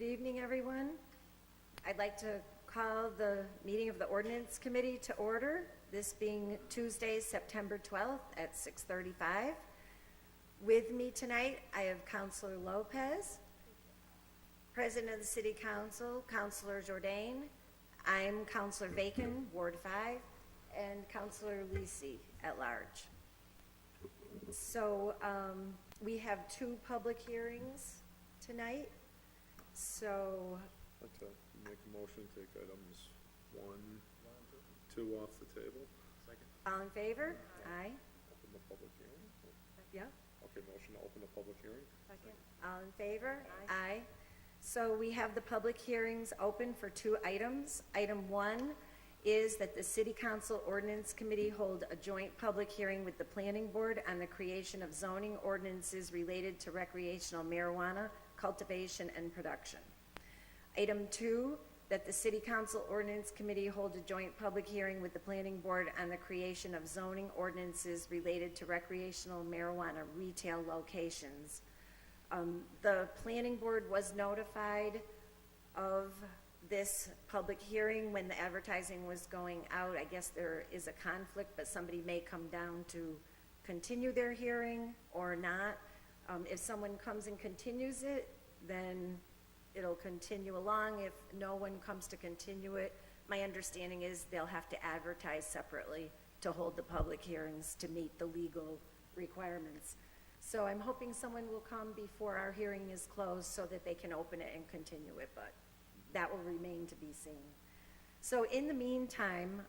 Good evening, everyone. I'd like to call the meeting of the Ordinance Committee to order, this being Tuesday, September 12th at 6:35. With me tonight, I have Councilor Lopez, President of the City Council, Councilor Jourdain. I'm Councilor Bacon, Ward 5, and Councilor Lisi at large. So we have two public hearings tonight. So I'd like to make a motion to take items 1, 2 off the table. Second. all in favor? Aye. Open the public hearing. Yeah. Okay, motion to open the public hearing. Second. All in favor? Aye. So we have the public hearings open for two items. Item 1 is that the City Council Ordinance Committee hold a joint public hearing with the Planning Board on the creation of zoning ordinances related to recreational marijuana cultivation and production. Item 2, that the City Council Ordinance Committee hold a joint public hearing with the Planning Board on the creation of zoning ordinances related to recreational marijuana retail locations. The Planning Board was notified of this public hearing when the advertising was going out. I guess there is a conflict, but somebody may come down to continue their hearing or not. If someone comes and continues it, then it'll continue along. If no one comes to continue it, my understanding is they'll have to advertise separately to hold the public hearings to meet the legal requirements. So I'm hoping someone will come before our hearing is closed so that they can open it and continue it, but that will remain to be seen. So in the meantime,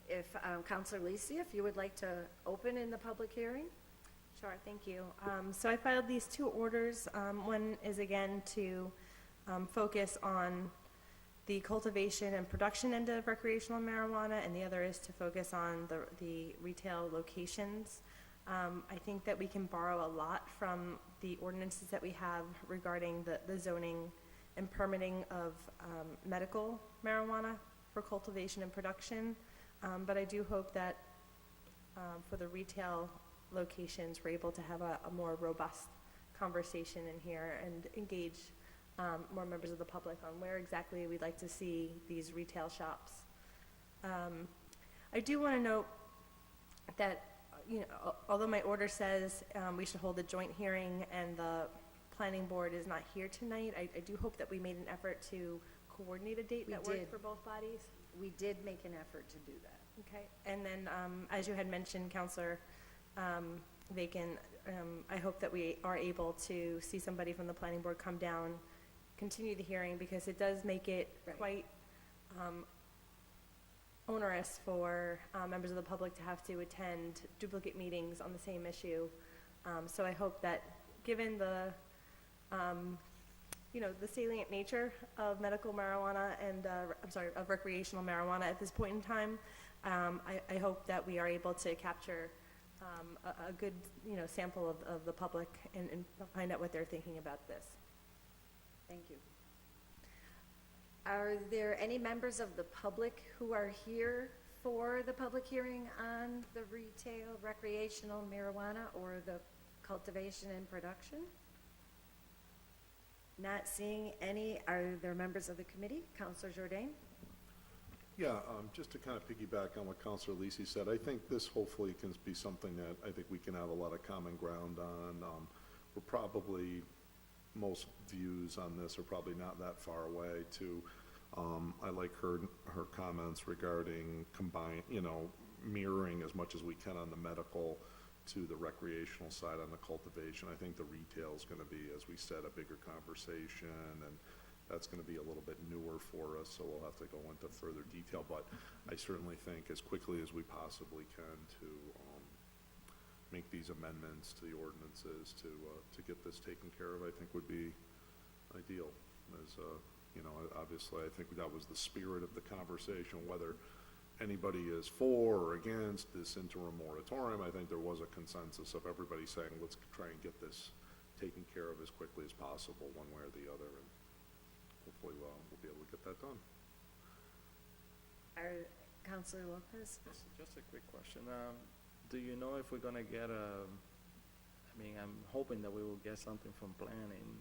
if Councilor Lisi, if you would like to open in the public hearing. Sure, thank you. So I filed these two orders. One is again to focus on the cultivation and production end of recreational marijuana, and the other is to focus on the retail locations. I think that we can borrow a lot from the ordinances that we have regarding the zoning and permitting of medical marijuana for cultivation and production. But I do hope that for the retail locations, we're able to have a more robust conversation in here and engage more members of the public on where exactly we'd like to see these retail shops. I do want to note that, although my order says we should hold a joint hearing and the planning board is not here tonight, I do hope that we made an effort to coordinate a date that worked for both bodies. We did make an effort to do that. Okay, and then as you had mentioned, Councilor Bacon, I hope that we are able to see somebody from the planning board come down, continue the hearing, because it does make it quite onerous for members of the public to have to attend duplicate meetings on the same issue. So I hope that given the the salient nature of medical marijuana and of recreational marijuana at this point in time, I hope that we are able to capture a good, sample of the public and find out what they're thinking about this. Thank you. Are there any members of the public who are here for the public hearing on the retail recreational marijuana or the cultivation and production? Not seeing any. Are there members of the committee? Councilor Jourdain? Yeah, just to kind of piggyback on what Councilor Lisi said, I think this hopefully can be something that I think we can have a lot of common ground on. We're probably, most views on this are probably not that far away to, I like her comments regarding mirroring as much as we can on the medical to the recreational side on the cultivation. I think the retail is going to be, as we said, a bigger conversation, and that's going to be a little bit newer for us, so we'll have to go into further detail. But I certainly think as quickly as we possibly can to make these amendments to the ordinances to get this taken care of, I think would be ideal. As obviously I think that was the spirit of the conversation, whether anybody is for or against this interim moratorium. I think there was a consensus of everybody saying, let's try and get this taken care of as quickly as possible, one way or the other, and hopefully we'll be able to get that done. Councilor Lopez? Just a quick question. Do you know if we're going to get I'm hoping that we will get something from planning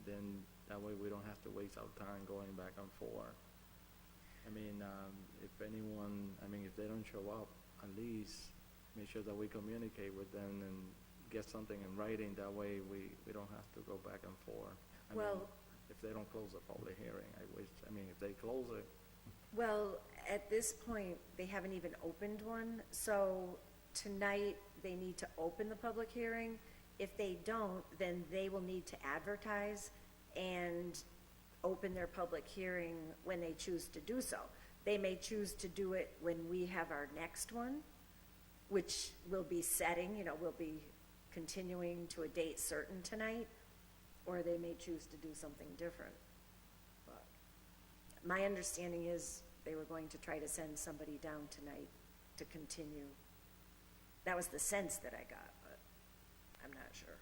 then that way we don't have to waste our time going back and forth. I mean, if anyone, I mean, if they don't show up, at least make sure that we communicate with them and get something in writing, that way we don't have to go back and forth. I mean, Well- if they don't close the public hearing, I mean, if they close it, Well, at this point, they haven't even opened one, so tonight, they need to open the public hearing. If they don't, then they will need to advertise and open their public hearing when they choose to do so. They may choose to do it when we have our next one, which we'll be setting, we'll be continuing to a date certain tonight, or they may choose to do something different. But my understanding is they were going to try to send somebody down tonight to continue. That was the sense that I got, but I'm not sure.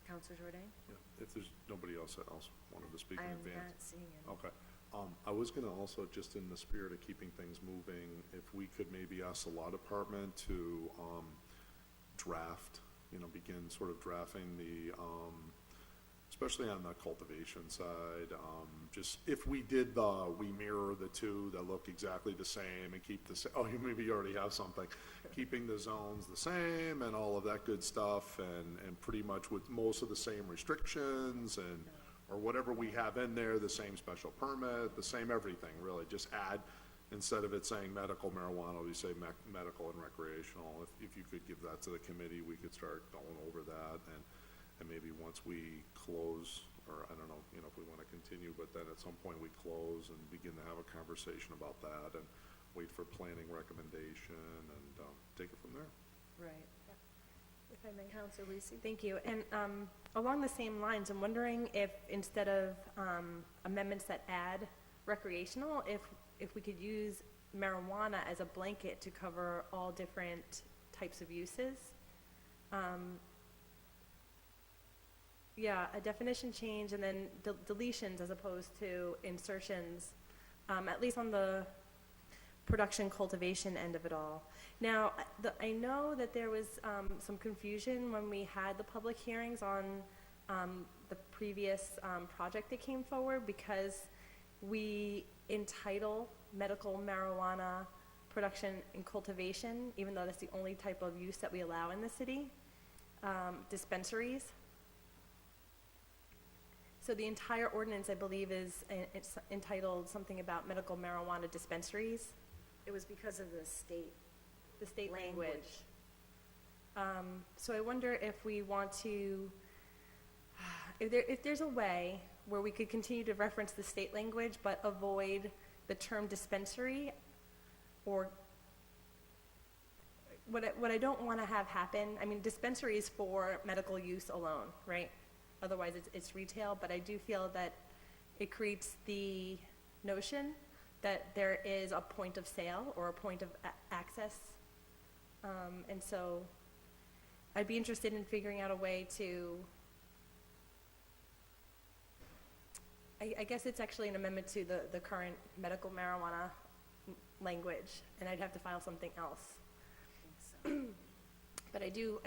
Counselor Jordan? Yeah, if there's nobody else that else wanted to speak in I'm advance. not seeing it. Okay. I was gonna also, just in the spirit of keeping things moving, if we could maybe ask the law department to, draft, begin sort of drafting the, especially on the cultivation side, just if we did we mirror the two that look exactly the same and keep you maybe already have something, keeping the zones the same and all of that good stuff and pretty much with most of the same restrictions or whatever we have in there, the same special permit, the same everything, really, just add, instead of it saying medical marijuana, we say medical and recreational. If you could give that to the committee, we could start going over that and maybe once we close, or I don't know, if we want to continue, but then at some point we close and begin to have a conversation about that and wait for planning recommendation and take it from there. Right. If I may. Counselor Lisi? Thank you. And along the same lines, I'm wondering if instead of amendments that add recreational, if we could use marijuana as a blanket to cover all different types of uses. Yeah, a definition change and then deletions as opposed to insertions, at least on the production cultivation end of it all. Now, I know that there was some confusion when we had the public hearings on the previous project that came forward because we entitle medical marijuana production and cultivation, even though that's the only type of use that we allow in the city, dispensaries. So the entire ordinance, I believe, it's entitled something about medical marijuana dispensaries. It was because of the state. The state language. Language. So I wonder if we want to, if there's a way where we could continue to reference the state language but avoid the term dispensary, or what I don't want to have happen, I mean, dispensary is for medical use alone, right? Otherwise, it's retail, but I do feel that it creates the notion that there is a point of sale or a point of access. And so I'd be interested in figuring out a way to, I guess it's actually an amendment to the current medical marijuana language, and I'd have to file something else. I think so. But I do,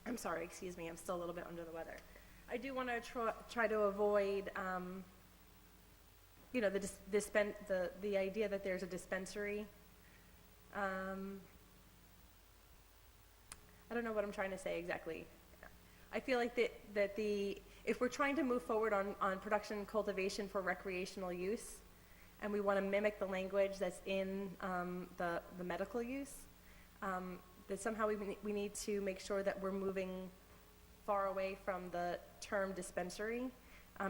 I'm sorry, excuse me, I'm still a little bit under the weather. I do want to try to avoid, the idea that there's a dispensary. I don't know what I'm trying to say exactly. I feel like if we're trying to move forward on production and cultivation for recreational use, and we want to mimic the language that's in the medical use, that somehow we need to make sure that we're moving far away from the term dispensary,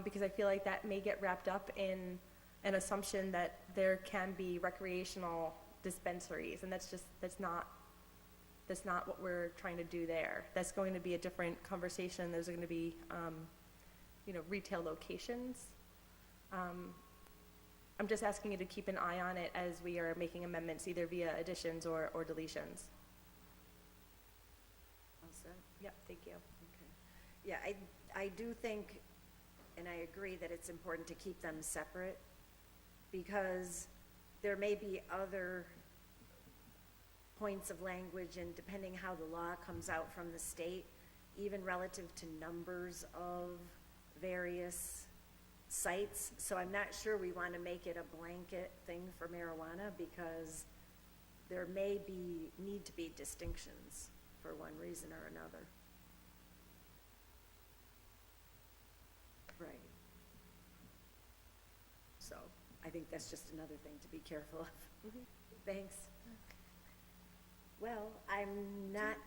because I feel like that may get wrapped up in an assumption that there can be recreational dispensaries, and that's not what we're trying to do there. That's going to be a different conversation. Those are going to be, retail locations. I'm just asking you to keep an eye on it as we are making amendments, either via additions or deletions. All set? Yep, thank you. Okay. Yeah, I do think, and I agree that it's important to keep them separate, because there may be other points of language, and depending how the law comes out from the state, even relative to numbers of various sites. So I'm not sure we want to make it a blanket thing for marijuana, because there need to be distinctions for one reason or another. Right. So I think that's just another thing to be careful of. Thanks. Well, I'm not,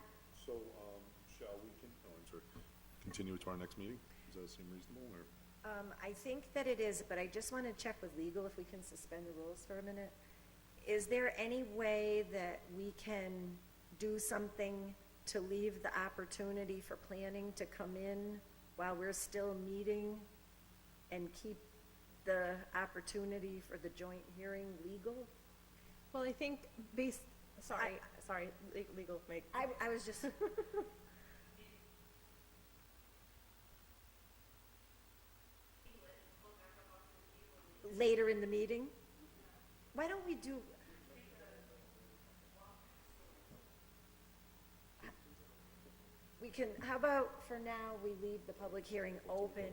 So, shall we, continue it to our next meeting? Does that seem reasonable, or? I think that it is, but I just want to check with legal if we can suspend the rules for a minute. Is there any way that we can do something to leave the opportunity for planning to come in while we're still meeting and keep the opportunity for the joint hearing legal? Well, I think legal make. I was just, later in the meeting? Why don't we do? We can, how about for now, we leave the public hearing open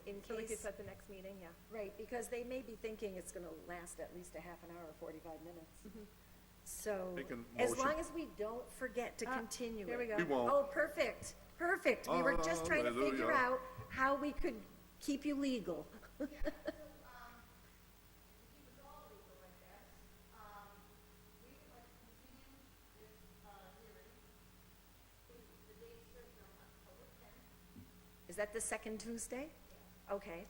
in So we could case, set the next meeting, yeah. right, because they may be thinking it's gonna last at least a half an hour or 45 minutes. So, Make a as motion. long as we don't forget to continue it. Here we go. We won't. Oh, perfect, perfect. We were just trying to figure Hallelujah. out how we could keep you legal. Is that the second Tuesday? Okay.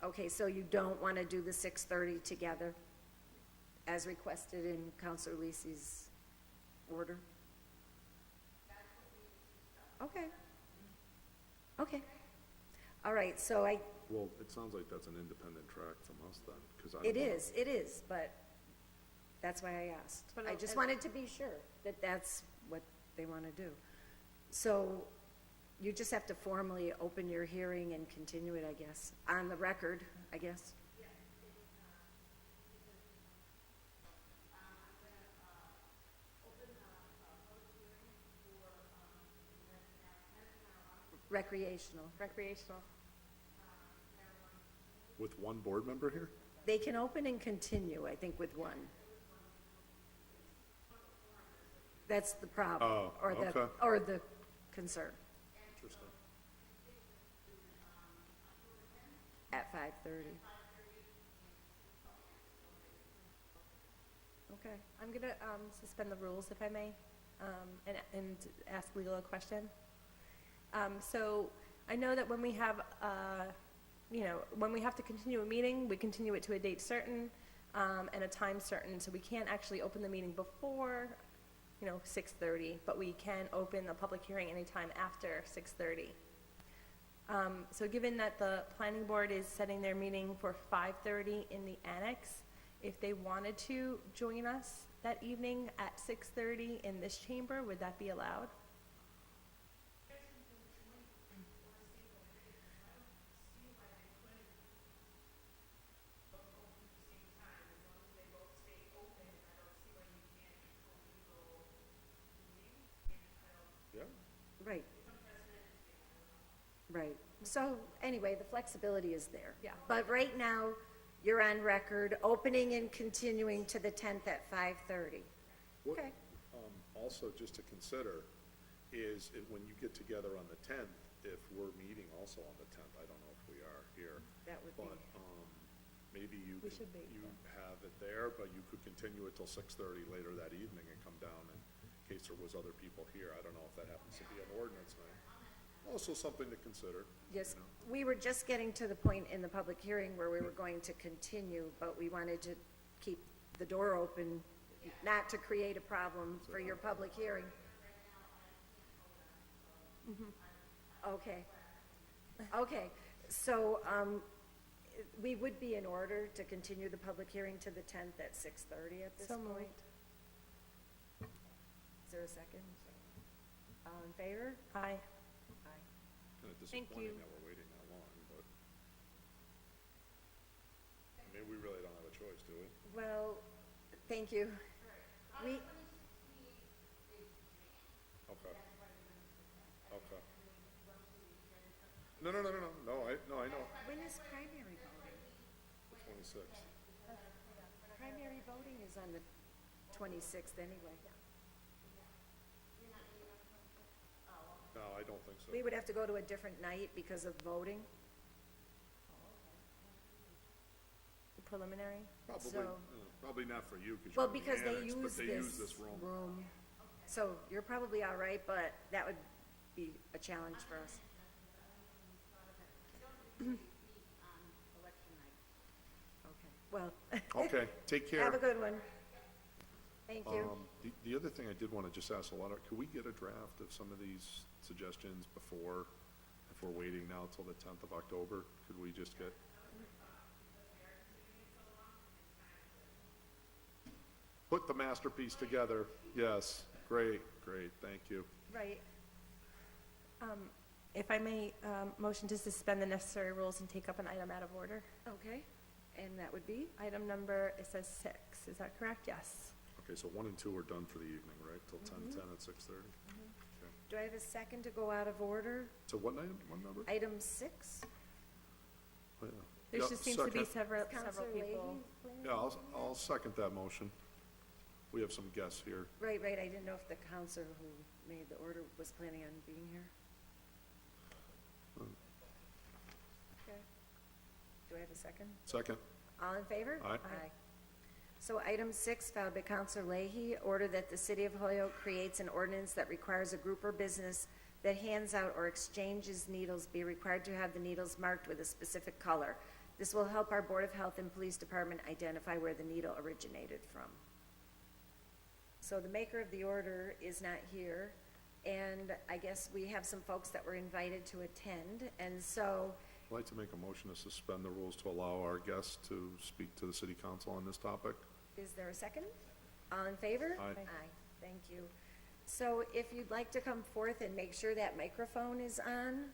Okay, so you don't want to do the 6:30 together as requested in Counselor Lisi's order? Okay. Okay. All right, so Well, it sounds like that's an independent track from us then, because I don't it know. is, but that's why I asked. But I just wanted to be sure that that's what they want to do. So you just have to formally open your hearing and continue it, I guess, on the record, I guess. Recreational. With one board member here? They can open and continue, I think, with one. That's the problem. Oh, or the okay. Or the concern. Interesting. At 5:30. Okay. I'm gonna suspend the rules, if I may, and ask legal a question. So I know that when we have, when we have to continue a meeting, we continue it to a date certain and a time certain. So we can't actually open the meeting before, 6:30, but we can open the public hearing anytime after 6:30. So given that the planning board is setting their meeting for 5:30 in the annex, if they wanted to join us that evening at 6:30 in this chamber, would that be allowed? Yeah. Right. Right. So anyway, the flexibility is there. Yeah. But right now, you're on record, opening and continuing to the 10th at 5:30. What, Okay. also, just to consider, is when you get together on the 10th, if we're meeting also on the 10th, I don't know if we are here. That would be, But, maybe you We could, should be, you have it there, but you could continue it till 6:30 later that evening and come down in case there was other people here. I don't know if that happens to be an ordinance night. Also something to consider. yes, you know. we were just getting to the point in the public hearing where we were going to continue, but we wanted to keep the door open, not to create a problem for your public hearing. Okay. Okay, so, we would be in order to continue the public hearing to the 10th at 6:30 at this So point. moved. Is there a second? All in favor? Aye. Aye. Kind of Thank disappointing you. that we're waiting that long, but, I mean, we really don't have a choice, do we? Well, Thank you. We, Okay. Okay. No, I know. when is primary voting? The 26th. Primary voting is on the 26th anyway. No, I don't think so. We would have to go to a different night because of voting. The preliminary? Probably, So- probably not for you, Well, because because you're they in the annex, but use they use this this room. room. So you're probably all right, but that would be a challenge for us. Okay, well, Okay, take care. have a good one. Thank you. The other thing I did want to just ask Alana, could we get a draft of some of these suggestions before, if we're waiting now till the 10th of October? Could we just get? Put the masterpiece together. Yes, great, thank you. Right, If I may, motion to suspend the necessary rules and take up an item out of order. okay. And that would be? Item number, it says 6, is that correct? Yes. Okay, so 1 and 2 are done for the evening, right? Till 10:10 at 6:30? Okay. Do I have a second to go out of order? So what item, what number? Item 6? Oh, yeah. There Yeah, just seems to be second. several Counselor people. Leahy? Yeah, I'll second that motion. We have some guests here. Right, I didn't know if the counselor who made the order was planning on being here. Okay. Do I have a second? Second? All in favor? Aye. So item 6, filed by Counselor Leahy, order that the City of Holyoke creates an ordinance that requires a group or business that hands out or exchanges needles be required to have the needles marked with a specific color. This will help our Board of Health and Police Department identify where the needle originated from. So the maker of the order is not here, and I guess we have some folks that were invited to attend, and so, I'd like to make a motion to suspend the rules to allow our guests to speak to the city council on this topic. is there a second? All in favor? Aye. Aye, thank you. So if you'd like to come forth and make sure that microphone is on.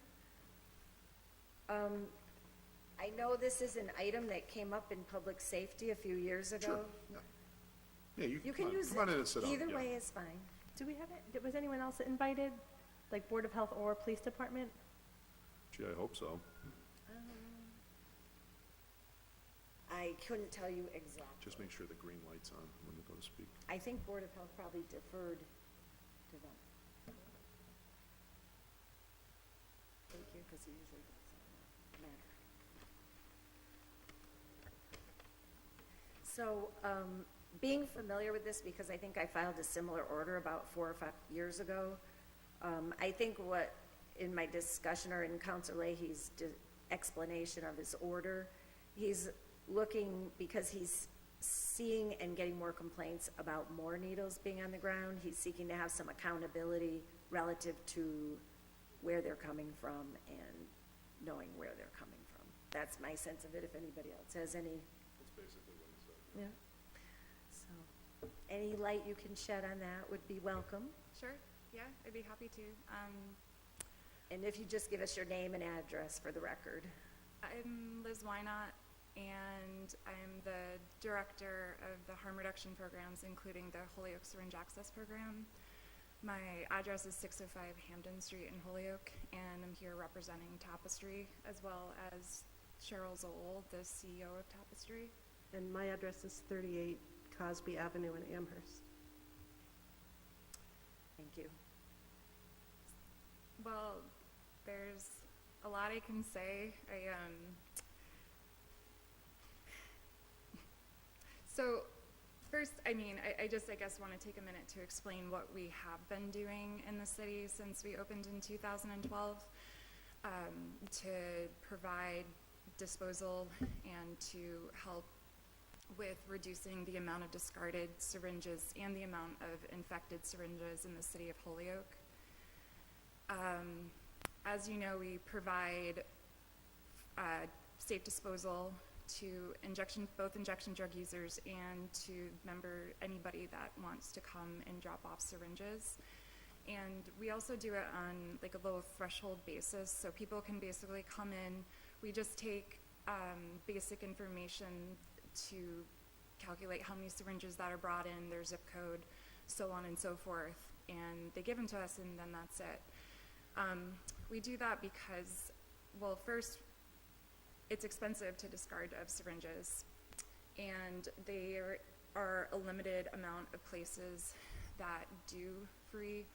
I know this is an item that came up in public safety a few years ago. Sure, yeah. Yeah, You can use it. Come on in and sit down. Either yeah. way is fine. Do we have it, was anyone else invited? Like Board of Health or Police Department? Gee, I hope so. I couldn't tell you exactly. Just make sure the green light's on when they go to speak. I think Board of Health probably deferred to them. Thank you, because he usually doesn't matter. So, being familiar with this, because I think I filed a similar order about 4 or 5 years ago, I think what, in my discussion or in Counselor Leahy's explanation of his order, he's looking, because he's seeing and getting more complaints about more needles being on the ground, he's seeking to have some accountability relative to where they're coming from and knowing where they're coming from. That's my sense of it, if anybody else has any. That's basically what he said. Yeah. So, any light you can shed on that would be welcome. Sure, yeah, I'd be happy to. And if you just give us your name and address for the record. I'm Liz Wynot, and I'm the director of the harm reduction programs, including the Holyoke Syringe Access Program. My address is 605 Hampden Street in Holyoke, and I'm here representing Tapestry, as well as Cheryl Zoll, the CEO of Tapestry. And my address is 38 Cosby Avenue in Amherst. Thank you. Well, there's a lot I can say. So first, I guess want to take a minute to explain what we have been doing in the city since we opened in 2012 to provide disposal and to help with reducing the amount of discarded syringes and the amount of infected syringes in the city of Holyoke. As you know, we provide safe disposal to both injection drug users and to anybody that wants to come and drop off syringes. And we also do it on like a low threshold basis, so people can basically come in. We just take basic information to calculate how many syringes that are brought in, their zip code, so on and so forth, and they give them to us, and then that's it. We do that because, well, first, it's expensive to discard of syringes, and there are a limited amount of places that do free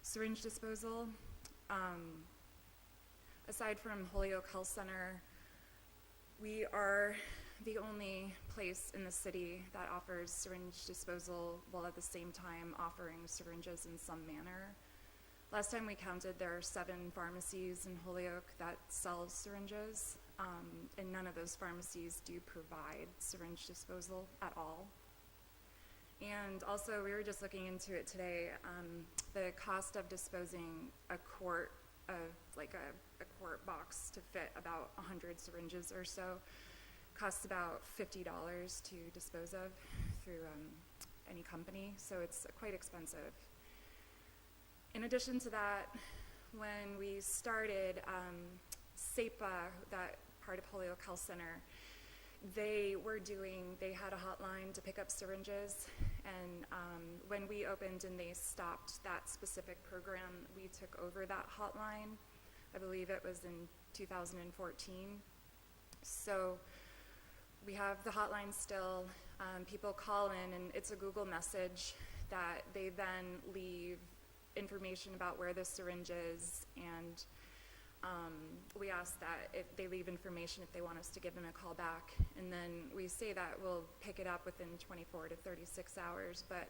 syringe disposal. Aside from Holyoke Health Center, we are the only place in the city that offers syringe disposal while at the same time offering syringes in some manner. Last time we counted, there are 7 pharmacies in Holyoke that sell syringes, and none of those pharmacies do provide syringe disposal at all. And also, we were just looking into it today, the cost of disposing a quart of, like a quart box to fit about 100 syringes or so, costs about $50 to dispose of through any company, so it's quite expensive. In addition to that, when we started SEPA, that part of Holyoke Health Center, they had a hotline to pick up syringes, and when we opened and they stopped that specific program, we took over that hotline. I believe it was in 2014. So we have the hotline still. People call in, and it's a Google message that they then leave information about where the syringe is, and we ask that if they leave information if they want us to give them a call back, and then we say that we'll pick it up within 24 to 36 hours, but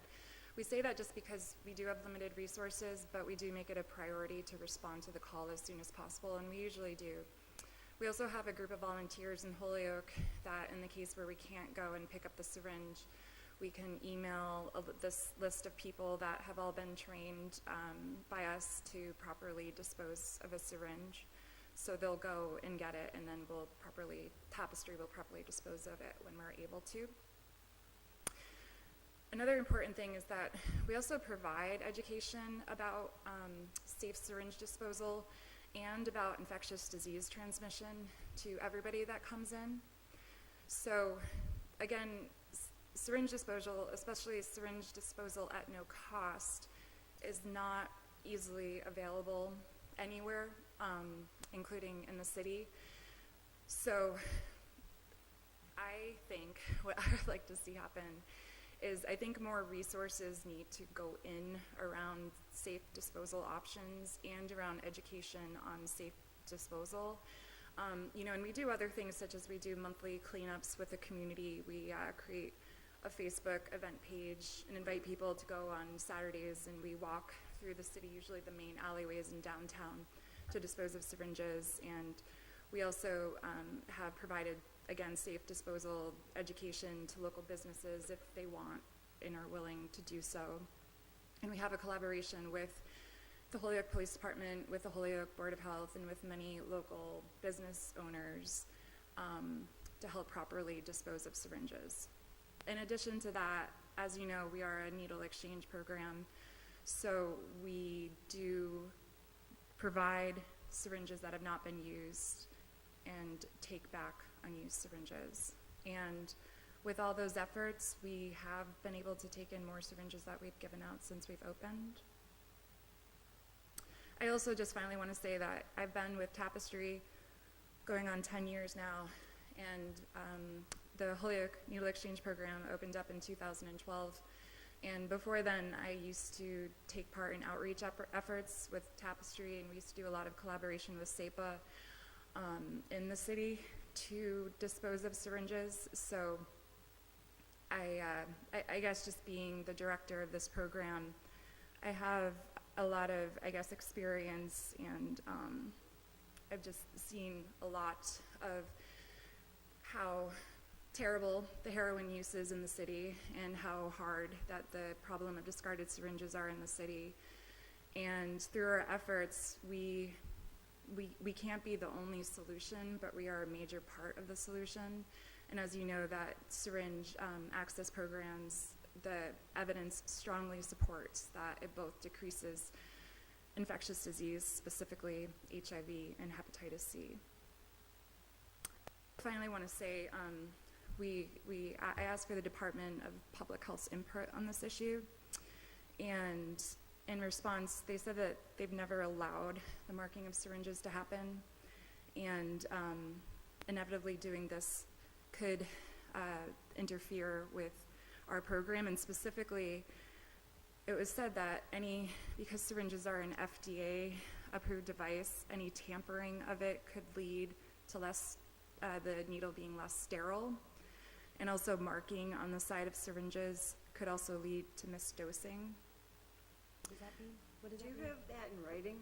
we say that just because we do have limited resources, but we do make it a priority to respond to the call as soon as possible, and we usually do. We also have a group of volunteers in Holyoke that in the case where we can't go and pick up the syringe, we can email this list of people that have all been trained by us to properly dispose of a syringe. So they'll go and get it, and then Tapestry will properly dispose of it when we're able to. Another important thing is that we also provide education about safe syringe disposal and about infectious disease transmission to everybody that comes in. So again, syringe disposal, especially syringe disposal at no cost, is not easily available anywhere, including in the city. So I think what I would like to see happen is I think more resources need to go in around safe disposal options and around education on safe disposal. And we do other things, such as we do monthly cleanups with the community. We create a Facebook event page and invite people to go on Saturdays, and we walk through the city, usually the main alleyways in downtown, to dispose of syringes. And we also have provided, again, safe disposal education to local businesses if they want and are willing to do so. And we have a collaboration with the Holyoke Police Department, with the Holyoke Board of Health, and with many local business owners to help properly dispose of syringes. In addition to that, as you know, we are a needle exchange program, so we do provide syringes that have not been used and take back unused syringes. And with all those efforts, we have been able to take in more syringes that we've given out since we've opened. I also just finally want to say that I've been with Tapestry going on 10 years now, and the Holyoke Needle Exchange Program opened up in 2012. And before then, I used to take part in outreach efforts with Tapestry, and we used to do a lot of collaboration with SEPA in the city to dispose of syringes. So I guess just being the director of this program, I have a lot of, experience, and I've just seen a lot of how terrible the heroin use is in the city and how hard that the problem of discarded syringes are in the city. And through our efforts, we can't be the only solution, but we are a major part of the solution. And as you know, that syringe access programs, the evidence strongly supports that it both decreases infectious disease, specifically HIV and hepatitis C. Finally, I want to say I asked for the Department of Public Health's input on this issue, and in response, they said that they've never allowed the marking of syringes to happen, and inevitably doing this could interfere with our program, and specifically, it was said that because syringes are an FDA-approved device, any tampering of it could lead to the needle being less sterile, and also marking on the side of syringes could also lead to misdosing. What does that mean? Do you have that in writing?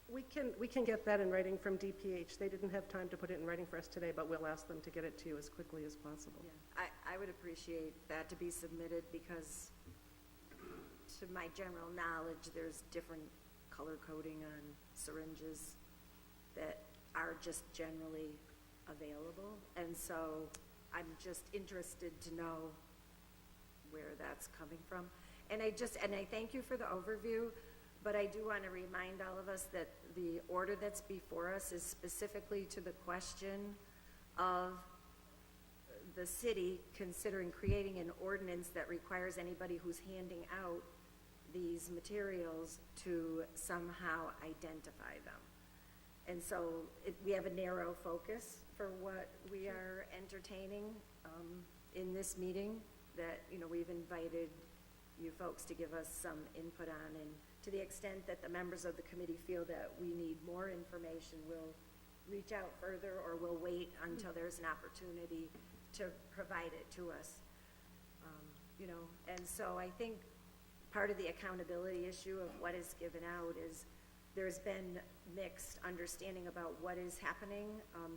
We can get that in writing from DPH. They didn't have time to put it in writing for us today, but we'll ask them to get it to you as quickly as possible. Yeah, I would appreciate that to be submitted because to my general knowledge, there's different color coding on syringes that are just generally available. And so I'm just interested to know where that's coming from. And I thank you for the overview, but I do want to remind all of us that the order that's before us is specifically to the question of the city considering creating an ordinance that requires anybody who's handing out these materials to somehow identify them. And so we have a narrow focus for what we are entertaining in this meeting that, we've invited you folks to give us some input on. And to the extent that the members of the committee feel that we need more information, we'll reach out further or we'll wait until there's an opportunity to provide it to us. And so I think part of the accountability issue of what is given out is there's been mixed understanding about what is happening.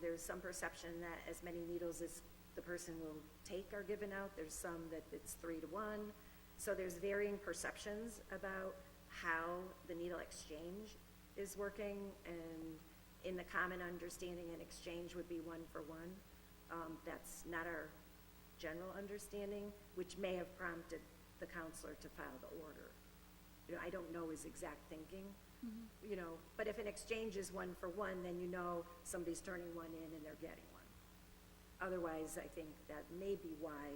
There's some perception that as many needles as the person will take are given out. There's some that it's 3 to 1. So there's varying perceptions about how the needle exchange is working, and in the common understanding, an exchange would be 1 for 1. That's not our general understanding, which may have prompted the counselor to file the order. I don't know his exact thinking, but if an exchange is 1 for 1, then somebody's turning one in and they're getting one. Otherwise, I think that may be why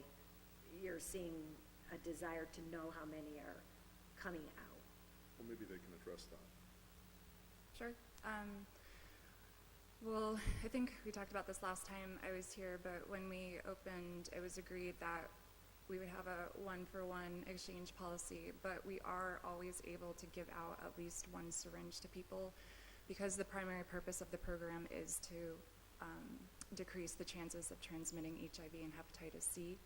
you're seeing a desire to know how many are coming out. Well, maybe they can address that. Sure. Well, I think we talked about this last time I was here, but when we opened, it was agreed that we would have a 1-for-1 exchange policy, but we are always able to give out at least 1 syringe to people because the primary purpose of the program is to decrease the chances of transmitting HIV and hepatitis C.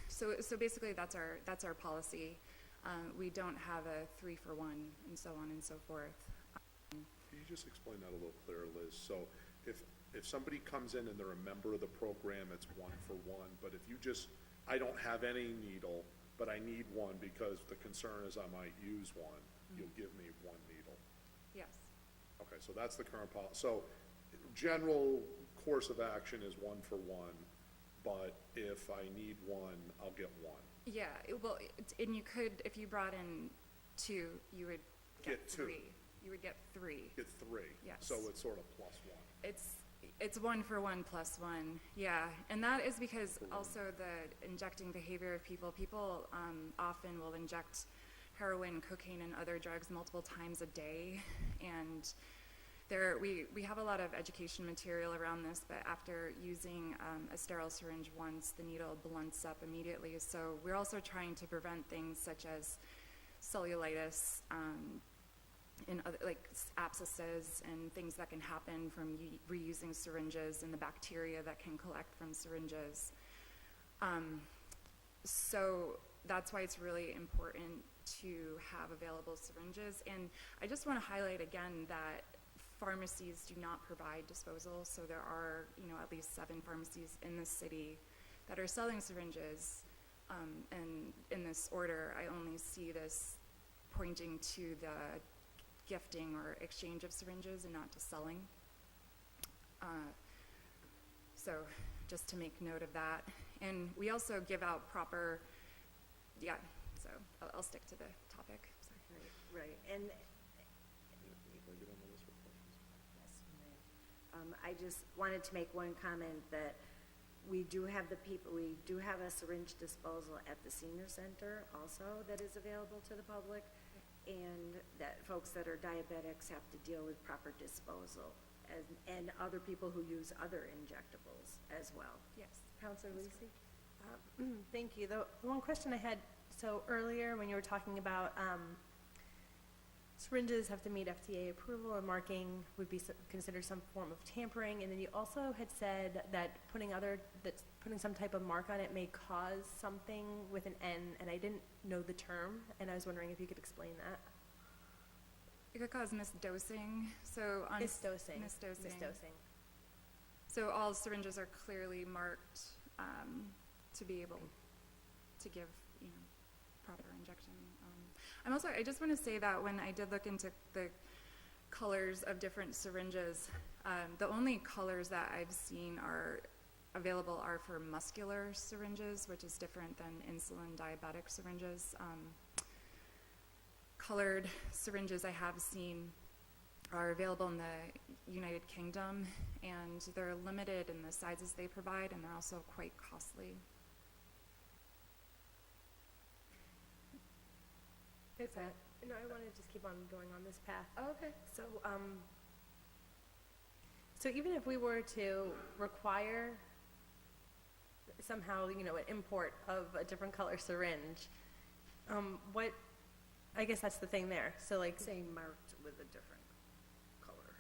So basically that's our policy. We don't have a 3-for-1 and so on and so forth. Can you just explain that a little clearer, Liz? So if somebody comes in and they're a member of the program, it's 1 for 1, but if I don't have any needle, but I need one because the concern is I might use one, you'll give me 1 needle. Yes. Okay, so that's the current policy. So general course of action is 1 for 1, but if I need 1, I'll get 1. Yeah, and you could, if you brought in 2, you would get 2. 3. You would get 3. Get 3. Yes. So it's sort of +1. It's 1 for 1 plus 1, yeah. And that is because also the injecting behavior of people often will inject heroin, cocaine, and other drugs multiple times a day. And we have a lot of education material around this, but after using a sterile syringe once, the needle blunts up immediately. So we're also trying to prevent things such as cellulitis, and other, like abscesses and things that can happen from reusing syringes and the bacteria that can collect from syringes. So that's why it's really important to have available syringes. And I just want to highlight again that pharmacies do not provide disposal. So there are, at least 7 pharmacies in the city that are selling syringes. And in this order, I only see this pointing to the gifting or exchange of syringes and not to selling. So just to make note of that. And we also give out proper, so I'll stick to the topic. Sorry. Right. And Can I get on the list for questions? I just wanted to make one comment that we do have a syringe disposal at the senior center also that is available to the public, and that folks that are diabetics have to deal with proper disposal, and other people who use other injectables as well. Yes. Counselor Lisi? Thank you. The one question I had, so earlier when you were talking about syringes have to meet FDA approval and marking would be considered some form of tampering, and then you also had said that putting some type of mark on it may cause something with an N, and I didn't know the term, and I was wondering if you could explain that. It could cause misdosing, so on. Misdosing. Misdosing. So all syringes are clearly marked to be able to give, proper injection. I just want to say that when I did look into the colors of different syringes, the only colors that I've seen are available are for muscular syringes, which is different than insulin diabetic syringes. Colored syringes I have seen are available in the United Kingdom, and they're limited in the sizes they provide, and they're also quite costly. No, I want to just keep on going on this path. Oh, okay. So, so even if we were to require somehow, an import of a different color syringe, I guess that's the thing there. So like, Saying marked with a different color.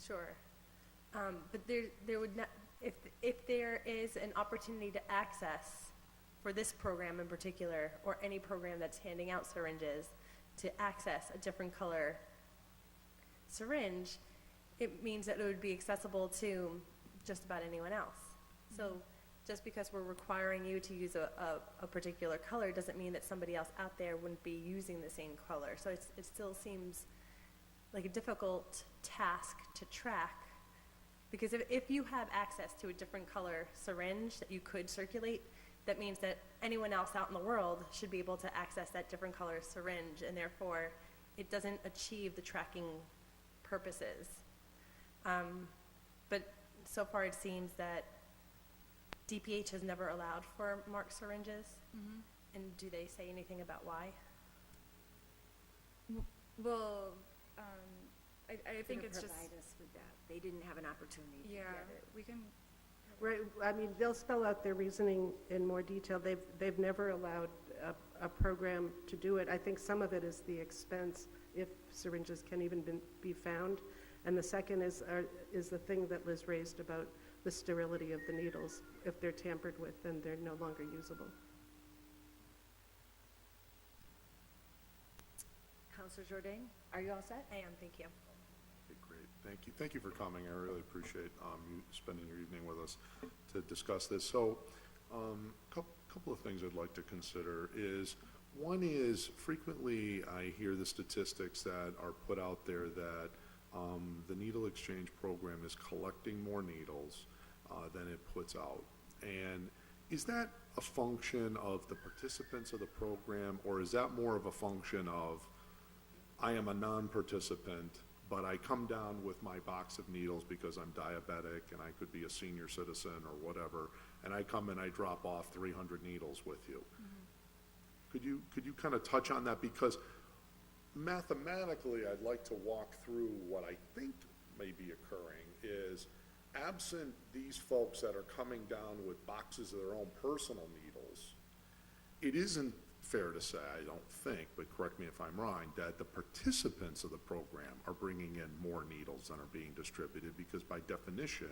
sure. But there would not, if there is an opportunity to access for this program in particular, or any program that's handing out syringes, to access a different color syringe, it means that it would be accessible to just about anyone else. So just because we're requiring you to use a particular color doesn't mean that somebody else out there wouldn't be using the same color. So it still seems like a difficult task to track, because if you have access to a different color syringe that you could circulate, that means that anyone else out in the world should be able to access that different color syringe, and therefore it doesn't achieve the tracking purposes. But so far it seems that DPH has never allowed for marked syringes. Mm-hmm. And do they say anything about why? Well, I think it's just, Provide us with that. They didn't have an opportunity to yeah, get it. we can, Right, I mean, they'll spell out their reasoning in more detail. They've never allowed a program to do it. I think some of it is the expense, if syringes can even be found. And the second is the thing that Liz raised about the sterility of the needles. If they're tampered with, then they're no longer usable. Counselor Jordan, are you all set? I am, thank you. Okay, great, thank you. Thank you for coming. I really appreciate you spending your evening with us to discuss this. So, couple of things I'd like to consider is, one is frequently I hear the statistics that are put out there that the needle exchange program is collecting more needles than it puts out. And is that a function of the participants of the program, or is that more of a function of, I am a non-participant, but I come down with my box of needles because I'm diabetic and I could be a senior citizen or whatever, and I come and I drop off 300 needles with you? Mm-hmm. Could you kind of touch on that? Because mathematically, I'd like to walk through what I think may be occurring is, absent these folks that are coming down with boxes of their own personal needles, it isn't fair to say, I don't think, but correct me if I'm wrong, that the participants of the program are bringing in more needles than are being distributed, because by definition,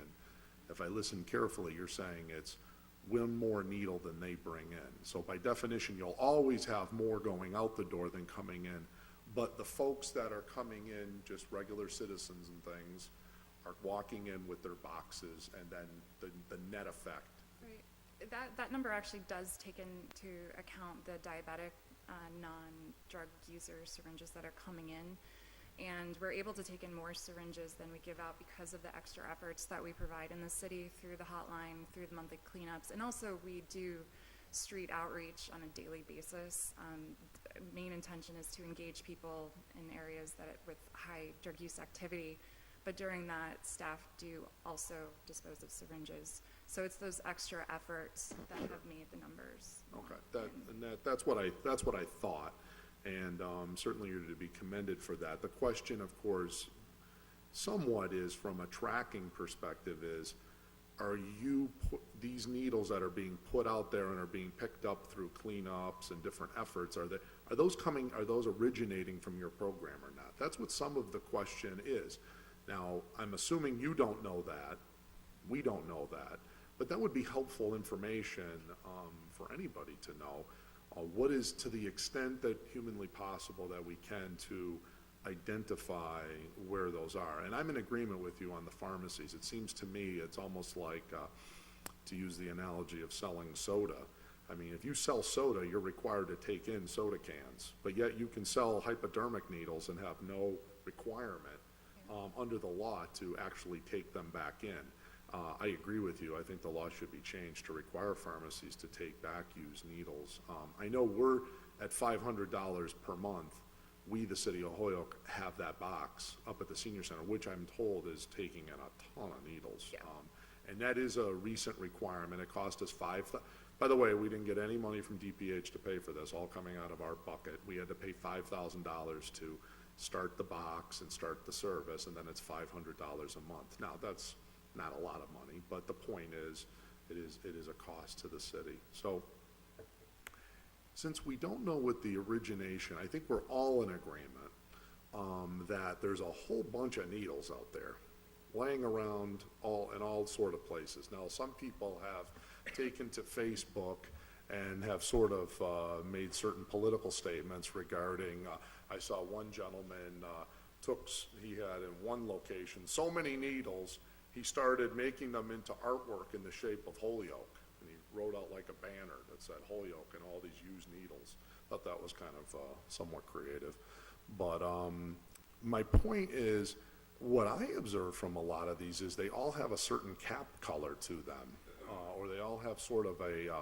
if I listen carefully, you're saying it's one more needle than they bring in. So by definition, you'll always have more going out the door than coming in. But the folks that are coming in, just regular citizens and things, are walking in with their boxes, and then the net effect. right. That number actually does take into account the diabetic, non-drug user syringes that are coming in. And we're able to take in more syringes than we give out because of the extra efforts that we provide in the city through the hotline, through the monthly cleanups. And also we do street outreach on a daily basis. Main intention is to engage people in areas with high drug use activity, But during that, staff do also dispose of syringes. So it's those extra efforts that have made the numbers. Okay, that's what I thought, and certainly you're to be commended for that. The question, of course, somewhat is, from a tracking perspective, is, are these needles that are being put out there and are being picked up through cleanups and different efforts, are those originating from your program or not? That's what some of the question is. Now, I'm assuming you don't know that, we don't know that, but that would be helpful information for anybody to know. What is, to the extent that humanly possible that we can, to identify where those are. And I'm in agreement with you on the pharmacies. It seems to me it's almost like, to use the analogy of selling soda. I mean, if you sell soda, you're required to take in soda cans, but yet you can sell hypodermic needles and have no requirement under the law to actually take them back in. I agree with you. I think the law should be changed to require pharmacies to take back used needles. I know we're at $500 per month. We, the city of Holyoke, have that box up at the senior center, which I'm told is taking in a ton of needles. Yeah. And that is a recent requirement. It cost us by the way, we didn't get any money from DPH to pay for this, all coming out of our bucket. We had to pay $5,000 to start the box and start the service, and then it's $500 a month. Now, that's not a lot of money, but the point is, it is a cost to the city. So, since we don't know what the origination, I think we're all in agreement that there's a whole bunch of needles out there laying around in all sort of places. Now, some people have taken to Facebook and have sort of made certain political statements regarding, I saw one gentleman he had in one location so many needles, he started making them into artwork in the shape of Holyoke. And he wrote out like a banner that said Holyoke and all these used needles. Thought that was kind of somewhat creative. But my point is, what I observe from a lot of these is they all have a certain cap color to them, or they all have sort of there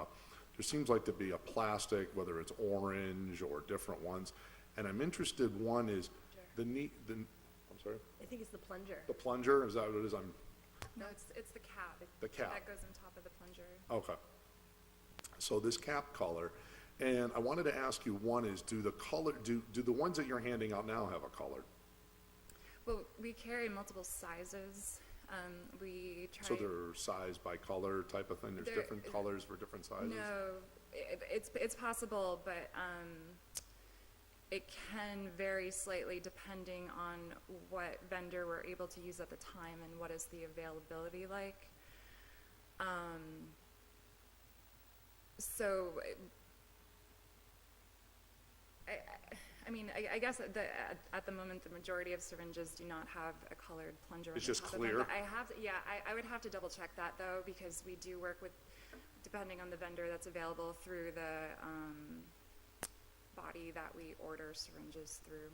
seems like to be a plastic, whether it's orange or different ones. And I'm interested, one is I'm sorry? I think it's the plunger. The plunger, is that what it is? No, it's the cap. The cap. That goes on top of the plunger. Okay. So this cap color, and I wanted to ask you, one is, do the ones that you're handing out now have a color? Well, we carry multiple sizes. We try. So they're sized by color type of thing? There's They're- different colors for different sizes? No, it's possible, but it can vary slightly depending on what vendor we're able to use at the time and what is the availability like. So, I guess at the moment, the majority of syringes do not have a colored plunger. It's on the just top of them, clear? but I would have to double check that though, because we do work with, depending on the vendor that's available, through the body that we order syringes through.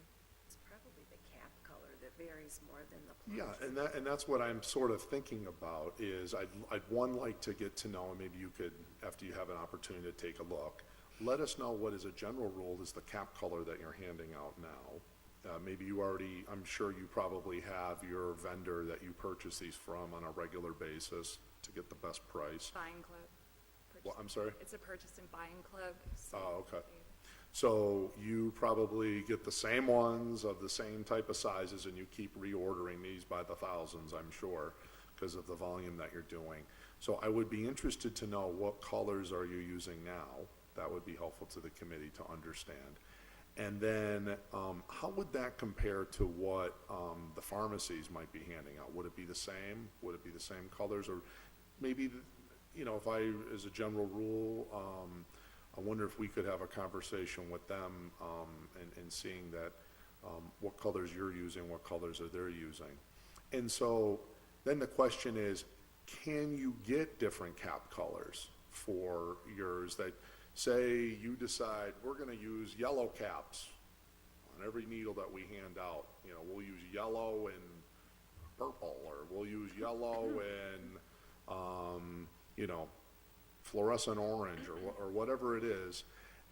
It's probably the cap color that varies more than the plunger. Yeah, and that's what I'm sort of thinking about is I'd like to get to know, and maybe you could, after you have an opportunity to take a look, let us know what, as a general rule, is the cap color that you're handing out now. Maybe you already, I'm sure you probably have your vendor that you purchase these from on a regular basis to get the best price. Buying club. Well, I'm sorry? It's a purchase and buying club. So Oh, okay. So you probably get the same ones of the same type of sizes, and you keep reordering these by the thousands, I'm sure, because of the volume that you're doing. So I would be interested to know, what colors are you using now? That would be helpful to the committee to understand. And then how would that compare to what the pharmacies might be handing out? Would it be the same? Would it be the same colors? Or maybe, if as a general rule, I wonder if we could have a conversation with them and seeing that what colors you're using, what colors are they using. And so then the question is, can you get different cap colors for yours that, say you decide we're going to use yellow caps on every needle that we hand out. We'll use yellow and purple, or we'll use yellow and, fluorescent orange, or whatever it is.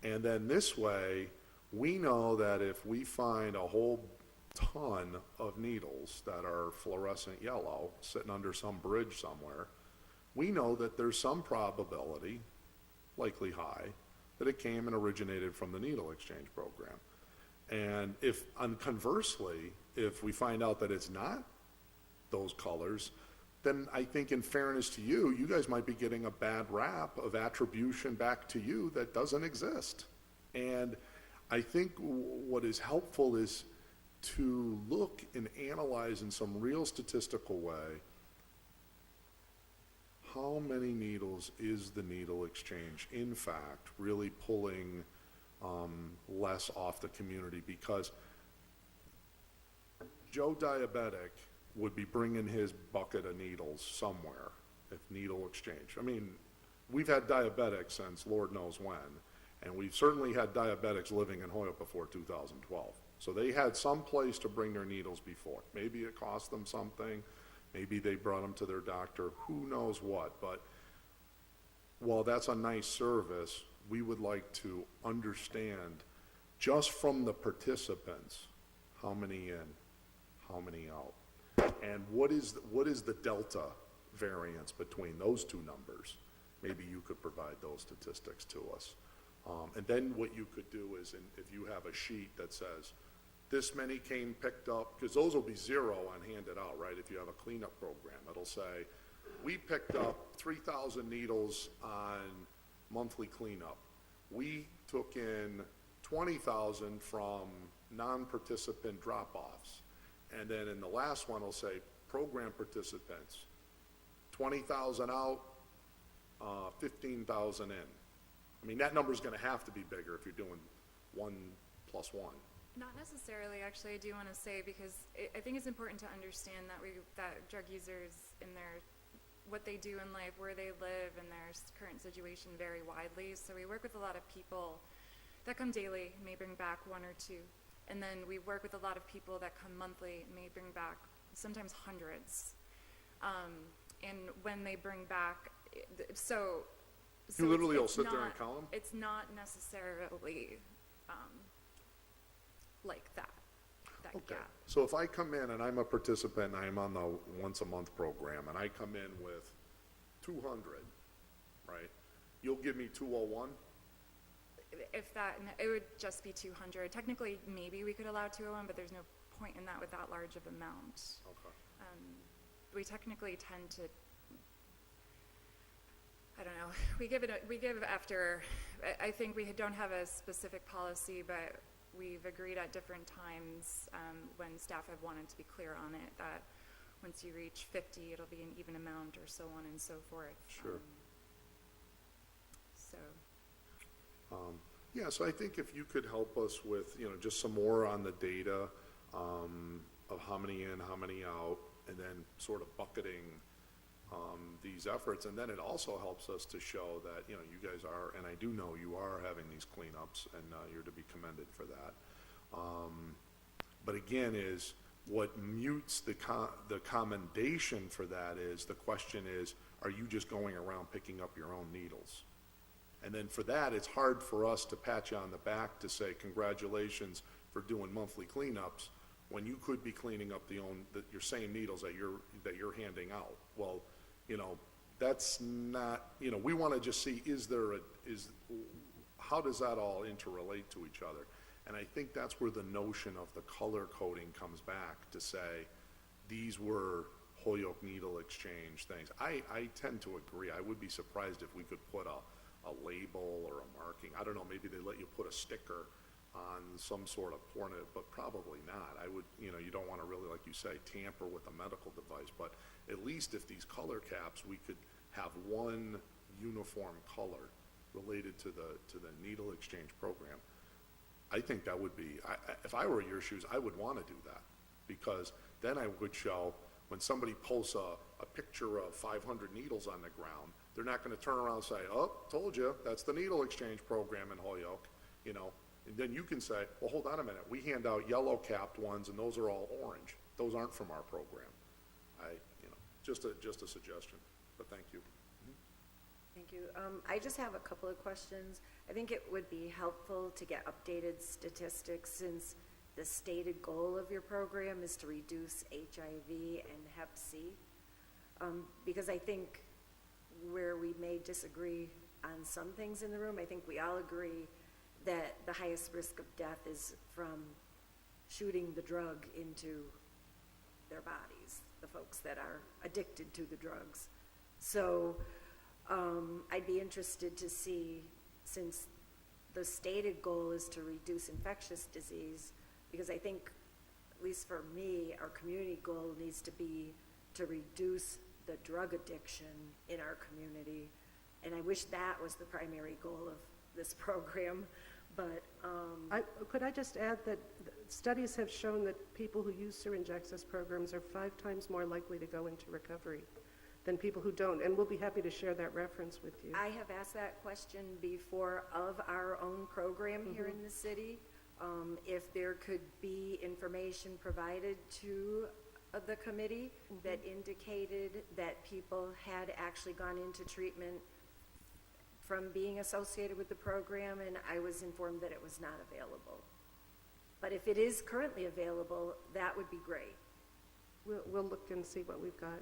And then this way, we know that if we find a whole ton of needles that are fluorescent yellow sitting under some bridge somewhere, we know that there's some probability, likely high, that it came and originated from the needle exchange program. And conversely, if we find out that it's not those colors, then I think in fairness to you, you guys might be getting a bad rap of attribution back to you that doesn't exist. And I think what is helpful is to look and analyze in some real statistical way, how many needles is the needle exchange, in fact, really pulling less off the community? Because Joe Diabetic would be bringing his bucket of needles somewhere if needle exchange. I mean, we've had diabetics since Lord knows when, and we've certainly had diabetics living in Holyoke before 2012. So they had some place to bring their needles before. Maybe it cost them something, maybe they brought them to their doctor, who knows what. But while that's a nice service, we would like to understand, just from the participants, how many in, how many out. And what is the delta variance between those two numbers? Maybe you could provide those statistics to us. And then what you could do is, if you have a sheet that says, this many came picked up, because those will be zero on handed out, right? If you have a cleanup program, it'll say, we picked up 3,000 needles on monthly cleanup. We took in 20,000 from non-participant drop-offs. And then in the last one, it'll say program participants, 20,000 out, 15,000 in. I mean, that number's gonna have to be bigger if you're doing 1 + 1. Not necessarily, actually. I do want to say, because I think it's important to understand that drug users in what they do in life, where they live, and their current situation vary widely. So we work with a lot of people that come daily, may bring back 1 or 2. And then we work with a lot of people that come monthly, may bring back sometimes hundreds. And when they bring back, so You literally will it's sit there and not- count them? It's not necessarily like that Okay. gap. So if I come in and I'm a participant and I'm on the once-a-month program, and I come in with 200, right? You'll give me 201? If that, it would just be 200. Technically, maybe we could allow 201, but there's no point in that with that large of amount. Okay. We technically tend to, I don't know, we give after, I think we don't have a specific policy, but we've agreed at different times when staff have wanted to be clear on it, that once you reach 50, it'll be an even amount, or so on and so forth. Sure. So. Yeah, so I think if you could help us with, just some more on the data of how many in, how many out, and then sort of bucketing these efforts. And then it also helps us to show that, you guys are, and I do know you are having these cleanups, and you're to be commended for that. But again, is what mutes the commendation for that is, the question is, are you just going around picking up your own needles? And then for that, it's hard for us to pat you on the back to say, congratulations for doing monthly cleanups, when you could be cleaning up your same needles that you're handing out. Well, that's not, we want to just see, how does that all interrelate to each other? And I think that's where the notion of the color coding comes back to say, these were Holyoke needle exchange things. I tend to agree. I would be surprised if we could put a label or a marking. I don't know, maybe they let you put a sticker on some sort of porno, but probably not. I would, you don't want to really, like you say, tamper with a medical device, but at least if these color caps, we could have one uniform color related to the needle exchange program. I think that would be, if I were in your shoes, I would want to do that, because then I would show, when somebody posts a picture of 500 needles on the ground, they're not going to turn around and say, oh, told you, that's the needle exchange program in Holyoke, And then you can say, well, hold on a minute, we hand out yellow capped ones and those are all orange. Those aren't from our program. Just a suggestion, but thank you. Thank you. I just have a couple of questions. I think it would be helpful to get updated statistics, since the stated goal of your program is to reduce HIV and Hep C. Because I think where we may disagree on some things in the room, I think we all agree that the highest risk of death is from shooting the drug into their bodies, the folks that are addicted to the drugs. So I'd be interested to see, since the stated goal is to reduce infectious disease, because I think, at least for me, our community goal needs to be to reduce the drug addiction in our community. And I wish that was the primary goal of this program, but Could I just add that studies have shown that people who use syringe access programs are 5 times more likely to go into recovery than people who don't, and we'll be happy to share that reference with you. I have asked that question before of our own program here in the city. If there could be information provided to the committee that indicated that people had actually gone into treatment from being associated with the program, and I was informed that it was not available. But if it is currently available, that would be great. We'll look and see what we've got.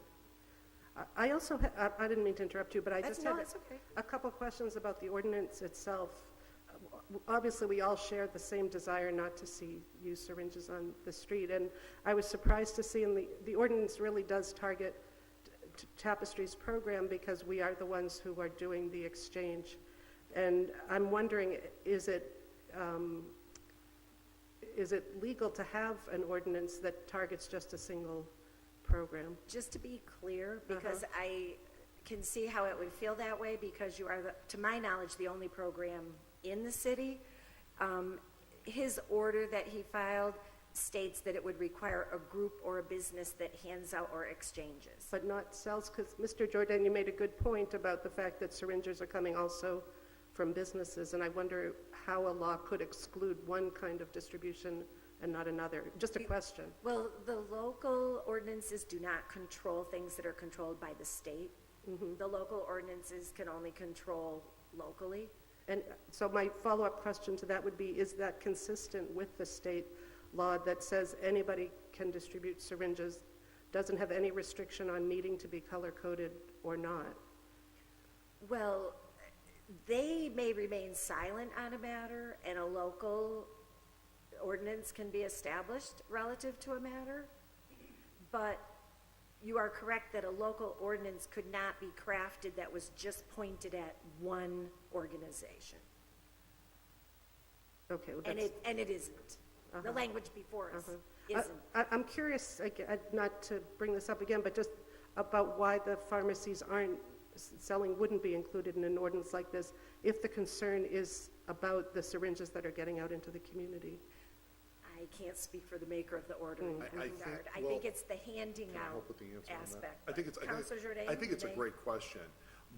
I also, I didn't mean to interrupt you, but I just had That's okay. a couple questions about the ordinance itself. Obviously, we all share the same desire not to see used syringes on the street, and I was surprised to see the ordinance really does target Tapestry's program because we are the ones who are doing the exchange. And I'm wondering, is it legal to have an ordinance that targets just a single program? Just to be clear, because I can see how it would feel that way, because you are, to my knowledge, the only program in the city. His order that he filed states that it would require a group or a business that hands out or exchanges. But not sells, because Mr. Jordan, you made a good point about the fact that syringes are coming also from businesses, and I wonder how a law could exclude one kind of distribution and not another. Just a question. Well, the local ordinances do not control things that are controlled by the state. The local ordinances can only control locally. And so my follow-up question to that would be, is that consistent with the state law that says anybody can distribute syringes, doesn't have any restriction on needing to be color-coded or not? Well, they may remain silent on a matter, and a local ordinance can be established relative to a matter, but you are correct that a local ordinance could not be crafted that was just pointed at one organization. Okay, well, And that's... it isn't. The language before us isn't. I'm curious, not to bring this up again, but just about why the pharmacies aren't selling, wouldn't be included in an ordinance like this if the concern is about the syringes that are getting out into the community. I can't speak for the maker of the order in that I think- regard. I well, think it's the handing Can I out help with the answer on that? aspect. I think it's, Counselor Jordan, I think it's a you may- great question,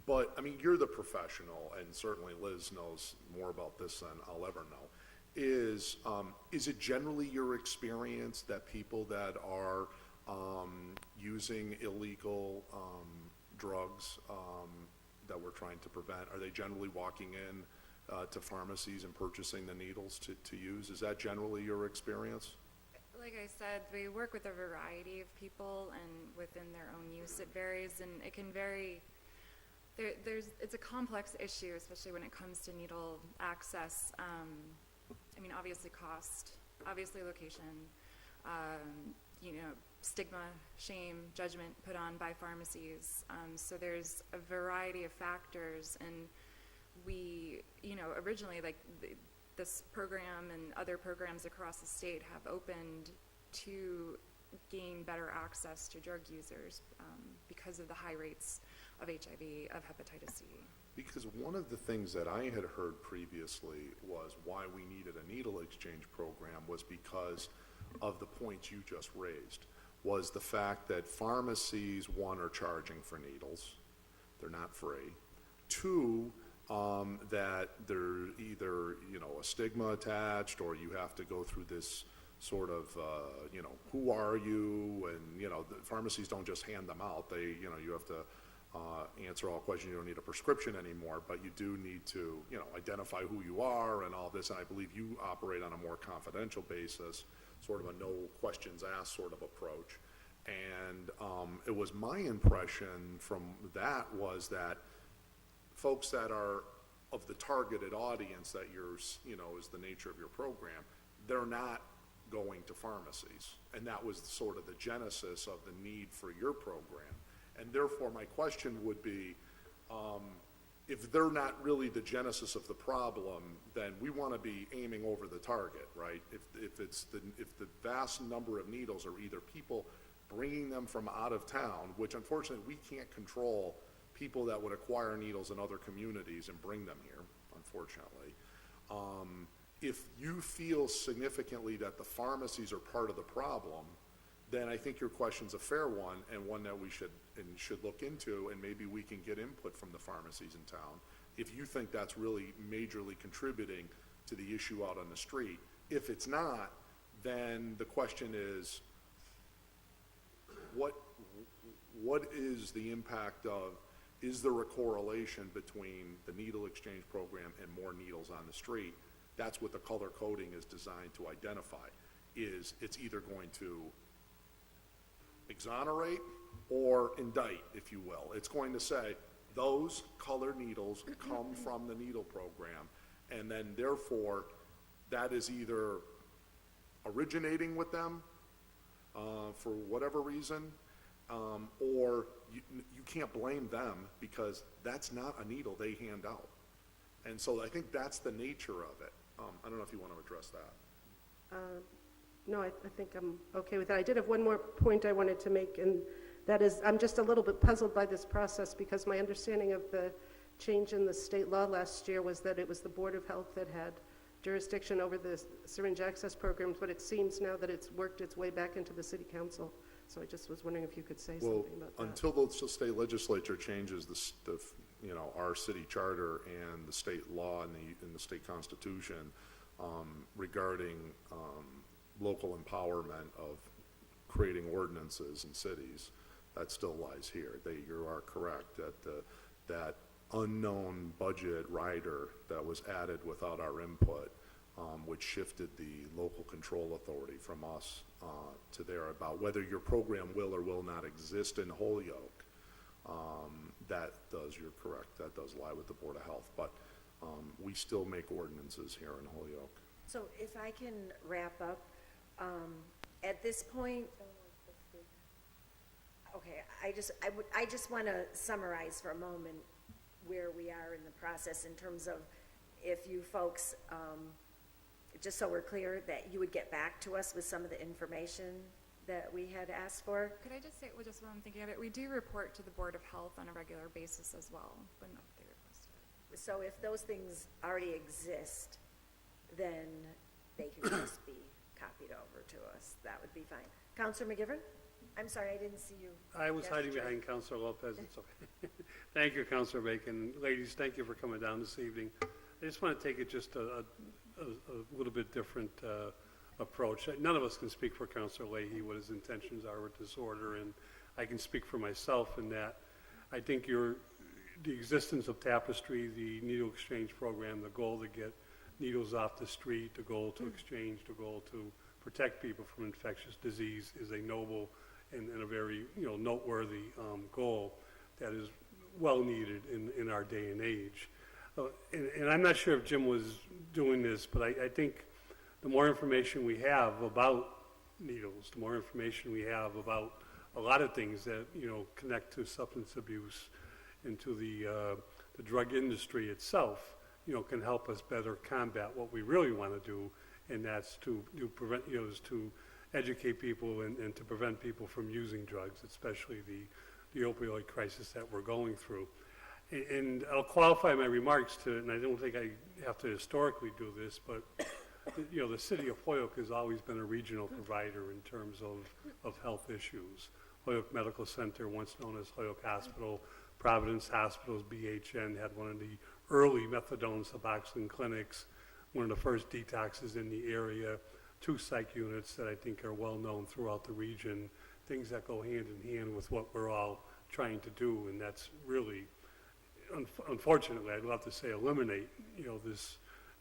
but, I mean, you're the professional, and certainly Liz knows more about this than I'll ever know. Is it generally your experience that people that are using illegal drugs that we're trying to prevent, are they generally walking in to pharmacies and purchasing the needles to use? Is that generally your experience? Like I said, we work with a variety of people, and within their own use it varies, and it can vary. It's a complex issue, especially when it comes to needle access. I mean, obviously cost, obviously location, stigma, shame, judgment put on by pharmacies. So there's a variety of factors, and we, originally, like, this program and other programs across the state have opened to gain better access to drug users because of the high rates of HIV, of hepatitis C. Because one of the things that I had heard previously was why we needed a needle exchange program was because of the points you just raised, was the fact that pharmacies, one, are charging for needles. They're not free. Two, that there's either, a stigma attached, or you have to go through this sort of, who are you? And, the pharmacies don't just hand them out. They, you have to answer all questions. You don't need a prescription anymore, but you do need to, identify who you are and all this. And I believe you operate on a more confidential basis. sort of a no questions asked sort of approach. And it was my impression from that was that folks that are of the targeted audience that yours, is the nature of your program, they're not going to pharmacies. And that was sort of the genesis of the need for your program. And therefore, my question would be, if they're not really the genesis of the problem, then we want to be aiming over the target, right? If the vast number of needles are either people bringing them from out of town, which unfortunately we can't control people that would acquire needles in other communities and bring them here, unfortunately. If you feel significantly that the pharmacies are part of the problem, then I think your question's a fair one and one that we should look into, and maybe we can get input from the pharmacies in town if you think that's really majorly contributing to the issue out on the street. If it's not, then the question is, what is the impact of, is there a correlation between the needle exchange program and more needles on the street? That's what the color coding is designed to identify, is it's either going to exonerate or indict, if you will. It's going to say those colored needles come from the needle program, and then therefore that is either originating with them for whatever reason, or you can't blame them because that's not a needle they hand out. And so I think that's the nature of it. I don't know if you want to address that. No, I think I'm okay with that. I did have one more point I wanted to make, and that is, I'm just a little bit puzzled by this process because my understanding of the change in the state law last year was that it was the Board of Health that had jurisdiction over the syringe access programs, but it seems now that it's worked its way back into the city council. So I just was wondering if you could say something about that. Until the state legislature changes our city charter and the state law and the state constitution regarding local empowerment of creating ordinances in cities, that still lies here. You are correct that that unknown budget rider that was added without our input, which shifted the local control authority from us to there about whether your program will or will not exist in Holyoke. You're correct, that does lie with the Board of Health, but we still make ordinances here in Holyoke. So if I can wrap up, at this point, okay, I just want to summarize for a moment where we are in the process in terms of if you folks, just so we're clear, that you would get back to us with some of the information that we had asked for. Could I just say, well, just while I'm thinking of it, we do report to the Board of Health on a regular basis as well, when they request it. So if those things already exist, then they can just be copied over to us. That would be fine. Counselor McGivern? I'm sorry, I didn't see you. I was hiding gesture. behind Councilor Lopez. It's okay. Thank you, Councilor Bacon. Ladies, thank you for coming down this evening. I just want to take it just a little bit different approach. None of us can speak for Councilor Leahy what his intentions are with this order, and I can speak for myself in that I think the existence of Tapestry, the needle exchange program, the goal to get needles off the street, the goal to exchange, the goal to protect people from infectious disease is a noble and a very noteworthy goal that is well needed in our day and age. And I'm not sure if Jim was doing this, but I think the more information we have about needles, the more information we have about a lot of things that connect to substance abuse and to the drug industry itself, can help us better combat what we really want to do, and that's to prevent, is to educate people and to prevent people from using drugs, especially the opioid crisis that we're going through. And I'll qualify my remarks and I don't think I have to historically do this, but the city of Holyoke has always been a regional provider in terms of health issues. Holyoke Medical Center, once known as Holyoke Hospital, Providence Hospitals, BHN, had one of the early methadone Suboxone clinics, one of the first detoxes in the area, 2 psych units that I think are well known throughout the region, things that go hand in hand with what we're all trying to do, and that's really, unfortunately, I'd love to say eliminate,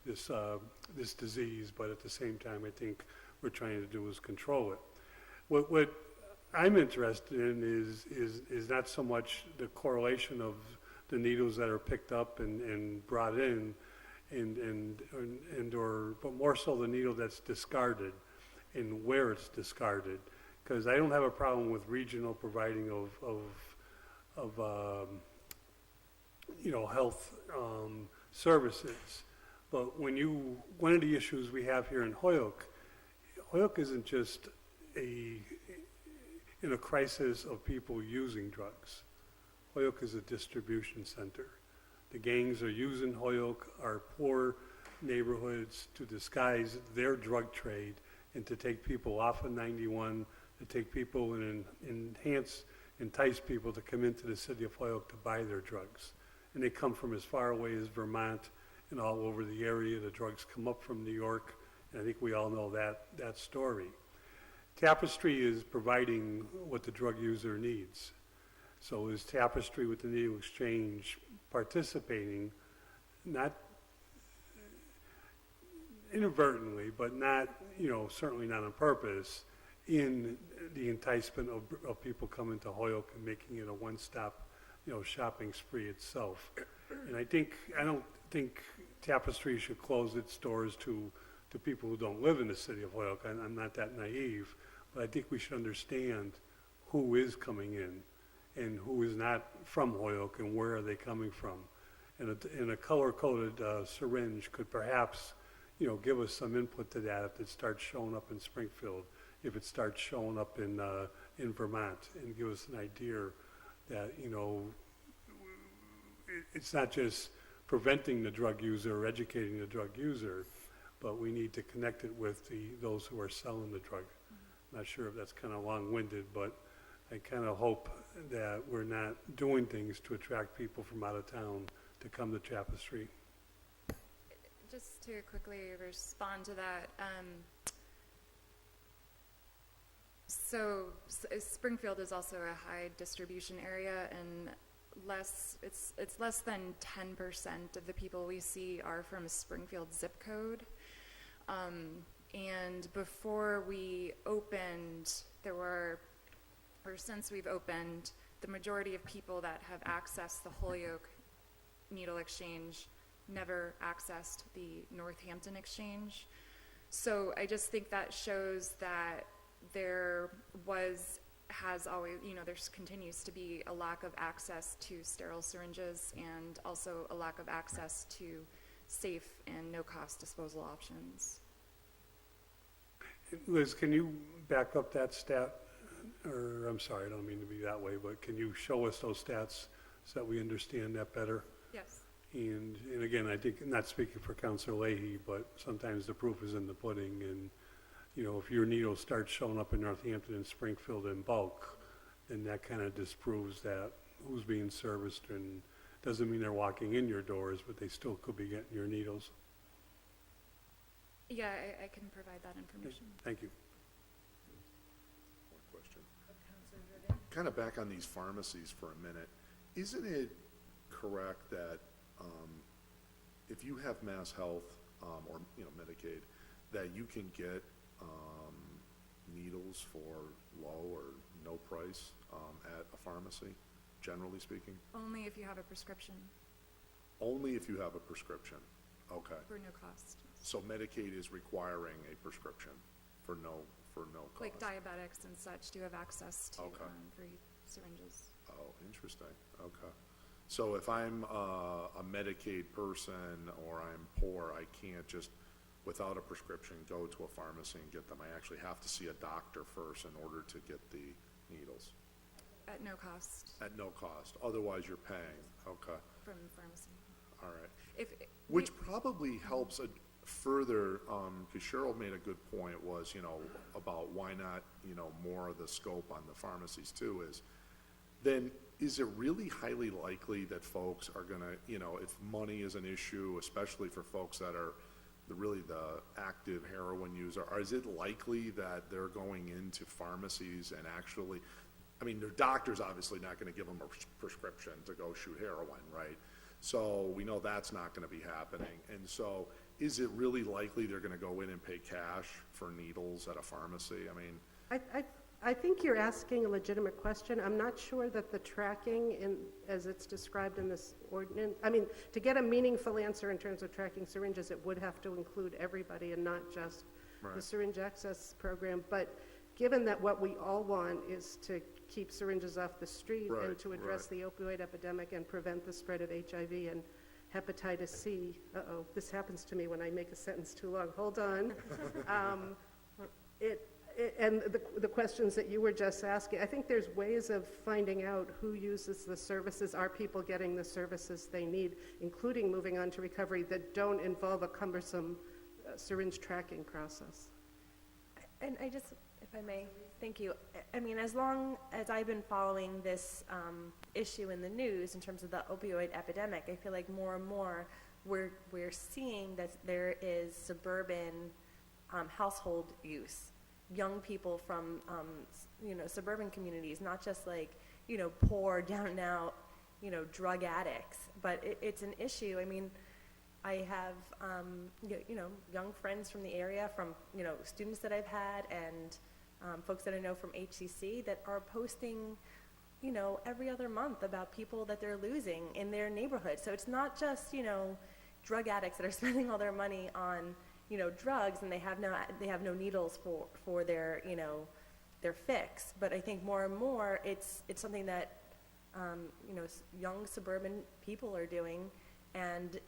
this disease, but at the same time, I think we're trying to do is control it. What I'm interested in is not so much the correlation of the needles that are picked up and brought in, but more so the needle that's discarded and where it's discarded. Because I don't have a problem with regional providing of health services. But one of the issues we have here in Holyoke isn't just in a crisis of people using drugs. Holyoke is a distribution center. The gangs are using Holyoke, our poor neighborhoods, to disguise their drug trade and to take people off of 91, to take people and entice people to come into the city of Holyoke to buy their drugs. And they come from as far away as Vermont and all over the area. The drugs come up from New York, and I think we all know that story. Tapestry is providing what the drug user needs. So is Tapestry with the Needle Exchange participating, not inadvertently, but not, certainly not on purpose, in the enticement of people coming to Holyoke and making it a one-stop, shopping spree itself. And I don't think Tapestry should close its doors to people who don't live in the city of Holyoke. I'm not that naive, but I think we should understand who is coming in and who is not from Holyoke and where are they coming from. And a color-coded syringe could perhaps, give us some input to that if it starts showing up in Springfield, if it starts showing up in Vermont, and give us an idea that, it's not just preventing the drug user or educating the drug user, but we need to connect it with those who are selling the drug. Not sure if that's kind of long-winded, but I kind of hope that we're not doing things to attract people from out of town to come to Tapestry. Just to quickly respond to that, so Springfield is also a high distribution area, and it's less than 10% of the people we see are from a Springfield zip code. And before we opened, since we've opened, the majority of people that have accessed the Holyoke Needle Exchange never accessed the Northampton Exchange. So I just think that shows that there continues to be a lack of access to sterile syringes and also a lack of access to safe and no-cost disposal options. Liz, can you back up that stat? Or, I'm sorry, I don't mean to be that way, but can you show us those stats so that we understand that better? Yes. And again, I think, not speaking for Councilor Leahy, but sometimes the proof is in the pudding. And, if your needle starts showing up in Northampton and Springfield in bulk, then that kind of disproves that who's being serviced, and doesn't mean they're walking in your doors, but they still could be getting your needles. Yeah, I can provide that information. Thank you. One question. Kind of back on these pharmacies for a minute. Isn't it correct that if you have Mass Health or Medicaid, that you can get needles for low or no price at a pharmacy, generally speaking? Only if you have a prescription. Only if you have a prescription. Okay. For no cost. So Medicaid is requiring a prescription for no cost? Like diabetics and such do have access to Okay. free syringes. Oh, interesting. Okay. So if I'm a Medicaid person or I'm poor, I can't just, without a prescription, go to a pharmacy and get them. I actually have to see a doctor first in order to get the needles At no cost at no cost. Otherwise, you're paying. Okay. from the pharmacy. All right. Which Probably helps further, because Cheryl made a good point, was, about why not, more of the scope on the pharmacies too, then is it really highly likely that folks are gonna, if money is an issue, especially for folks that are really the active heroin user, or is it likely that they're going into pharmacies and actually, their doctor's obviously not gonna give them a prescription to go shoot heroin, right? So we know that's not gonna be happening. And so is it really likely they're gonna go in and pay cash for needles at a pharmacy? I mean, I think you're asking a legitimate question. I'm not sure that the tracking as it's described in this ordinance, I mean, to get a meaningful answer in terms of tracking syringes, it would have to include everybody and not just the Right. syringe access program. But given that what we all want is to keep syringes off the street and Right, to address the opioid epidemic and prevent the spread of HIV and hepatitis C, this happens to me when I make a sentence too long. Hold on. And the questions that you were just asking, I think there's ways of finding out who uses the services, are people getting the services they need, including moving on to recovery, that don't involve a cumbersome syringe tracking process. And I just, if I may, thank you. I mean, as long as I've been following this issue in the news in terms of the opioid epidemic, I feel like more and more we're seeing that there is suburban household use. Young people from, suburban communities, not just like, poor, down and out, drug addicts, but it's an issue. I mean, I have, young friends from the area, from, students that I've had and folks that I know from HCC that are posting, every other month about people that they're losing in their neighborhood. So it's not just, drug addicts that are spending all their money on, drugs, and they have no needles for their, their fix. But I think more and more it's something that, young suburban people are doing, and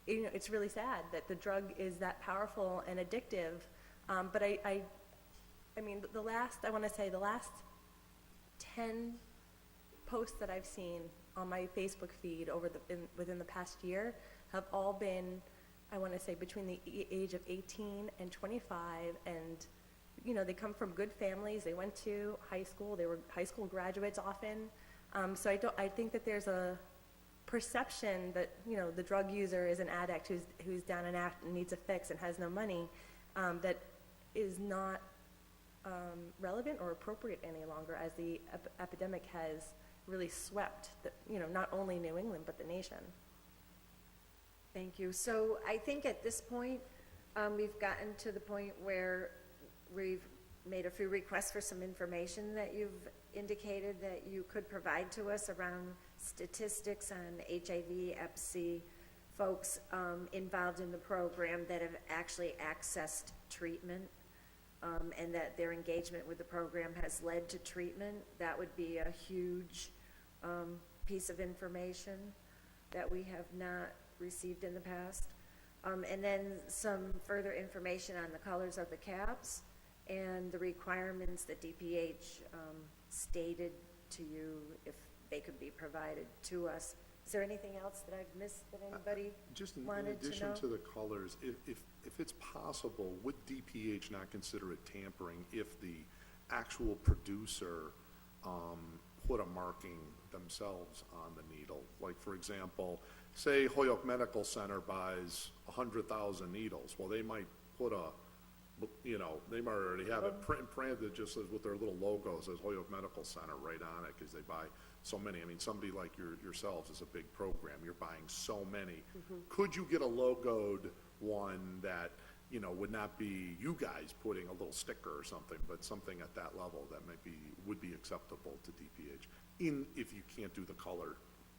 it's really sad that the drug is that powerful and addictive. But I mean, the last 10 posts that I've seen on my Facebook feed within the past year have all been, I want to say, between the age of 18 and 25, and they come from good families. They went to high school. They were high school graduates often. So I think that there's a perception that the drug user is an addict who's down and out and needs a fix and has no money, that is not relevant or appropriate any longer, as the epidemic has really swept not only New England but the nation. Thank you. So I think at this point, we've gotten to the point where we've made a few requests for some information that you've indicated that you could provide to us around statistics on HIV, Hep C, folks involved in the program that have actually accessed treatment, and that their engagement with the program has led to treatment. That would be a huge piece of information that we have not received in the past. And then some further information on the colors of the caps and the requirements that DPH stated to you, if they could be provided to us. Is there anything else that I've missed that anybody just in wanted to know? addition to the colors, if it's possible, would DPH not consider it tampering if the actual producer put a marking themselves on the needle? Like, for example, say Holyoke Medical Center buys 100,000 needles. Well, they might put they might already have it printed just as with their little logo, says Holyoke Medical Center right on it, because they buy so many. I mean, somebody like yourselves is a big program. You're buying so many. Could you get a logoed one that, would not be you guys putting a little sticker or something, but something at that level that would be acceptable to DPH, if you can't do the color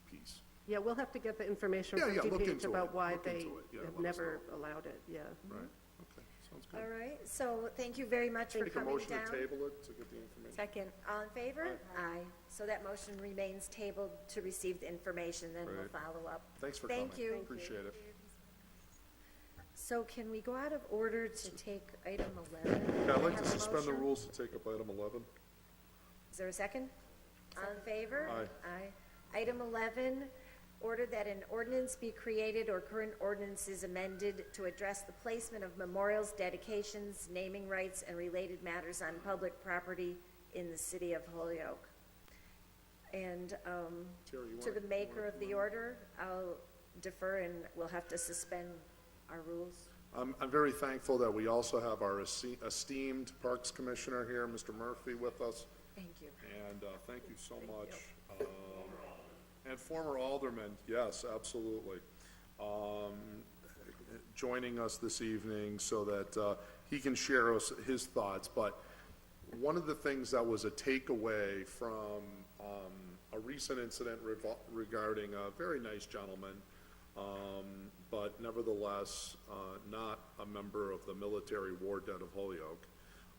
piece? Yeah, we'll have to get the information Yeah, from yeah, look DPH into about it. why Look they into it. Yeah, have let us never allowed it, yeah. Right, okay, sounds good. All right, so thank you very much for Make a coming motion down. to table it to get the information. Second. All in favor? Aye. So that motion remains tabled to receive the information, then we'll Right. follow up. Thanks for coming. Thank you. Appreciate it. So can we go out of order to take item 11? Yeah, I'd Can I like to have a suspend the motion? rules to take up item 11. Is there a second? All in favor? Aye. Aye. Item 11, order that an ordinance be created or current ordinances amended to address the placement of memorials, dedications, naming rights, and related matters on public property in the city of Holyoke. And Terry, you to wanna- the maker of the order, I'll defer, and we'll have to suspend our rules. I'm very thankful that we also have our esteemed Parks Commissioner here, Mr. Murphy, with us. Thank you. And thank you so much. And former alderman, yes, absolutely. joining us this evening so that he can share his thoughts. But one of the things that was a takeaway from a recent incident regarding a very nice gentleman, but nevertheless not a member of the military war dead of Holyoke,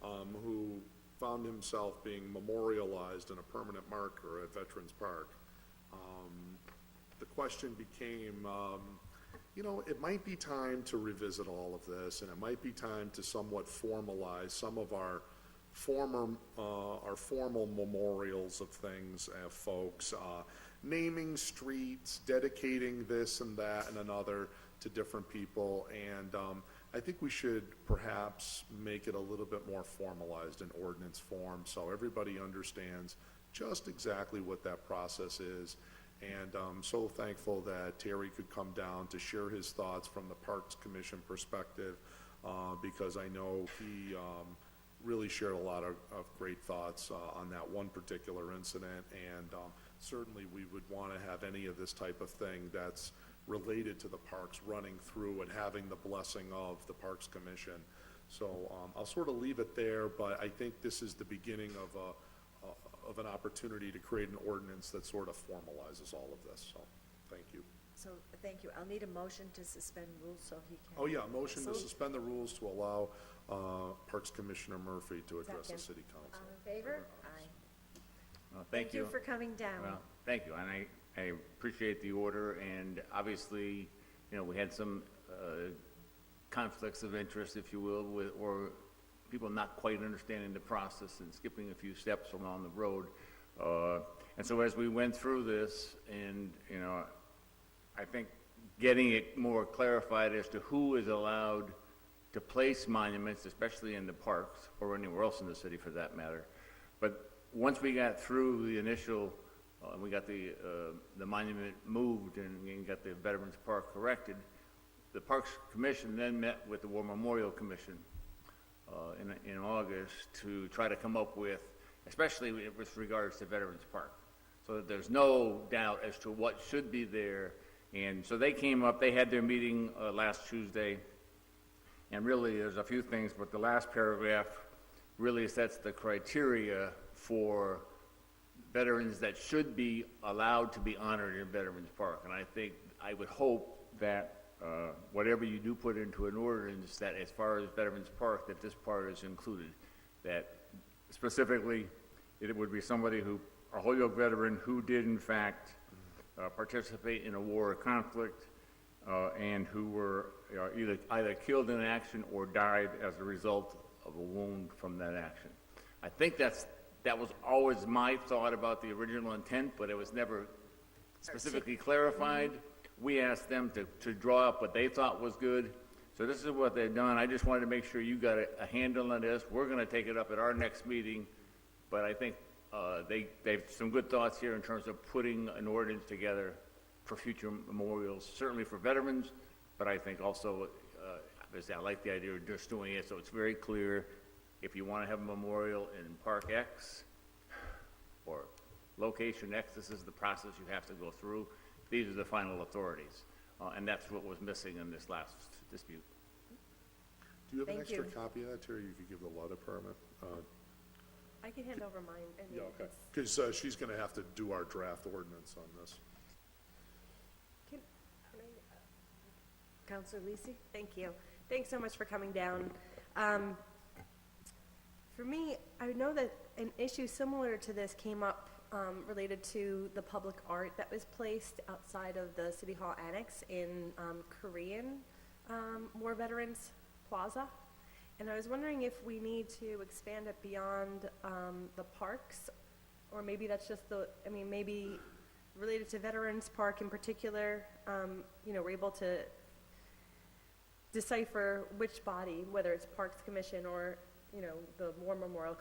who found himself being memorialized in a permanent marker at Veterans Park. The question became, it might be time to revisit all of this, and it might be time to somewhat formalize some of our formal memorials of things, folks, naming streets, dedicating this and that and another to different people, and I think we should perhaps make it a little bit more formalized in ordinance form so everybody understands just exactly what that process is. And I'm so thankful that Terry could come down to share his thoughts from the Parks Commission perspective, because I know he really shared a lot of great thoughts on that one particular incident, and certainly we would want to have any of this type of thing that's related to the parks running through and having the blessing of the Parks Commission. So I'll sort of leave it there, but I think this is the beginning of an opportunity to create an ordinance that sort of formalizes all of this, so thank you. So, thank you. I'll need a motion to suspend rules so he can. Oh, yeah, motion to suspend the rules to allow Parks Commissioner Murphy to address the Second. city council. All in favor? Aye. Well, thank you. for coming down. Well, thank you, and I appreciate the order, and obviously, we had some conflicts of interest, if you will, or people not quite understanding the process and skipping a few steps along the road. And so as we went through this, and, I think getting it more clarified as to who is allowed to place monuments, especially in the parks, or anywhere else in the city for that matter. But once we got through the initial, we got the monument moved and got the Veterans Park corrected, the Parks Commission then met with the War Memorial Commission in August to try to come up with, especially with regards to Veterans Park, so that there's no doubt as to what should be there. And so they came up, they had their meeting last Tuesday, and really there's a few things, but the last paragraph really sets the criteria for veterans that should be allowed to be honored in Veterans Park. And I would hope that whatever you do put into an ordinance, that as far as Veterans Park, that this part is included, that specifically it would be somebody a Holyoke veteran who did in fact participate in a war or conflict, and who were either killed in action or died as a result of a wound from that action. I think that was always my thought about the original intent, but it was never specifically clarified. We asked them to draw up what they thought was good. So this is what they've done. I just wanted to make sure you got a handle on this. We're going to take it up at our next meeting, but I think they've some good thoughts here in terms of putting an ordinance together for future memorials, certainly for veterans, but I think also, obviously I like the idea of just doing it so it's very clear. If you want to have a memorial in Park X or location X, this is the process you have to go through. These are the final authorities, and that's what was missing in this last dispute. Do you have an Thank extra you. copy of that, Terry, you could give the law department? I can hand over mine. Yeah, okay, because she's going to have to do our draft ordinance on this. Counselor Lisi? Thank you. Thanks so much for coming down. For me, I know that an issue similar to this came up related to the public art that was placed outside of the City Hall Annex in Korean War Veterans Plaza. And I was wondering if we need to expand it beyond the parks, or maybe that's just maybe related to Veterans Park in particular, we're able to decipher which body, whether it's Parks Commission or the War Memorial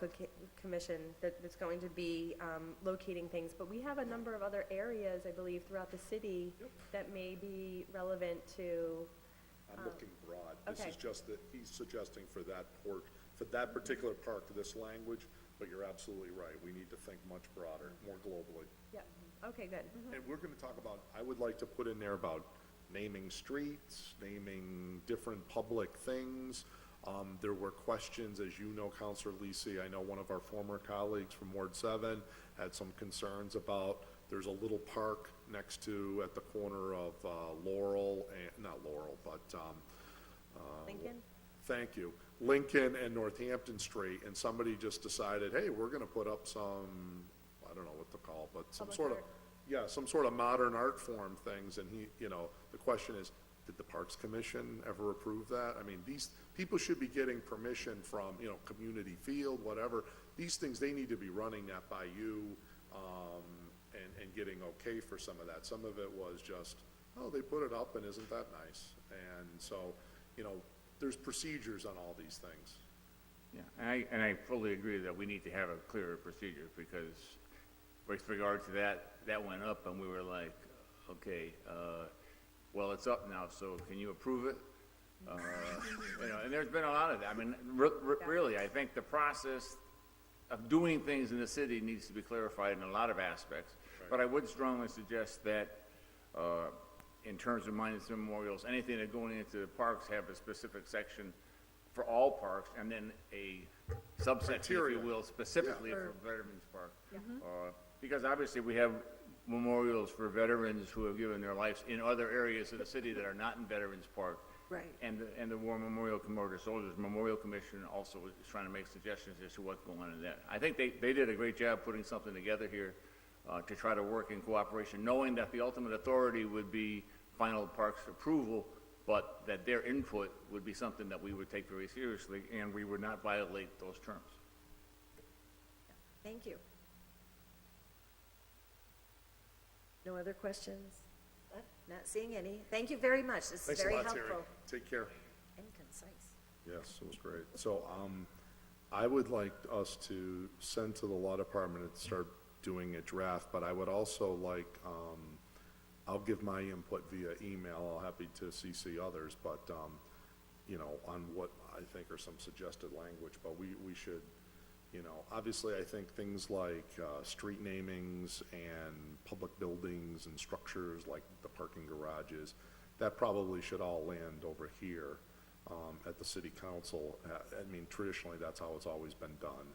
Commission that's going to be locating things. But we have a number of other areas, I believe, throughout the city that may be relevant to. I'm looking broad. This okay. is just that he's suggesting for that particular park, this language, but you're absolutely right. We need to think much broader, more globally. Yeah. Okay. Good. And we're going to talk about, I would like to put in there about naming streets, naming different public things. There were questions, as you know, Counselor Lisi, I know one of our former colleagues from Ward 7 had some concerns about, there's a little park next to, at the corner of Laurel, and, not Laurel, but, Lincoln? thank you, Lincoln and Northampton Street, and somebody just decided, hey, we're gonna put up some, I don't know what to call, but some Public sort of, art. yeah, some sort of modern art form things, and he, you know, the question is, did the Parks Commission ever approve that? I mean, these, people should be getting permission from, you know, Community Field, whatever. These things, they need to be running that by you, and getting okay for some of that. Some of it was just, oh, they put it up and isn't that nice? And so, you know, there's procedures on all these things. Yeah, and I fully agree that we need to have a clearer procedure, because with regard to that, that went up and we were like, okay, well, it's up now, so can you approve it? You know, and there's been a lot of that. I mean, really, I think the process of doing things in the city needs to be clarified in a lot of aspects. But I would strongly suggest that, in terms of monuments and memorials, anything that going into the parks have a specific section for all parks, and then a subsection, if you Criteria. will, specifically for Veterans Park. Because obviously we have memorials for veterans who have given their lives in other areas of the city that are not in Veterans Park. Right. And the War Memorial Commemorative Soldiers Memorial Commission also is trying to make suggestions as to what's going on in that. I think they did a great job putting something together here to try to work in cooperation, knowing that the ultimate authority would be final parks approval, but that their input would be something that we would take very seriously, and we would not violate those terms. Thank you. No other questions? Not seeing any. Thank you very much. This is Thanks a very lot, helpful. Terry. Take care. And concise. Yes, it was great. So, I would like us to send to the law department and start doing a draft, but I would also like, I'll give my input via email. I'll happy to CC others, but, you know, on what I think are some suggested language, but we should, you know, obviously I think things like, street namings and public buildings and structures like the parking garages, that probably should all land over here, at the city council. I mean, traditionally, that's how it's always been done.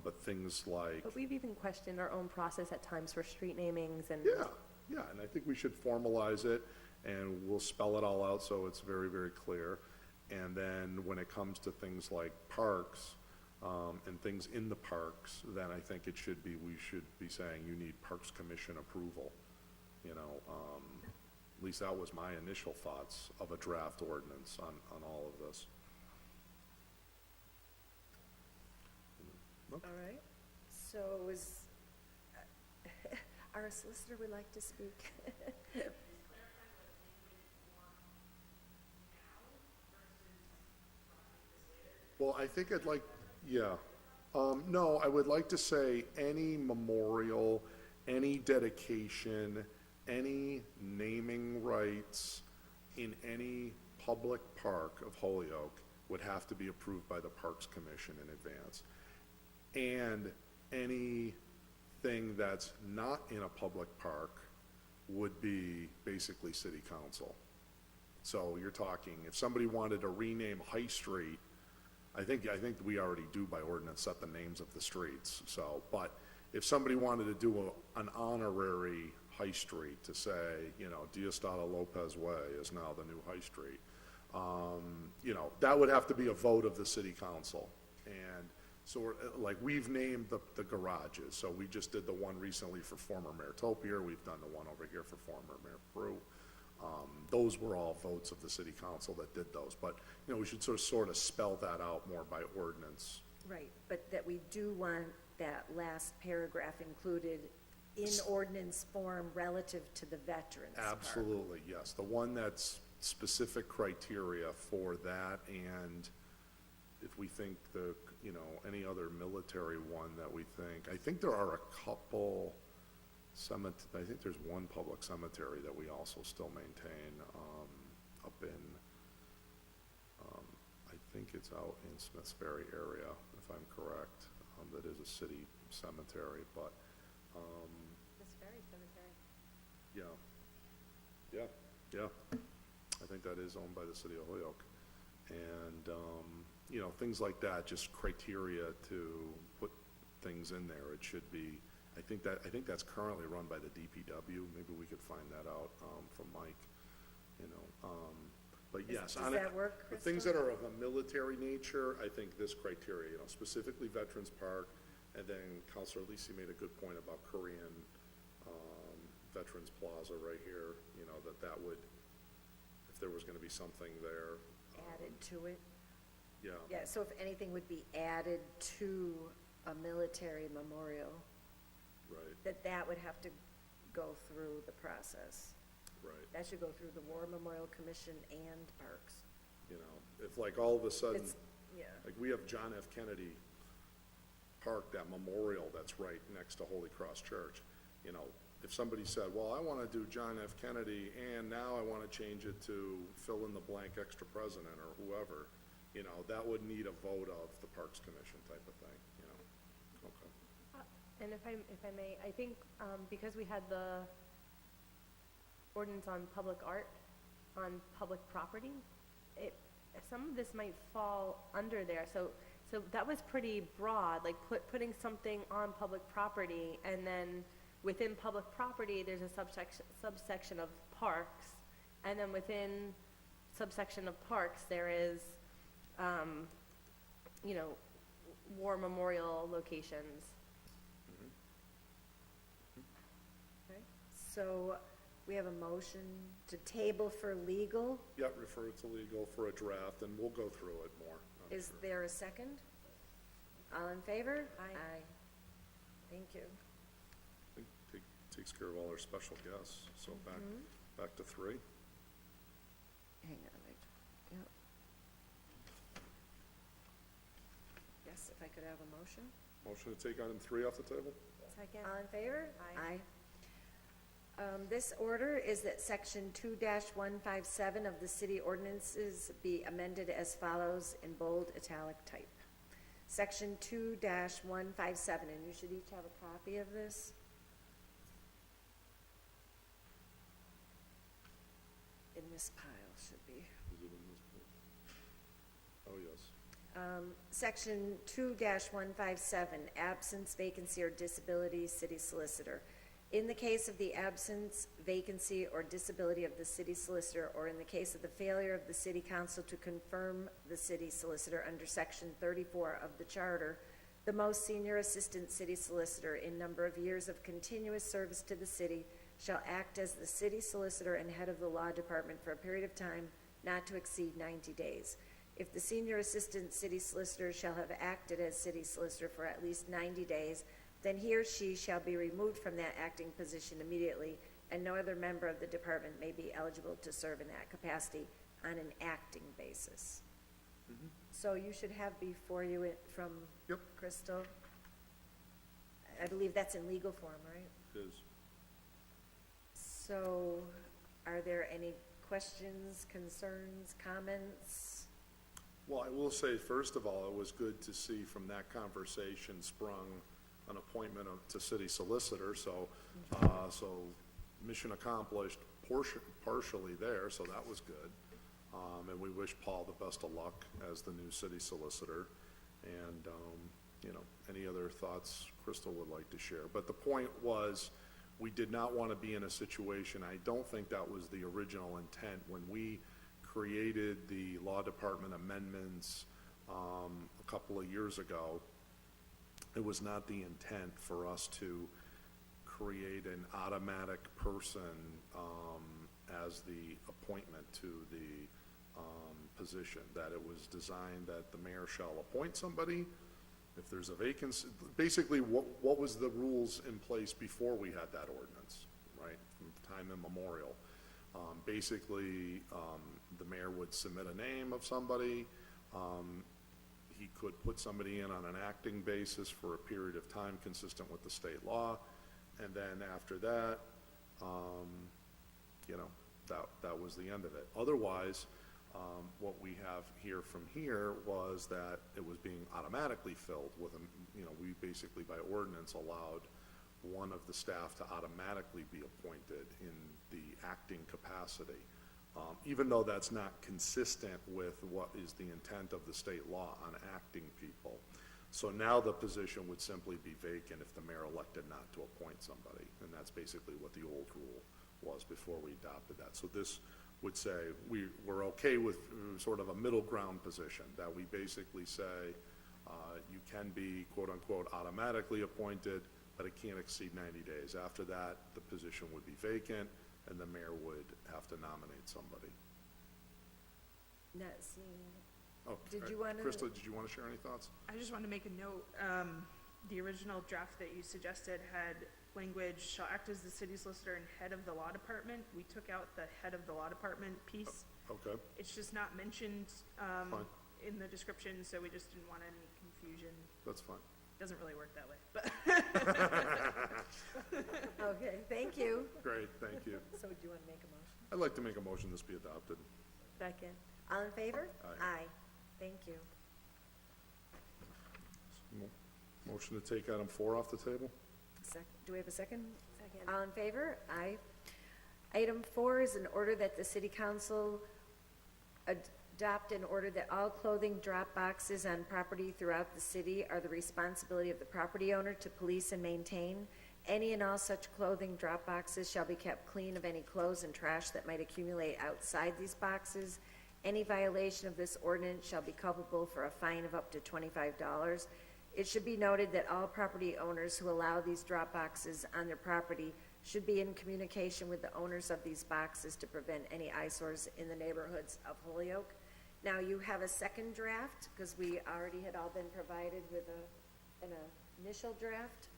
But things like, But we've even questioned our own process at times for street namings and. yeah, and I think we should formalize it, and we'll spell it all out so it's very, very clear. And then when it comes to things like parks, and things in the parks, then I think we should be saying you need Parks Commission approval. You know, at least that was my initial thoughts of a draft ordinance on all of this. All right. So is, our solicitor would like to speak. Well, I think I'd like, yeah. No, I would like to say any memorial, any dedication, any naming rights in any public park of Holyoke would have to be approved by the Parks Commission in advance. And anything that's not in a public park would be basically city council. So you're talking, if somebody wanted to rename High Street, I think we already do by ordinance set the names of the streets, so, but if somebody wanted to do an honorary High Street to say, you know, Diosdado Lopez Way is now the new High Street, you know, that would have to be a vote of the city council. And so, like, we've named the garages, so we just did the one recently for former Mayor Topier, we've done the one over here for former Mayor Prue. Those were all votes of the city council that did those, but, you know, we should sort of spell that out more by ordinance. Right, but that we do want that last paragraph included in ordinance form relative to the Veterans Park. Absolutely, yes, the one that's specific criteria for that, and if we think you know, any other military one that we think, I think there are a couple I think there's one public cemetery that we also still maintain, up in, I think it's out in Smiths Ferry area, if I'm correct, that is a city cemetery, but, This Ferry Cemetery. yeah, yeah, Yeah, I think that is owned by the city of Holyoke. And, you know, things like that, just criteria to put things in there, it should be, I think that's currently run by the DPW, maybe we could find that out, from Mike, you know, but yes. Does on it- that work, The things Crystal? that are of a military nature, I think this criteria, you know, specifically Veterans Park, and then Counselor Lisi made a good point about Korean, Veterans Plaza right here, you know, that would, if there was gonna be something there. Added to it? Yeah. Yeah, so if anything would be added to a military memorial, Right, that would have to go through the process. right. That should go through the War Memorial Commission and Parks. You know, if like all of a sudden, It's, yeah, like we have John F. Kennedy Park, that memorial that's right next to Holy Cross Church. You know, if somebody said, well, I want to do John F. Kennedy and now I want to change it to fill in the blank extra president or whoever, you know, that would need a vote of the Parks Commission type of thing, you know? Okay. And if I may, I think, because we had the ordinance on public art, on public property, some of this might fall under there, so that was pretty broad, like putting something on public property, and then within public property, there's a subsection of parks, and then within subsection of parks, there is, you know, war memorial locations. okay. So we have a motion to table for legal. Yep, refer it to legal for a draft and we'll go through it more. I'm Is sure. there a second? All in favor? Aye. Thank you. I think takes care of all our special guests, so back to 3. Hang on, yep. Yes, if I could have a motion? Motion to take item 3 off the table? Second. All in favor? Aye. This order is that section 2-157 of the city ordinances be amended as follows in bold italic type. Section 2-157, and you should each have a copy of this. In this pile should be. Is it in this book? Oh, yes. Section 2-157, absence, vacancy, or disability, city solicitor. In the case of the absence, vacancy, or disability of the city solicitor, or in the case of the failure of the city council to confirm the city solicitor under section 34 of the charter, the most senior assistant city solicitor in number of years of continuous service to the city shall act as the city solicitor and head of the law department for a period of time not to exceed 90 days. If the senior assistant city solicitor shall have acted as city solicitor for at least 90 days, then he or she shall be removed from that acting position immediately, and no other member of the department may be eligible to serve in that capacity on an acting basis. So you should have before you it from Yep. Crystal. I believe that's in legal form, right? It is. So are there any questions, concerns, comments? Well, I will say, first of all, it was good to see from that conversation sprung an appointment to city solicitor, so, so mission accomplished partially there, so that was good. And we wish Paul the best of luck as the new city solicitor. And, you know, any other thoughts Crystal would like to share? But the point was, we did not want to be in a situation, I don't think that was the original intent when we created the law department amendments a couple of years ago. It was not the intent for us to create an automatic person as the appointment to the position, that it was designed that the mayor shall appoint somebody. If there's a vacancy, basically what was the rules in place before we had that ordinance, right, from time immemorial? Basically, the mayor would submit a name of somebody, he could put somebody in on an acting basis for a period of time consistent with the state law, and then after that, you know, that was the end of it. Otherwise, what we have here from here was that it was being automatically filled with a, you know, we basically by ordinance allowed one of the staff to automatically be appointed in the acting capacity, even though that's not consistent with what is the intent of the state law on acting people. So now the position would simply be vacant if the mayor elected not to appoint somebody, and that's basically what the old rule was before we adopted that. So this would say we're okay with sort of a middle ground position, that we basically say you can be quote-unquote automatically appointed, but it can't exceed 90 days. After that, the position would be vacant, and the mayor would have to nominate somebody. Not seeing, Okay. Did you wanna- Krista, did you want to share any thoughts? I just wanted to make a note, the original draft that you suggested had language, shall act as the city solicitor and head of the law department. We took out the head of the law department piece. Okay, It's just not mentioned, fine, in the description, so we just didn't want any confusion. that's fine. Doesn't really work that way, but. okay, thank you. Great, thank you. So do you want to make a motion? I'd like to make a motion this be adopted. Second. All in favor? Aye. Thank you. Motion to take item 4 off the table? Do we have a second? Second. All in favor? Aye. Item 4 is an order that the city council adopt an order that all clothing drop boxes on property throughout the city are the responsibility of the property owner to police and maintain. Any and all such clothing drop boxes shall be kept clean of any clothes and trash that might accumulate outside these boxes. Any violation of this ordinance shall be culpable for a fine of up to $25. It should be noted that all property owners who allow these drop boxes on their property should be in communication with the owners of these boxes to prevent any eyesores in the neighborhoods of Holyoke. Now, you have a second draft, because we already had all been provided with an initial draft.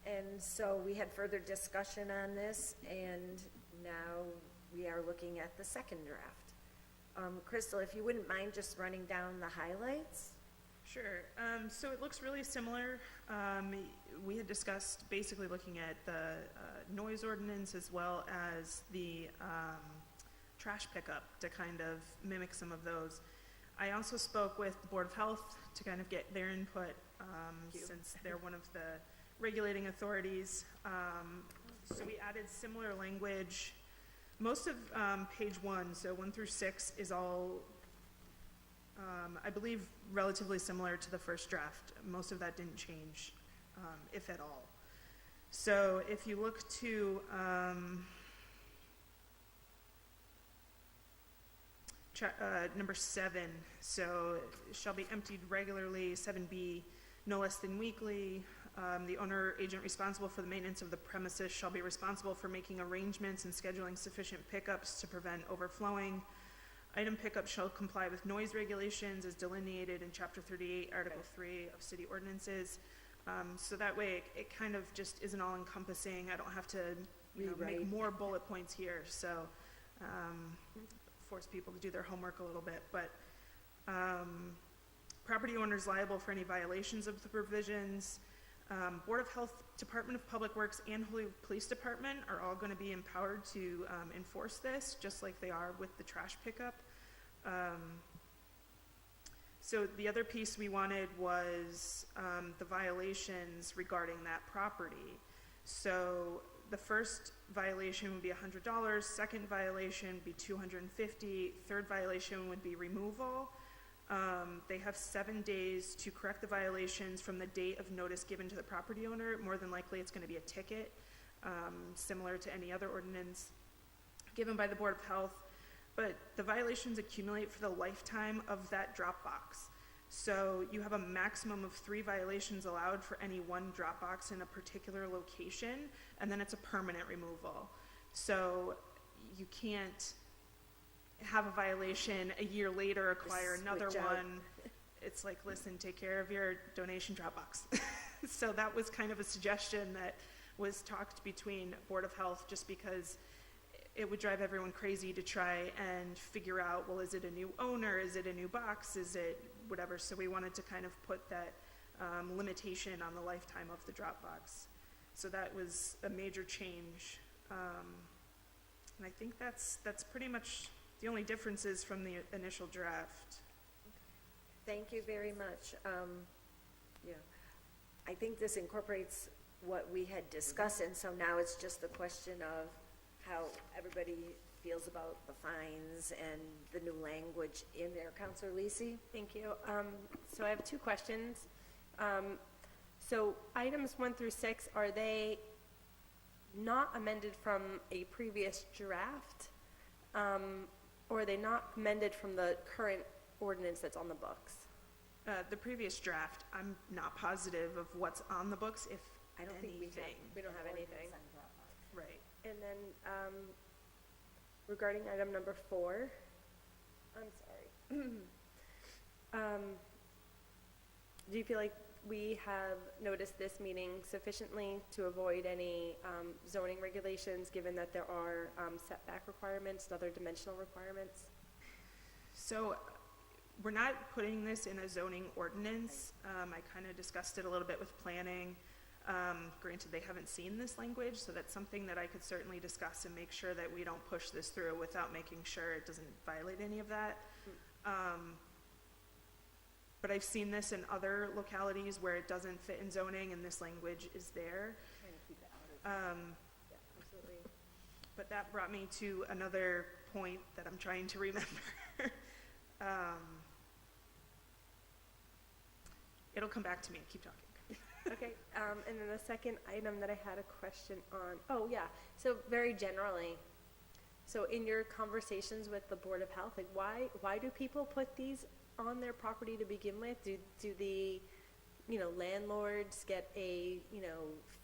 And so we had further discussion on this, and now we are looking at the second draft. Crystal, if you wouldn't mind just running down the highlights? Sure. So it looks really similar. We had discussed basically looking at the noise ordinance as well as the trash pickup to kind of mimic some of those. I also spoke with the Board of Health to kind of get their input, since they're one of the regulating authorities. So we added similar language. Most of page 1, so 1 through 6, is all, I believe, relatively similar to the first draft. Most of that didn't change, if at all. So if you look to number 7, so it shall be emptied regularly. 7B, no less than weekly. The owner or agent responsible for the maintenance of the premises shall be responsible for making arrangements and scheduling sufficient pickups to prevent overflowing. Item pickup shall comply with noise regulations as delineated in Chapter 38, Article 3 of City Ordinances. So that way it kind of just isn't all encompassing. I don't have to make Rewrite. more bullet points here, so force people to do their homework a little bit. But property owners liable for any violations of the provisions. Board of Health, Department of Public Works, and Holyoke Police Department are all going to be empowered to enforce this, just like they are with the trash pickup. So the other piece we wanted was the violations regarding that property. So the first violation would be $100, second violation would be $250, third violation would be removal. They have 7 days to correct the violations from the date of notice given to the property owner. More than likely, it's going to be a ticket, similar to any other ordinance given by the Board of Health. But the violations accumulate for the lifetime of that drop box. So you have a maximum of 3 violations allowed for any one drop box in a particular location, and then it's a permanent removal. So you can't have a violation a year later, acquire another switch out. one. It's like, listen, take care of your donation drop box. So that was kind of a suggestion that was talked between Board of Health, just because it would drive everyone crazy to try and figure out, well, is it a new owner? Is it a new box? Is it whatever? So we wanted to kind of put that limitation on the lifetime of the drop box. So that was a major change. And I think that's pretty much the only differences from the initial draft. Thank you very much. Yeah, I think this incorporates what we had discussed, and so now it's just a question of how everybody feels about the fines and the new language in there. Counselor Lisi? Thank you. So I have two questions. So items 1 through 6, are they not amended from a previous draft? Or are they not amended from the current ordinance that's on the books? The previous draft, I'm not positive of what's on the books, if I don't think we have. anything. We don't have anything. Right. And then regarding item number 4, I'm sorry. Do you feel like we have noticed this meeting sufficiently to avoid any zoning regulations, given that there are setback requirements and other dimensional requirements? So we're not putting this in a zoning ordinance. I kind of discussed it a little bit with planning. Granted, they haven't seen this language, so that's something that I could certainly discuss and make sure that we don't push this through without making sure it doesn't violate any of that. But I've seen this in other localities where it doesn't fit in zoning and this language is there. Absolutely. But that brought me to another point that I'm trying to remember. It'll come back to me. Keep talking. Okay, and then the second item that I had a question on, oh yeah, so very generally, so in your conversations with the Board of Health, like why do people put these on their property to begin with? Do the, landlords get a,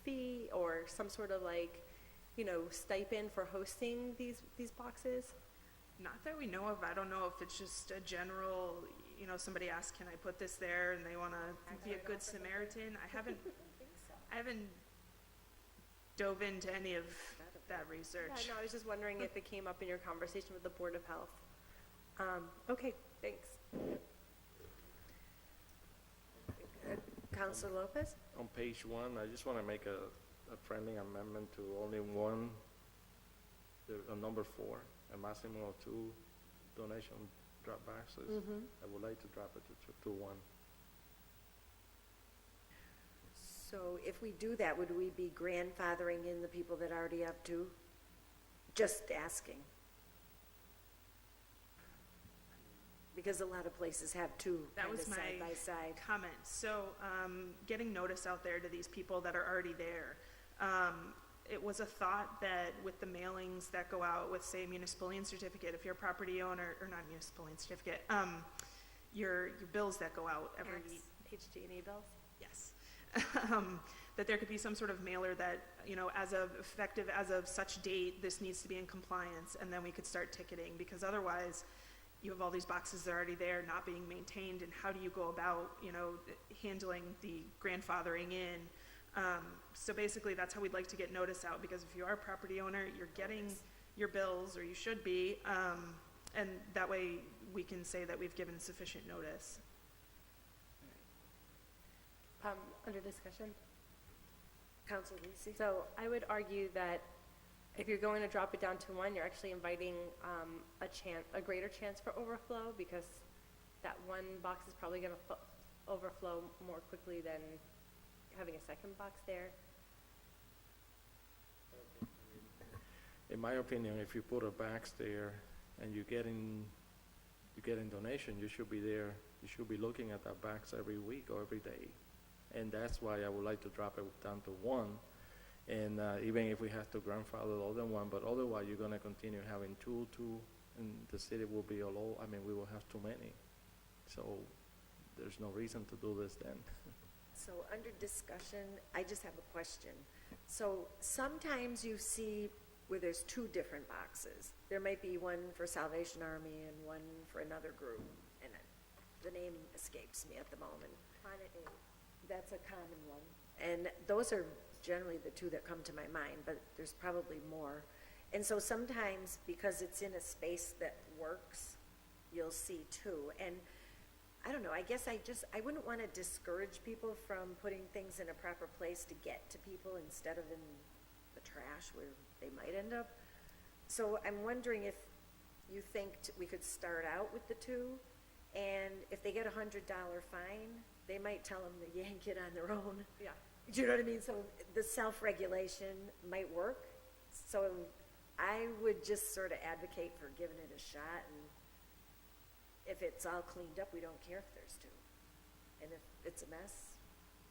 fee or some sort of like, stipend for hosting these boxes? Not that we know of. I don't know if it's just a general, somebody asks, can I put this there? And they want to be a good Samaritan. I haven't dove into any of that research. Yeah, no, I was just wondering if it came up in your conversation with the Board of Health. Okay, thanks. Counselor Lopez? On page 1, I just want to make a friendly amendment to only one, on number 4, a maximum of 2 donation drop boxes. I would like to drop it to 1. So if we do that, would we be grandfathering in the people that already have 2? Just asking. Because a lot of places have 2 That kind of was my side by side. comment. So, getting notice out there to these people that are already there. It was a thought that with the mailings that go out with, say, municipal lien certificate, if you're a property owner, or not municipal lien certificate, your bills that go out every, HG&E bills? yes. That there could be some sort of mailer that, effective as of such date, this needs to be in compliance, and then we could start ticketing, because otherwise, you have all these boxes that are already there, not being maintained, and how do you go about, handling the grandfathering in? So basically, that's how we'd like to get notice out, because if you are a property owner, you're getting your bills, or you should be, and that way we can say that we've given sufficient notice. Under discussion. Counselor Lisi? So I would argue that if you're going to drop it down to 1, you're actually inviting a greater chance for overflow, because that 1 box is probably going to overflow more quickly than having a second box there. In my opinion, if you put a box there and you're getting donation, you should be there. You should be looking at that box every week or every day, and that's why I would like to drop it down to 1. And even if we have to grandfather all than 1, but otherwise you're going to continue having 2, and the city will be all over. I mean, we will have too many. So there's no reason to do this then. So under discussion, I just have a question. So sometimes you see where there's 2 different boxes. There might be one for Salvation Army and one for another group, and the name escapes me at the moment. That's a common one. And those are generally the 2 that come to my mind, but there's probably more. And so sometimes, because it's in a space that works, you'll see 2. And I don't know, I guess I wouldn't want to discourage people from putting things in a proper place to get to people instead of in the trash where they might end up. So I'm wondering if you think we could start out with the 2, and if they get $100 fine, they might tell them to yank it on their own. Yeah. Do you know what I mean? So the self-regulation might work. So I would just sort of advocate for giving it a shot, and if it's all cleaned up, we don't care if there's two. And if it's a mess,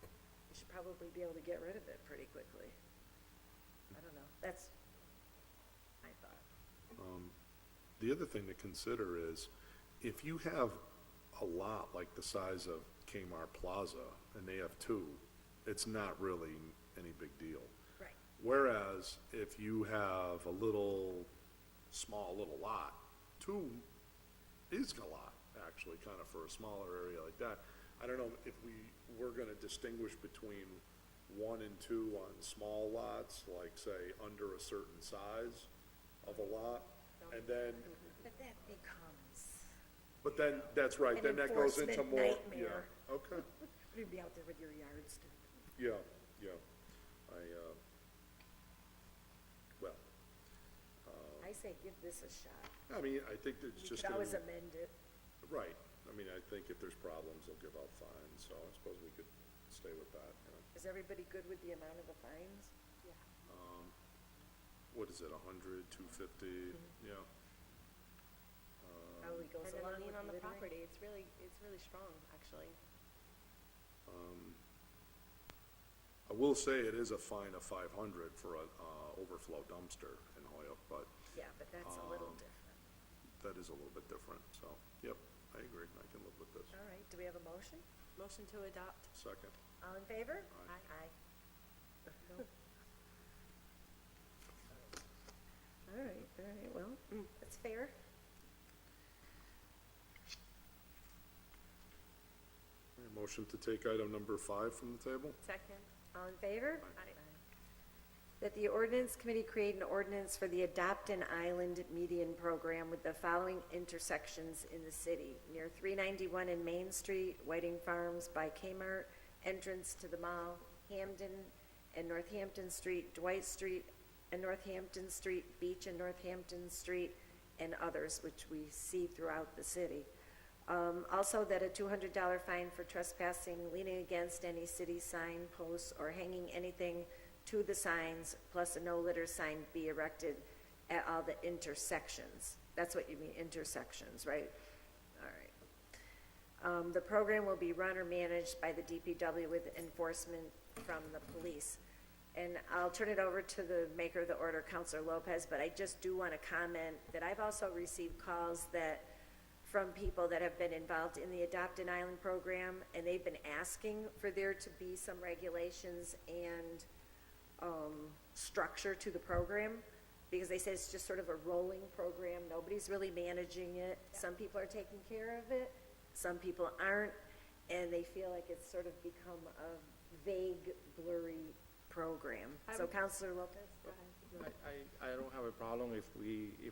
we should probably be able to get rid of it pretty quickly. I don't know. That's my thought. The other thing to consider is, if you have a lot like the size of Kmart Plaza, and they have two, it's not really any big deal. Right. Whereas, if you have a small little lot, two is a lot, actually, kind of for a smaller area like that. I don't know if we're gonna distinguish between 1 and 2 on small lots, like, say, under a certain size of a lot, and then, But that becomes but then, that's right, an then that goes into enforcement more, nightmare. yeah, okay, You'd be out there with your yardstick. yeah, well, I say give this a shot. I mean, I think it's You just could gonna, always amend it. right, I mean, I think if there's problems, they'll give out fines, so I suppose we could stay with that, you know. Is everybody good with the amount of the fines? What is it, 100, 250, yeah. How he goes And then along the lien with on the littering? property, it's really strong, actually. I will say it is a fine of 500 for a overflow dumpster in Hoyoke, but Yeah, but that's a little different. that is a little bit different, so, yep, I agree, I can live with this. All right, do we have a motion? Motion to adopt. Second. All in favor? Aye. Aye. All right, well, that's fair. All right, motion to take item number 5 from the table? Second. All in favor? Aye. That the Ordinance Committee create an ordinance for the Adopt an Island median program with the following intersections in the city: near 391 in Main Street, Whiting Farms by Kmart, entrance to the mall, Hamden and Northampton Street, Dwight Street and Northampton Street, Beach and Northampton Street, and others, which we see throughout the city. Also, that a $200 fine for trespassing, leaning against any city sign, posts, or hanging anything to the signs, plus a no litter sign be erected at all the intersections. That's what you mean, intersections, right? All right. The program will be run or managed by the DPW with enforcement from the police. And I'll turn it over to the maker of the order, Counselor Lopez, but I just do want to comment that I've also received calls from people that have been involved in the Adopt an Island program, and they've been asking for there to be some regulations and structure to the program, because they say it's just sort of a rolling program. Nobody's really managing it. Some people are taking care of it, some people aren't, and they feel like it's sort of become a vague, blurry program. So Counselor Lopez, go ahead. I don't have a problem if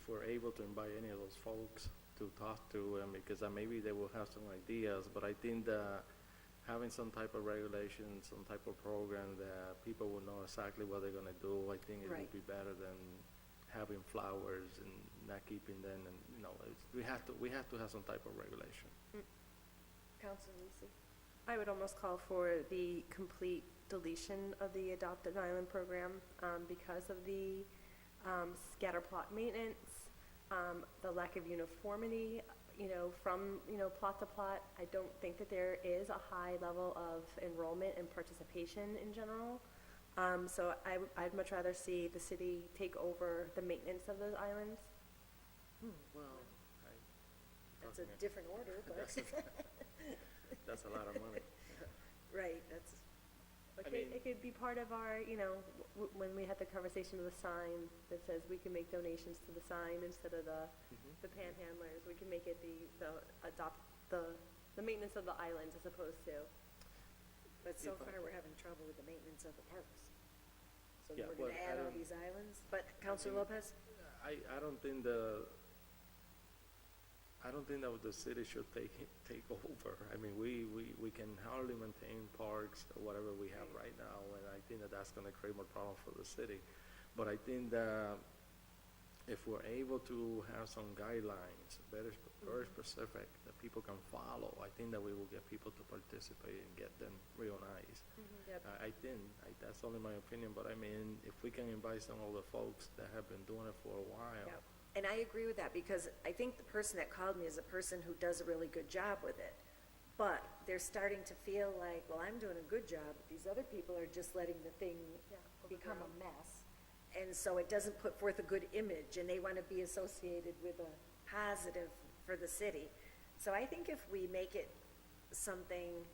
we're able to invite any of those folks to talk to them, because maybe they will have some ideas, but I think that having some type of regulation, some type of program that people will know exactly what they're gonna do, I think it Right. would be better than having flowers and not keeping them, and, we have to have some type of regulation. Counselor Lucy? I would almost call for the complete deletion of the Adopt an Island program because of the scatter plot maintenance, the lack of uniformity, from, plot to plot. I don't think that there is a high level of enrollment and participation in general. So I'd much rather see the city take over the maintenance of those islands. Well, That's a different order, but, that's a lot of money. right, that's, It could be part of our, when we had the conversation of the sign that says we can make donations to the sign instead of the panhandlers, we can make it the maintenance of the islands as opposed to. but so far we're having trouble with the maintenance of the parks. So Yeah, we're well, gonna add all these islands, but Counselor Lopez? I don't think that the city should take over. I mean, we can hardly maintain parks or whatever we have right now, and I think that's gonna create more problems for the city. But I think that if we're able to have some guidelines, very specific, that people can follow, I think that we will get people to participate and get them real nice. Yep. That's only my opinion, but I mean, if we can invite some of the folks that have been doing it for a while. Yeah. And I agree with that, because I think the person that called me is a person who does a really good job with it. But they're starting to feel like, well, I'm doing a good job, but these other people are just letting the thing become a mess. And so it doesn't put forth a good image, and they want to be associated with a positive for the city. So I think if we make it something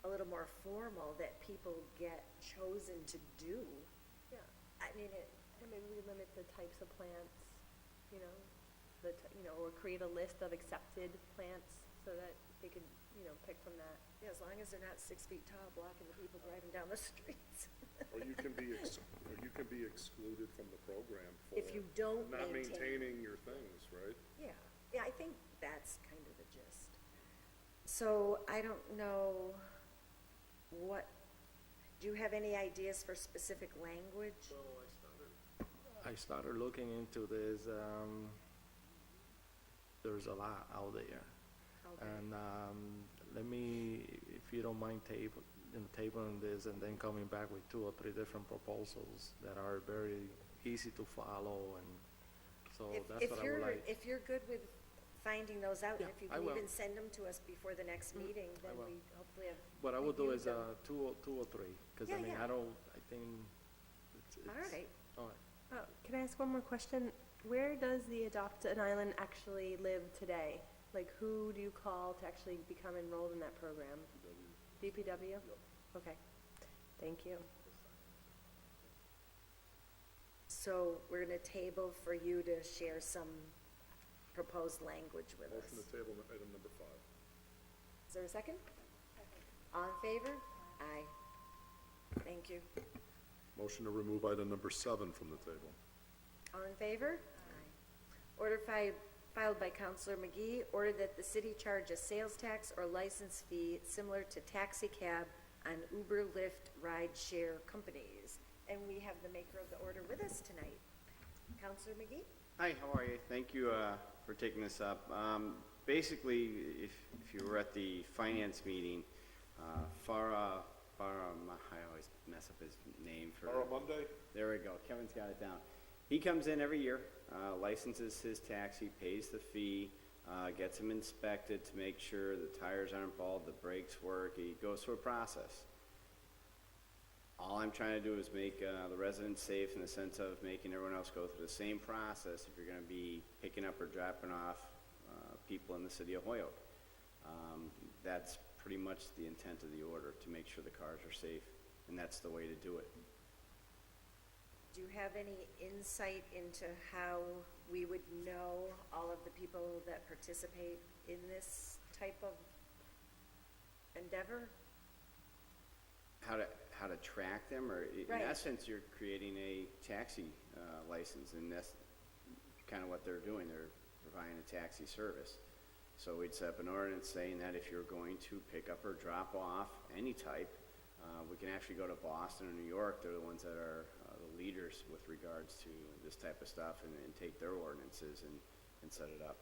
a little more formal that people get chosen to do, Yeah. I mean, And maybe we limit the types of plants, you know, or create a list of accepted plants so that they could, pick from that. yeah, as long as they're not 6 feet tall, blocking the people driving down the streets. Or you can be excluded from the program for If you don't not maintain. maintaining your things, right? Yeah, I think that's kind of the gist. So I don't know do you have any ideas for specific language? I started looking into this, there's a lot out there. Okay. And let me, if you don't mind tabling this and then coming back with 2 or 3 different proposals that are very easy to follow, and so that's what I would like. If you're good with finding those out, and Yeah, if you I can will. even send them to us before the next meeting, then will. we hopefully have. What I would do is reviewed them. 2 or 3, because I Yeah, mean, yeah. I think it's. All right. All right. Oh, can I ask one more question? Where does the Adopt an Island actually live today? Like, who do you call to actually become enrolled in that program? DPW? Okay, thank you. So we're going to table for you to share some proposed language with us. Motion to table item number 5. Is there a second? All in favor? Aye. Thank you. Motion to remove item number 7 from the table. All in favor? Aye. Order filed by Counselor McGee, order that the city charge a sales tax or license fee similar to taxi cab on Uber, Lyft, ride-share companies. And we have the maker of the order with us tonight. Counselor McGee? Hi, how are you? Thank you for taking this up. Basically, if you were at the finance meeting, Farah, I always mess up his name for. Tomorrow, Monday? There we go. Kevin's got it down. He comes in every year, licenses his taxi, pays the fee, gets him inspected to make sure the tires aren't bald, the brakes work. He goes through a process. All I'm trying to do is make the residents safe in the sense of making everyone else go through the same process if you're going to be picking up or dropping off people in the city of Holyoke. That's pretty much the intent of the order, to make sure the cars are safe, and that's the way to do it. Do you have any insight into how we would know all of the people that participate in this type of endeavor? How to track them, or in Right. essence, you're creating a taxi license, and that's kind of what they're doing. They're providing a taxi service. So we'd set up an ordinance saying that if you're going to pick up or drop off any type, we can actually go to Boston or New York. They're the ones that are the leaders with regards to this type of stuff, and take their ordinances and set it up.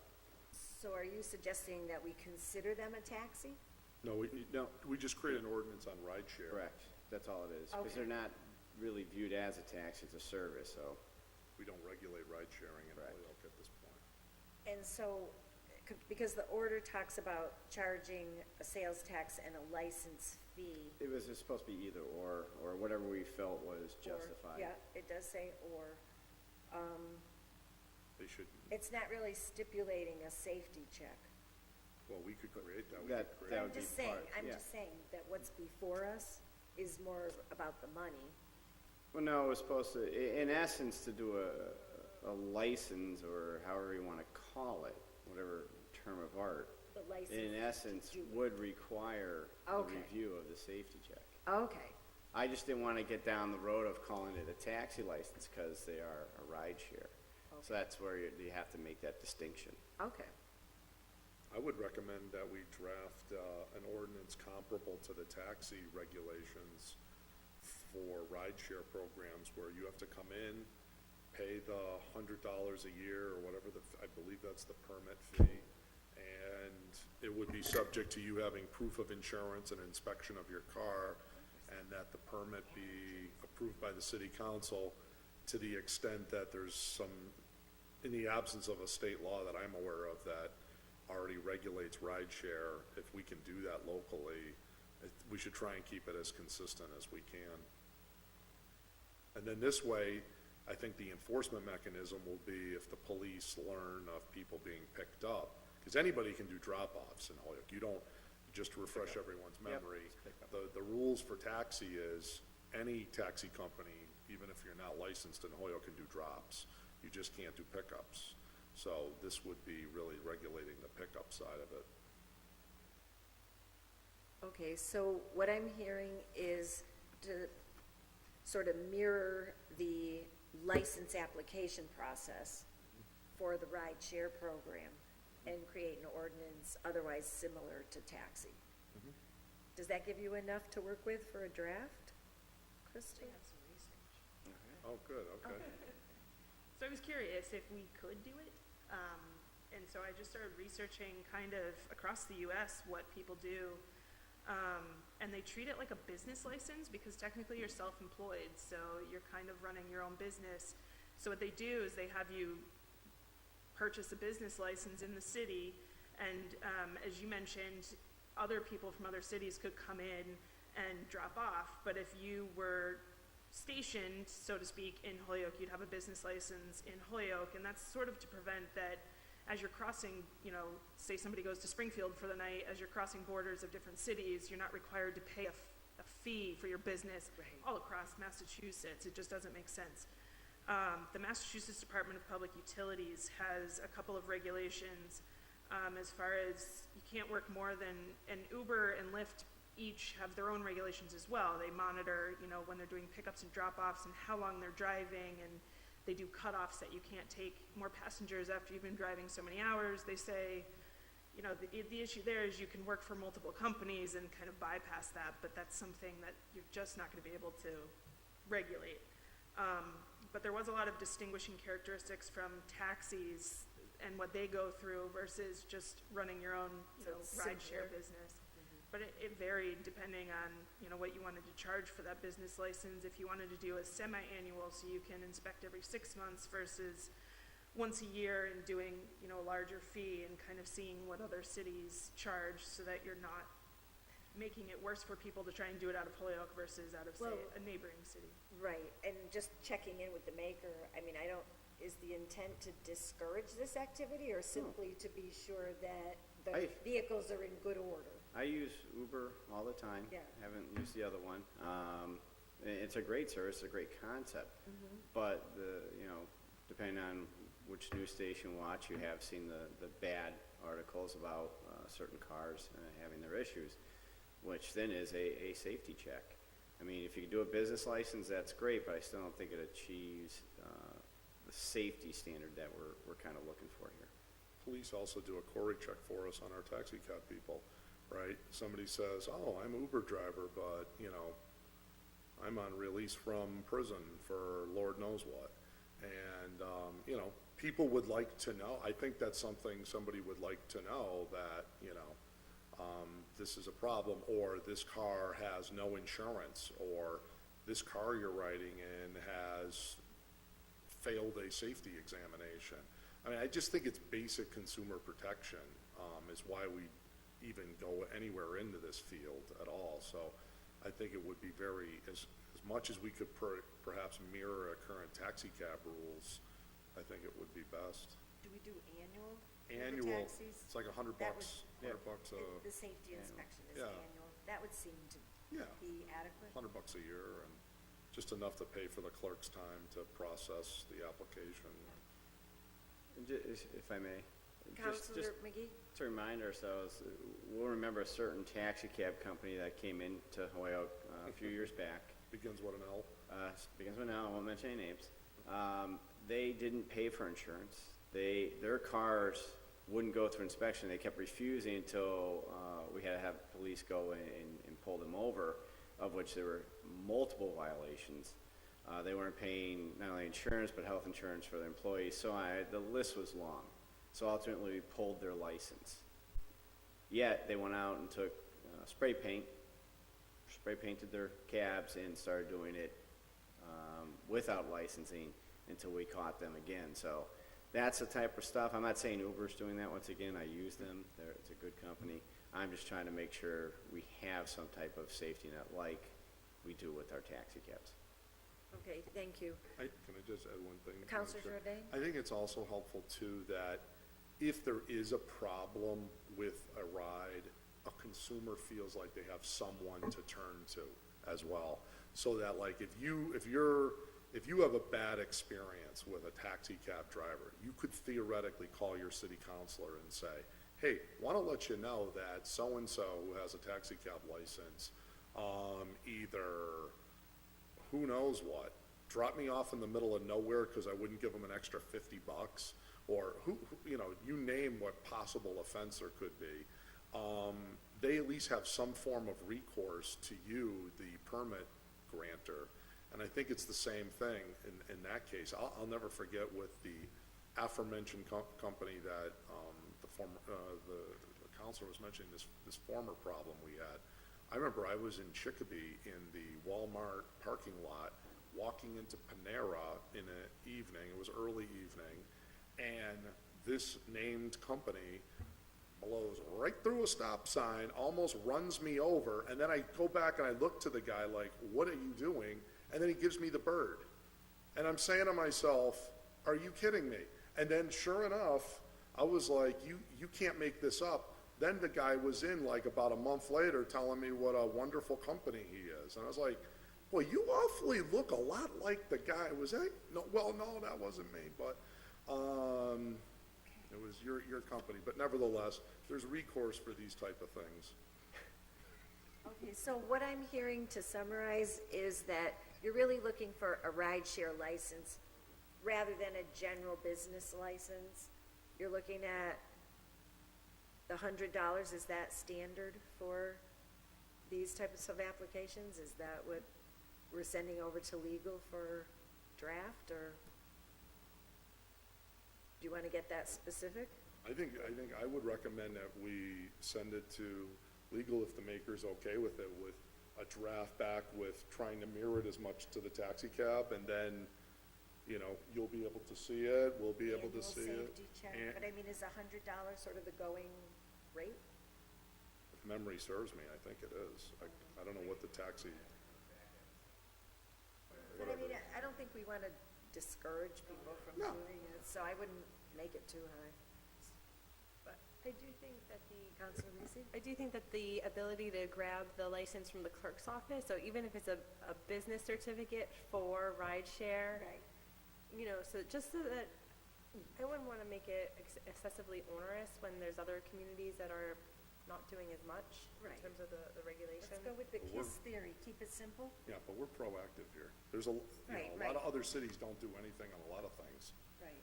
So are you suggesting that we consider them a taxi? No, we just create an ordinance on ride share. Correct. That's all it is. Because Okay. they're not really viewed as a tax, it's a service, so. We don't regulate ride sharing in Correct. Holyoke at this point. And so, because the order talks about charging a sales tax and a license fee. It was just supposed to be either or whatever we felt was or- justified. Yeah, it does say or. They should, It's not really stipulating a safety check. well, we could create that. We That- could create that I'm would be just saying, part, I'm yeah. just saying that what's before us is more about the money. Well, no, it was supposed to, in essence, to do a license, or however you want to call it, whatever term of art, The license. in essence, to do it. would require a Okay. review of the safety check. Okay, I just didn't want to get down the road of calling it a taxi license because they are a ride share. So that's where you have to make that distinction. okay. I would recommend that we draft an ordinance comparable to the taxi regulations for ride share programs, where you have to come in, pay the $100 a year or whatever I believe that's the permit fee. And it would be subject to you having proof of insurance and inspection of your car, and that the permit be approved by the city council to the extent that there's some, in the absence of a state law that I'm aware of that already regulates ride share, if we can do that locally, we should try and keep it as consistent as we can. And then this way, I think the enforcement mechanism will be if the police learn of people being picked up, because anybody can do drop-offs in Holyoke. You don't, just to refresh everyone's memory, the rules for taxi is any taxi company, even if you're not licensed in Holyoke, can do drops. You just can't do pickups. So this would be really regulating the pickup side of it. Okay, so what I'm hearing is to sort of mirror the license application process for the ride share program and create an ordinance otherwise similar to taxi. Does that give you enough to work with for a draft, Kristen? Oh, good, okay. So I was curious if we could do it. And so I just started researching kind of across the US what people do. And they treat it like a business license because technically you're self-employed, so you're kind of running your own business. So what they do is they have you purchase a business license in the city, and as you mentioned, other people from other cities could come in and drop off, but if you were stationed, so to speak, in Holyoke, you'd have a business license in Holyoke, and that's sort of to prevent that as you're crossing, you know, say somebody goes to Springfield for the night, as you're crossing borders of different cities, you're not required to pay a fee for your business all across Massachusetts. It just doesn't make sense. The Massachusetts Department of Public Utilities has a couple of regulations as far as you can't work more than, and Uber and Lyft each have their own regulations as well. They monitor, you know, when they're doing pickups and drop-offs and how long they're driving, and they do cutoffs that you can't take more passengers after you've been driving so many hours. They say, you know, the issue there is you can work for multiple companies and kind of bypass that, but that's something that you're just not going to be able to regulate. But there was a lot of distinguishing characteristics from taxis and what they go through versus just running your own, you know, rideshare business. But it varied depending on, you know, what you wanted to charge for that business license. If you wanted to do a semi-annual, so you can inspect every 6 months versus once a year, and doing, you know, a larger fee and kind of seeing what other cities charge so that you're not making it worse for people to try and do it out of Holyoke versus out of, say, a neighboring city. Right, and just checking in with the maker, I mean, is the intent to discourage this activity or simply to be sure that the vehicles are in good order? I use Uber all the time. Yeah. Haven't used the other one. It's a great service, a great concept. But you know, depending on which news station you watch, you have seen the bad articles about certain cars having their issues, which then is a safety check. I mean, if you can do a business license, that's great, but I still don't think it achieves the safety standard that we're kind of looking for here. Police also do a Cory check for us on our taxi cab people, right? Somebody says, oh, I'm Uber driver, but, you know, I'm on release from prison for Lord knows what. And, you know, people would like to know. I think that's something somebody would like to know, that, you know, this is a problem, or this car has no insurance, or this car you're riding in has failed a safety examination. I mean, I just think it's basic consumer protection is why we even go anywhere into this field at all. So I think it would be very, as much as we could perhaps mirror a current taxi cab rules, I think it would be best. Do we do annual? Annual, taxis? it's like $100. That $100 The safety inspection is Yeah. annual. That would seem to Yeah. be adequate. $100 a year, and just enough to pay for the clerk's time to process the application. And if I may, just Councilor McGee? to remind ourselves, we'll remember a certain taxi cab company that came into Holyoke a few years back. Begins with an L. Begins with now, I won't mention any names. They didn't pay for insurance. Their cars wouldn't go through inspection. They kept refusing until we had to have police go and pull them over, of which there were multiple violations. They weren't paying not only insurance, but health insurance for their employees, so the list was long. So ultimately, we pulled their license. Yet, they went out and took spray painted their cabs and started doing it without licensing until we caught them again. So that's the type of stuff. I'm not saying Uber's doing that. Once again, I use them. It's a good company. I'm just trying to make sure we have some type of safety net like we do with our taxi cabs. Okay, thank you. Can I just add one thing? Counselor Madam Chair? Jordan? I think it's also helpful too that if there is a problem with a ride, a consumer feels like they have someone to turn to as well. So that like if you have a bad experience with a taxi cab driver, you could theoretically call your city councilor and say, hey, want to let you know that so-and-so who has a taxi cab license, either who knows what, drop me off in the middle of nowhere because I wouldn't give them an extra $50, or you name what possible offense there could be. They at least have some form of recourse to you, the permit grantor. And I think it's the same thing in that case. I'll never forget with the aforementioned company that the counselor was mentioning, this former problem we had. I remember I was in Chicopee in the Walmart parking lot walking into Panera in an evening, it was early evening, and this named company blows right through a stop sign, almost runs me over, and then I go back and I look to the guy like, what are you doing? And then he gives me the bird. And I'm saying to myself, are you kidding me? And then sure enough, I was like, you can't make this up. Then the guy was in like about a month later telling me what a wonderful company he is. And I was like, boy, you awfully look a lot like the guy. Was that? No, well, no, that wasn't me, but it was your company. But nevertheless, there's recourse for these type of things. Okay, so what I'm hearing to summarize is that you're really looking for a rideshare license rather than a general business license. You're looking at the $100, is that standard for these types of applications? Is that what we're sending over to legal for draft, or do you want to get that specific? I think I would recommend that we send it to legal if the maker's okay with it, with a draft back with trying to mirror it as much to the taxi cab, and then, you'll be able to see it, we'll be able to see it. Safety check, And but I mean, is $100 sort of the going rate? if memory serves me, I think it is. I don't know what the taxi, But I mean, I don't think we want to discourage people from No. doing it, so I wouldn't make it too high. But I do think that Councilor Lisi? I do think that the ability to grab the license from the clerk's office, so even if it's a business certificate for rideshare, Right. so just so that, I wouldn't want to make it excessively onerous when there's other communities that are not doing as much Right. in terms of the regulation. Let's go with the Well, KISS theory, keep it simple. yeah, but we're proactive here. There's a Right, lot right. of other cities don't do anything on a lot of things. Right.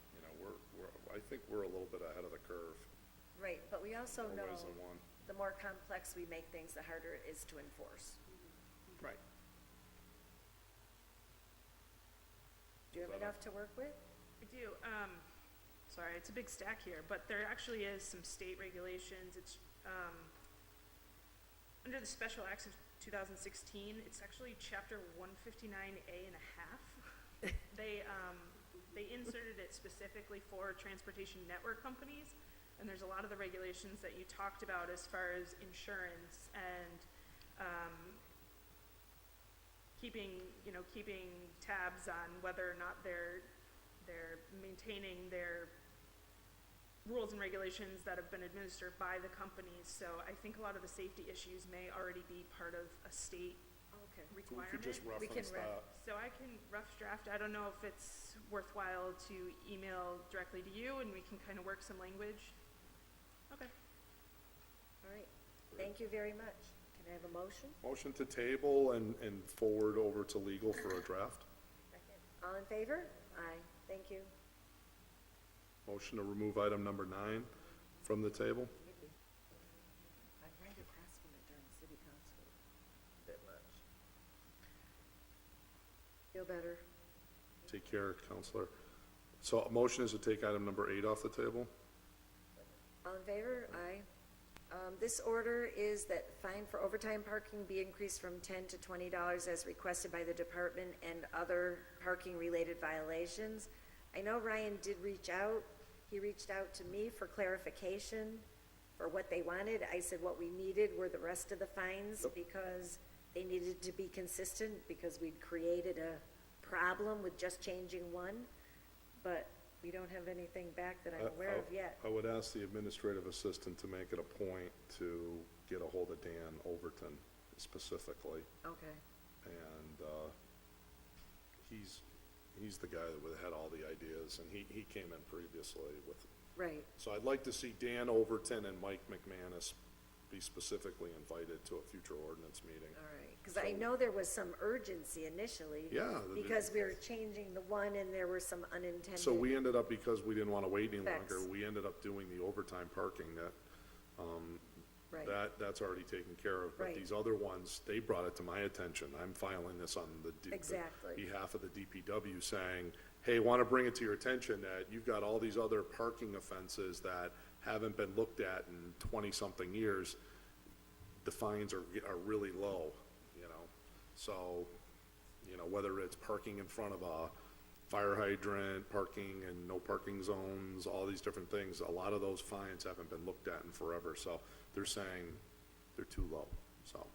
I think we're a little bit ahead of the curve, Right, but we also more know ways than one. the more complex we make things, the harder it is to enforce. Right. Do you have enough to work with? I do. Sorry, it's a big stack here, but there actually is some state regulations. It's under the Special Acts of 2016. It's actually Chapter 159A and a half. They inserted it specifically for transportation network companies, and there's a lot of the regulations that you talked about as far as insurance and keeping tabs on whether or not they're maintaining their rules and regulations that have been administered by the companies. So I think a lot of the safety issues may already be part of a state Okay. We requirement. could just We can reference that. So I can rough draft. I don't know if it's worthwhile to email directly to you and we can kind of work some language. Okay. All right, thank you very much. Can I have a motion? Motion to table and forward over to legal for a draft. All in favor? Aye, thank you. Motion to remove item number 9 from the table. I right across from it during city council. A bit much. Feel better? take care, Counselor. So a motion is to take item number 8 off the table? All in favor? Aye. This order is that fine for overtime parking be increased from $10 to $20 as requested by the department and other parking-related violations. I know Ryan did reach out. He reached out to me for clarification for what they wanted. I said what we needed were the rest of the fines because they needed to be consistent because we'd created a problem with just changing one, but we don't have anything back that I'm aware of yet. I would ask the administrative assistant to make it a point to get a hold of Dan Overton specifically. Okay. And he's the guy that had all the ideas, and he came in previously with, Right. so I'd like to see Dan Overton and Mike McManus be specifically invited to a future ordinance meeting. All right, because I know there was some urgency initially. Yeah. Because we were changing the one and there were some unintended. So we ended up, because we didn't want to wait any longer, Effects. we ended up doing the overtime parking that, Right. that's already taken care of. But Right. these other ones, they brought it to my attention. I'm filing this on the Exactly. behalf of the DPW saying, hey, want to bring it to your attention that you've got all these other parking offenses that haven't been looked at in 20-something years. The fines are really low, you know. So, you know, whether it's parking in front of a fire hydrant, parking and no parking zones, all these different things, a lot of those fines haven't been looked at in forever. So they're saying they're too low. So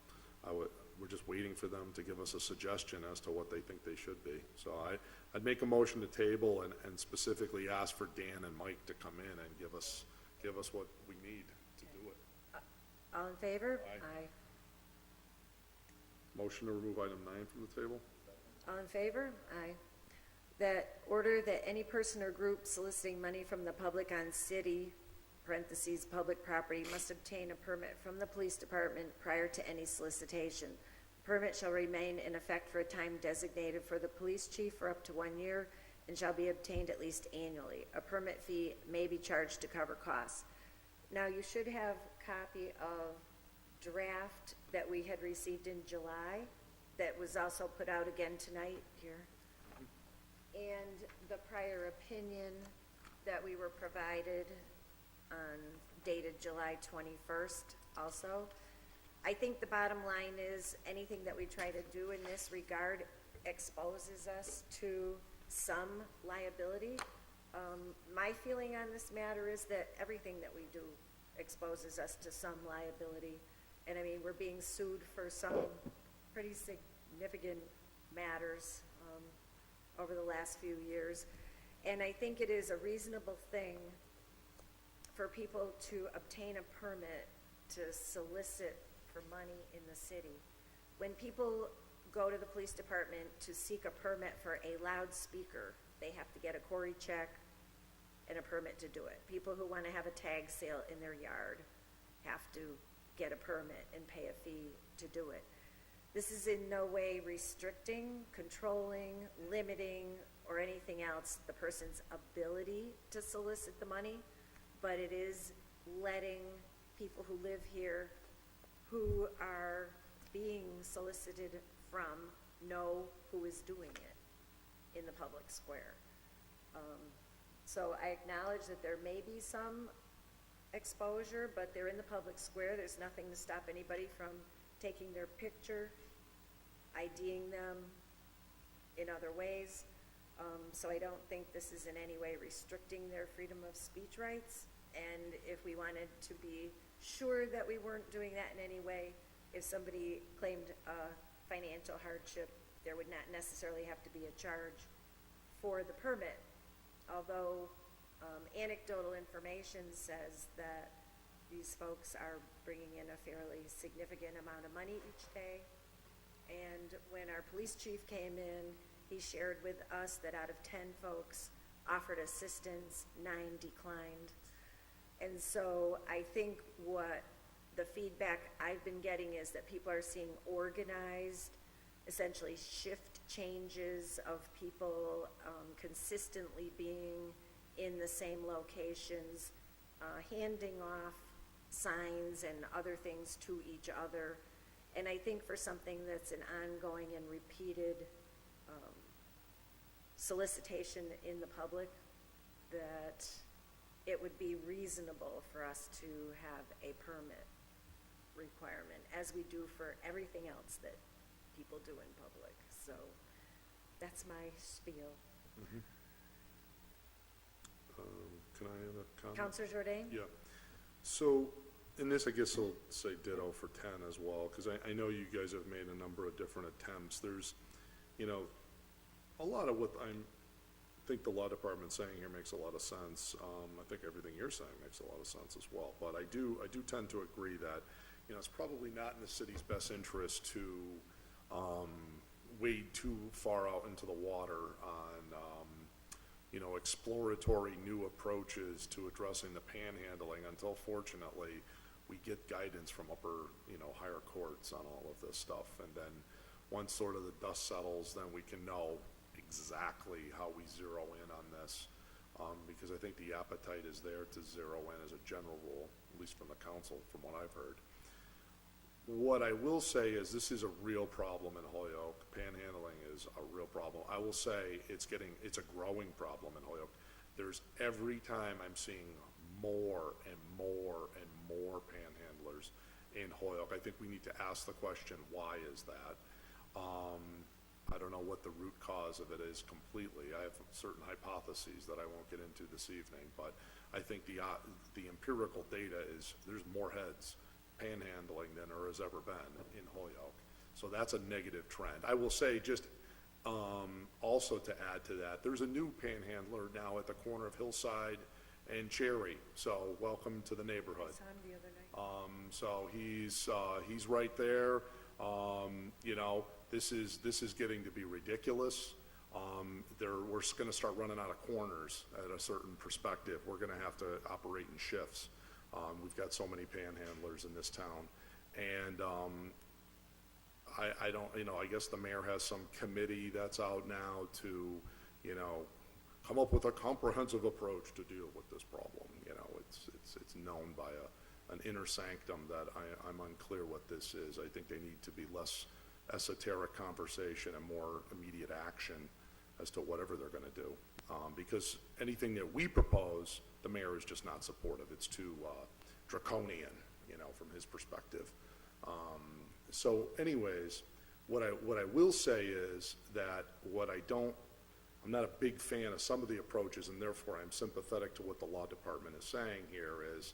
we're just waiting for them to give us a suggestion as to what they think they should be. So I'd make a motion to table and specifically ask for Dan and Mike to come in and give us what we need to do it. All in favor? Aye. Motion to remove item 9 from the table? All in favor? Aye. That order that any person or group soliciting money from the public on city, parentheses, public property, must obtain a permit from the police department prior to any solicitation. Permit shall remain in effect for a time designated for the police chief for up to 1 year and shall be obtained at least annually. A permit fee may be charged to cover costs. Now, you should have a copy of draft that we had received in July that was also put out again tonight here. And the prior opinion that we were provided on dated July 21st also. I think the bottom line is anything that we try to do in this regard exposes us to some liability. My feeling on this matter is that everything that we do exposes us to some liability. And I mean, we're being sued for some pretty significant matters over the last few years. And I think it is a reasonable thing for people to obtain a permit to solicit for money in the city. When people go to the police department to seek a permit for a loudspeaker, they have to get a query check and a permit to do it. People who want to have a tag sale in their yard have to get a permit and pay a fee to do it. This is in no way restricting, controlling, limiting, or anything else the person's ability to solicit the money, but it is letting people who live here who are being solicited from know who is doing it in the public square. So I acknowledge that there may be some exposure, but they're in the public square. There's nothing to stop anybody from taking their picture, IDing them in other ways. So I don't think this is in any way restricting their freedom of speech rights. And if we wanted to be sure that we weren't doing that in any way, if somebody claimed a financial hardship, there would not necessarily have to be a charge for the permit. Although anecdotal information says that these folks are bringing in a fairly significant amount of money each day. And when our police chief came in, he shared with us that out of 10 folks offered assistance, 9 declined. And so I think what the feedback I've been getting is that people are seeing organized, essentially shift changes of people consistently being in the same locations, handing off signs and other things to each other. And I think for something that's an ongoing and repeated solicitation in the public, that it would be reasonable for us to have a permit requirement, as we do for everything else that people do in public. So that's my spiel. Can I have a comment? Counselor Jordan? Yeah. So, in this, I guess I'll say ditto for 10 as well, because I know you guys have made a number of different attempts. There's, a lot of what I think the law department's saying here makes a lot of sense. I think everything you're saying makes a lot of sense as well. But I do tend to agree that, it's probably not in the city's best interest to wade too far out into the water on, exploratory new approaches to addressing the panhandling until, fortunately, we get guidance from upper, higher courts on all of this stuff. And then once sort of the dust settles, then we can know exactly how we zero in on this. Because I think the appetite is there to zero in as a general rule, at least from the council, from what I've heard. What I will say is this is a real problem in Holyoke. Panhandling is a real problem. I will say it's a growing problem in Holyoke. There's every time I'm seeing more and more and more panhandlers in Holyoke. I think we need to ask the question, why is that? I don't know what the root cause of it is completely. I have certain hypotheses that I won't get into this evening, but I think the empirical data is there's more heads panhandling than there has ever been in Holyoke. So that's a negative trend. I will say, just also to add to that, there's a new panhandler now at the corner of Hillside and Cherry. So welcome to the neighborhood. I saw him the other night. So he's right there. This is getting to be ridiculous. We're going to start running out of corners at a certain perspective. We're going to have to operate in shifts. We've got so many panhandlers in this town, and I don't, I guess the mayor has some committee that's out now to, come up with a comprehensive approach to deal with this problem. It's known by an inner sanctum that I'm unclear what this is. I think they need to be less esoteric conversation and more immediate action as to whatever they're going to do. Because anything that we propose, the mayor is just not supportive. It's too draconian, from his perspective. So anyways, what I will say is that I'm not a big fan of some of the approaches, and therefore I'm sympathetic to what the law department is saying here, is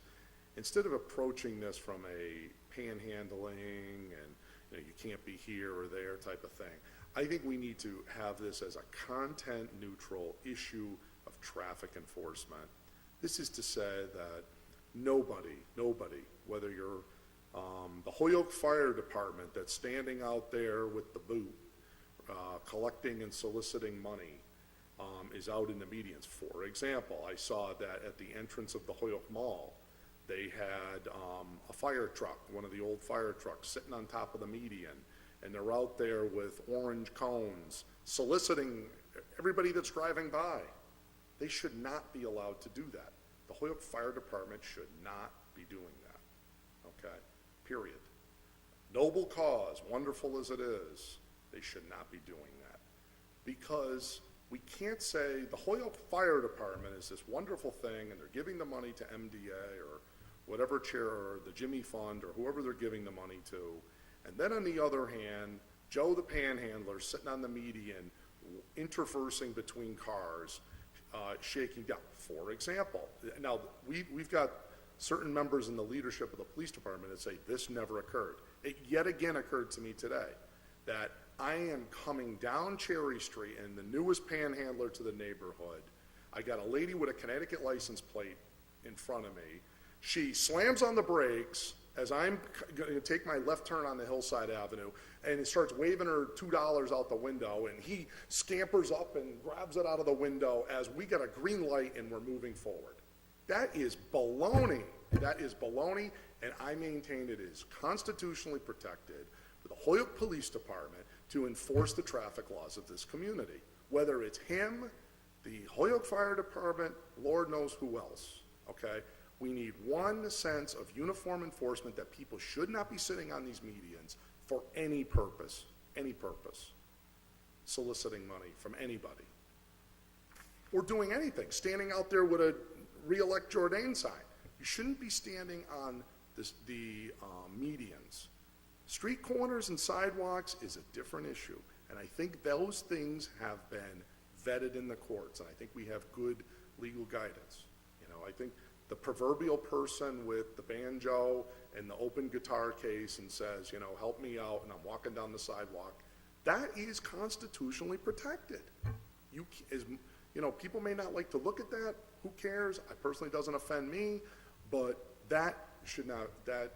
instead of approaching this from a panhandling and you can't be here or there type of thing, I think we need to have this as a content neutral issue of traffic enforcement. This is to say that nobody, whether you're the Holyoke Fire Department that's standing out there with the boot, collecting and soliciting money, is out in the medians. For example, I saw that at the entrance of the Holyoke Mall, they had a fire truck, one of the old fire trucks, sitting on top of the median, and they're out there with orange cones, soliciting everybody that's driving by. They should not be allowed to do that. The Holyoke Fire Department should not be doing that, okay? Period. Noble cause, wonderful as it is, they should not be doing that. Because we can't say the Holyoke Fire Department is this wonderful thing and they're giving the money to MDA or whatever chair, or the Jimmy Fund, or whoever they're giving the money to. And then on the other hand, Joe the Panhandler sitting on the median, interversing between cars, shaking down, for example. Now, we've got certain members in the leadership of the police department that say this never occurred. It yet again occurred to me today that I am coming down Cherry Street and the newest panhandler to the neighborhood. I got a lady with a Connecticut license plate in front of me. She slams on the brakes as I'm going to take my left turn on the Hillside Avenue, and it starts waving her $2 out the window, and he scampers up and grabs it out of the window as we got a green light and we're moving forward. That is baloney. That is baloney, and I maintain it is constitutionally protected for the Holyoke Police Department to enforce the traffic laws of this community. Whether it's him, the Holyoke Fire Department, Lord knows who else, okay? We need one sense of uniform enforcement that people should not be sitting on these medians for any purpose, soliciting money from anybody. or doing anything, standing out there with a re-elect Jourdain sign. You shouldn't be standing on the medians. Street corners and sidewalks is a different issue, and I think those things have been vetted in the courts, and I think we have good legal guidance. You know, I think the proverbial person with the banjo and the open guitar case and says, you know, help me out, and I'm walking down the sidewalk, that is constitutionally protected. You know, people may not like to look at that. Who cares? I personally, doesn't offend me, but that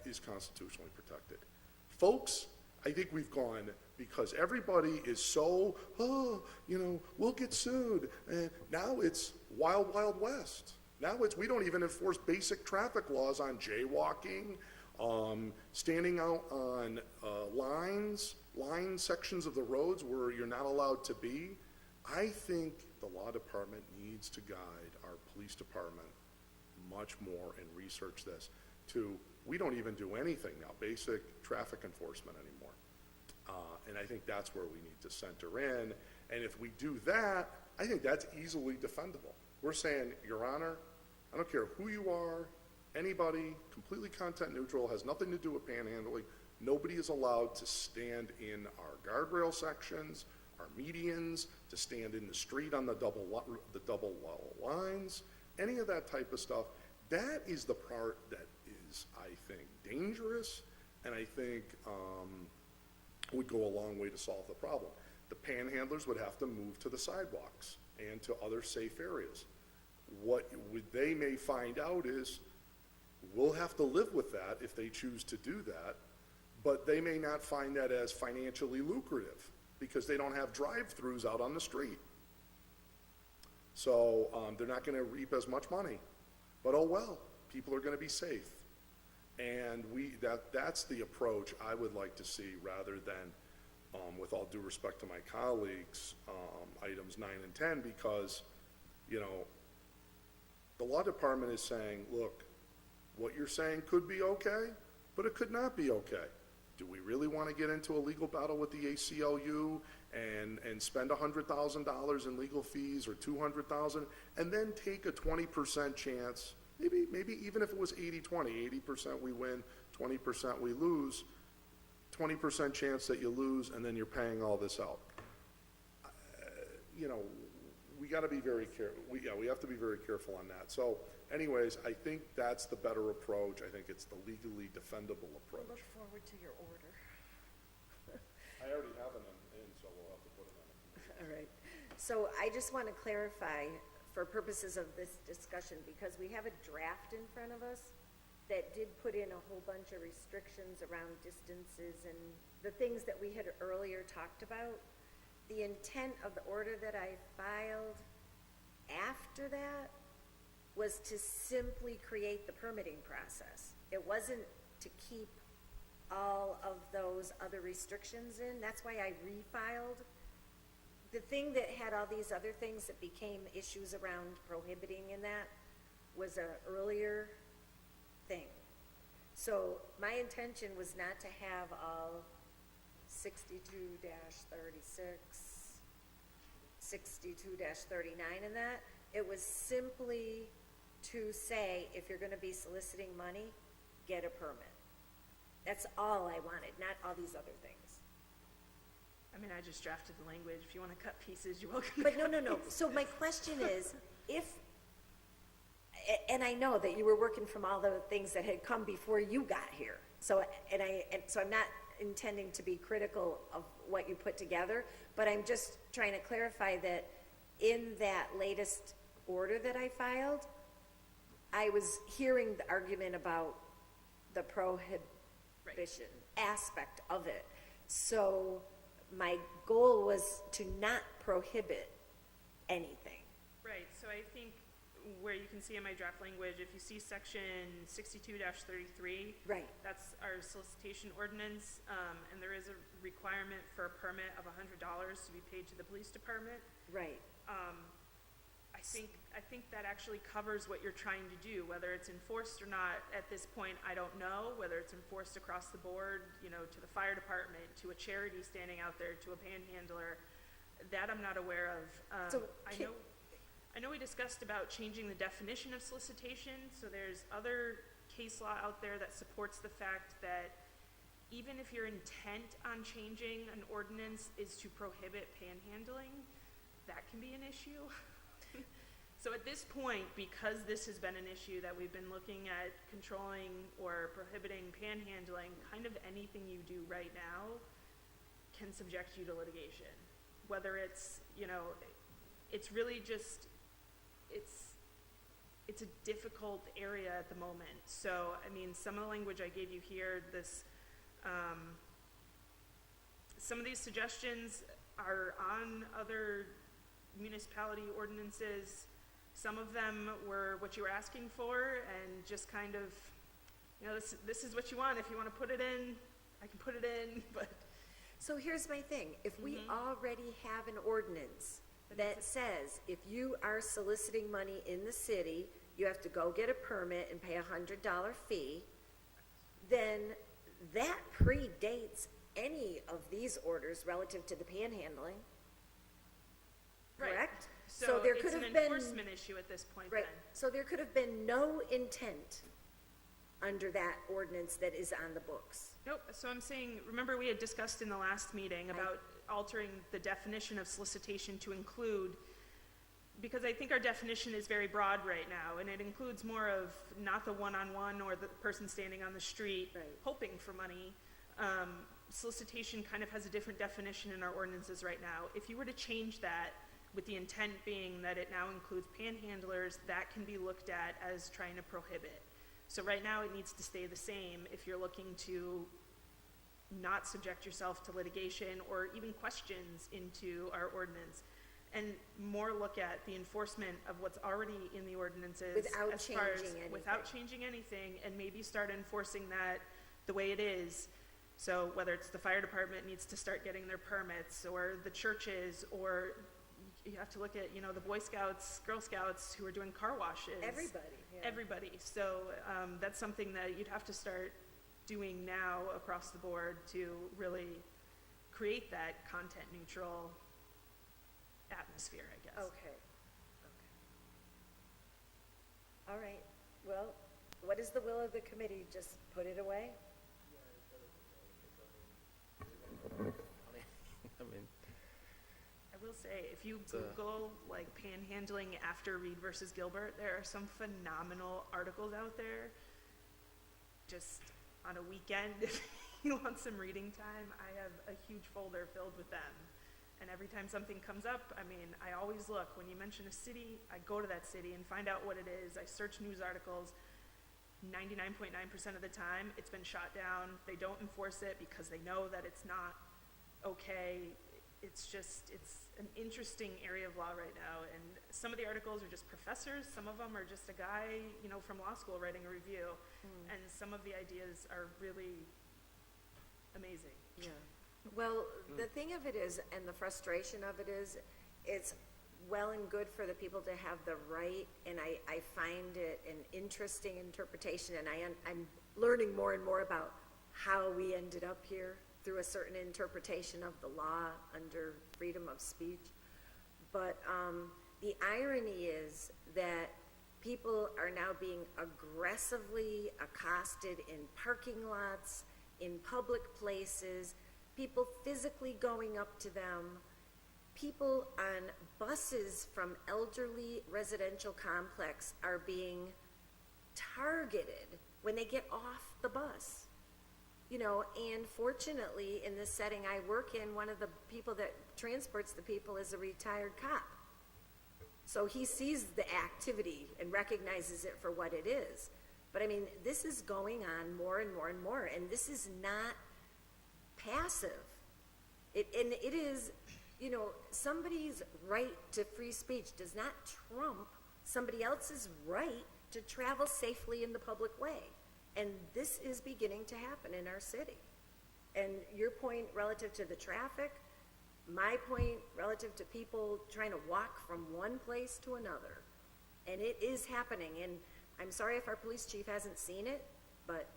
is constitutionally protected. Folks, I think we've gone, because everybody is so, you know, we'll get sued. And now it's wild, wild west. Now we don't even enforce basic traffic laws on jaywalking, standing out on line sections of the roads where you're not allowed to be. I think the law department needs to guide our police department much more and research this we don't even do anything now, basic traffic enforcement anymore. And I think that's where we need to center in. And if we do that, I think that's easily defendable. We're saying, Your Honor, I don't care who you are, anybody, completely content neutral, has nothing to do with panhandling. Nobody is allowed to stand in our guardrail sections, our medians, to stand in the street on the double lines, any of that type of stuff. That is the part that is, I think, dangerous, and I think would go a long way to solve the problem. The panhandlers would have to move to the sidewalks and to other safe areas. What they may find out is we'll have to live with that if they choose to do that, but they may not find that as financially lucrative because they don't have drive-throughs out on the street. So they're not going to reap as much money. But oh well, people are going to be safe. And that's the approach I would like to see, rather than, with all due respect to my colleagues, items 9 and 10, because, you know, the law department is saying, look, what you're saying could be okay, but it could not be okay. Do we really want to get into a legal battle with the ACLU and spend $100,000 in legal fees or $200,000 and then take a 20% chance? Maybe even if it was 80-20, 80% we win, 20% we lose, 20% chance that you lose, and then you're paying all this out. You know, we got to be very careful. We have to be very careful on that. So, anyways, I think that's the better approach. I think it's the legally defendable approach. Look forward to your order. I already have them in, so we'll have to put them in. All right. So I just want to clarify, for purposes of this discussion, because we have a draft in front of us that did put in a whole bunch of restrictions around distances and the things that we had earlier talked about. The intent of the order that I filed after that was to simply create the permitting process. It wasn't to keep all of those other restrictions in. That's why I refiled. The thing that had all these other things that became issues around prohibiting in that was an earlier thing. So my intention was not to have all 62-36, 62-39 in that. It was simply to say, if you're going to be soliciting money, get a permit. That's all I wanted, not all these other things. I mean, I just drafted the language. If you want to cut pieces, you're welcome to But cut no. pieces. So my question is, and I know that you were working from all the things that had come before you got here. So I'm not intending to be critical of what you put together, but I'm just trying to clarify that in that latest order that I filed, I was hearing the argument about the prohibition aspect of it. So my goal was to not prohibit anything. Right, so I think where you can see in my draft language, if you see section 62-33, Right. that's our solicitation ordinance, and there is a requirement for a permit of $100 to be paid to the police department. Right. I think that actually covers what you're trying to do. Whether it's enforced or not at this point, I don't know. Whether it's enforced across the board, you know, to the fire department, to a charity standing out there, to a panhandler, that I'm not aware of. So I I know we discussed about changing the definition of solicitation, so there's other case law out there that supports the fact that even if your intent on changing an ordinance is to prohibit panhandling, that can be an issue. So at this point, because this has been an issue that we've been looking at controlling or prohibiting panhandling, kind of anything you do right now can subject you to litigation. Whether it's, it's really just, it's a difficult area at the moment. So, I mean, some of the language I gave you here, some of these suggestions are on other municipality ordinances. Some of them were what you were asking for, and just kind of, this is what you want. If you want to put it in, I can put it in, but. So here's my thing, if we already have an ordinance that says if you are soliciting money in the city, you have to go get a permit and pay a $100 fee, then that predates any of these orders relative to the panhandling. Right. Correct? So there it's could an have been, enforcement issue at this point then. right, so there could have been no intent under that ordinance that is on the books. Nope, so I'm saying, remember we had discussed in the last meeting about altering the definition of solicitation to include, because I think our definition is very broad right now, and it includes more of not the one-on-one or the person standing on the street Right. hoping for money. Solicitation kind of has a different definition in our ordinances right now. If you were to change that, with the intent being that it now includes panhandlers, that can be looked at as trying to prohibit. So right now, it needs to stay the same if you're looking to not subject yourself to litigation or even questions into our ordinance, and more look at the enforcement of what's already in the ordinances Without as far as, changing anything. without changing anything, and maybe start enforcing that the way it is. So whether it's the fire department needs to start getting their permits, or the churches, or you have to look at, the Boy Scouts, Girl Scouts who are doing car washes. Everybody, yeah. Everybody. So that's something that you'd have to start doing now across the board to really create that content neutral atmosphere, I guess. Okay. All right, well, what is the will of the committee? Just put it away? I mean, I will say, if you Google like panhandling after Reed versus Gilbert, there are some phenomenal articles out there. Just on a weekend, if you want some reading time, I have a huge folder filled with them. And every time something comes up, I mean, I always look. When you mention a city, I go to that city and find out what it is. I search news articles. 99.9% of the time, it's been shot down. They don't enforce it because they know that it's not okay. It's an interesting area of law right now. And some of the articles are just professors. Some of them are just a guy, from law school writing a review. And some of the ideas are really amazing. Yeah. Well, the thing of it is, and the frustration of it is, it's well and good for the people to have the right, and I find it an interesting interpretation, and I'm learning more and more about how we ended up here through a certain interpretation of the law under freedom of speech. But the irony is that people are now being aggressively accosted in parking lots, in public places, people physically going up to them, people on buses from elderly residential complex are being targeted when they get off the bus. And fortunately, in this setting I work in, one of the people that transports the people is a retired cop. So he sees the activity and recognizes it for what it is. But I mean, this is going on more and more and more, and this is not passive. It is, somebody's right to free speech does not trump somebody else's right to travel safely in the public way. And this is beginning to happen in our city. And your point relative to the traffic, my point relative to people trying to walk from one place to another. And it is happening. And I'm sorry if our police chief hasn't seen it, but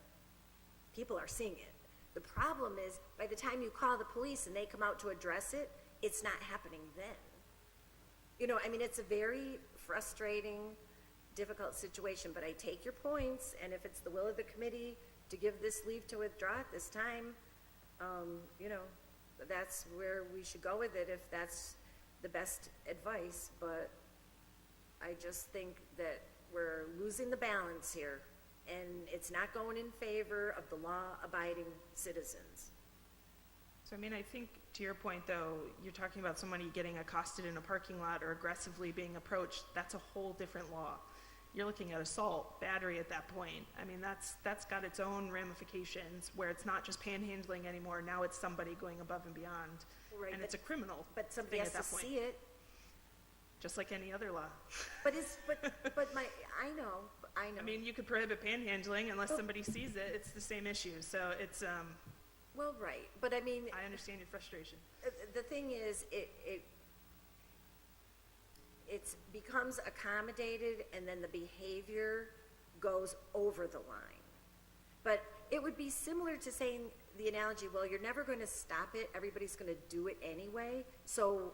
people are seeing it. The problem is, by the time you call the police and they come out to address it, it's not happening then. It's very frustrating, difficult situation, but I take your points, and if it's the will of the committee to give this leave to withdraw at this time, you know, that's where we should go with it, if that's the best advice, but I just think that we're losing the balance here, and it's not going in favor of the law-abiding citizens. So, I mean, I think, to your point, though, you're talking about somebody getting accosted in a parking lot or aggressively being approached. That's a whole different law. You're looking at assault, battery at that point. I mean, that's got its own ramifications, where it's not just panhandling anymore. Now it's somebody going above and beyond. Right, And it's a criminal But somebody thing has at to that point, see it. just like any other law. But I know. I mean, you could prohibit panhandling unless somebody sees it. It's the same issue. So it's, Well, right, but I mean, I understand your frustration. the thing is, it becomes accommodated, and then the behavior goes over the line. But it would be similar to saying the analogy, well, you're never going to stop it, everybody's going to do it anyway, so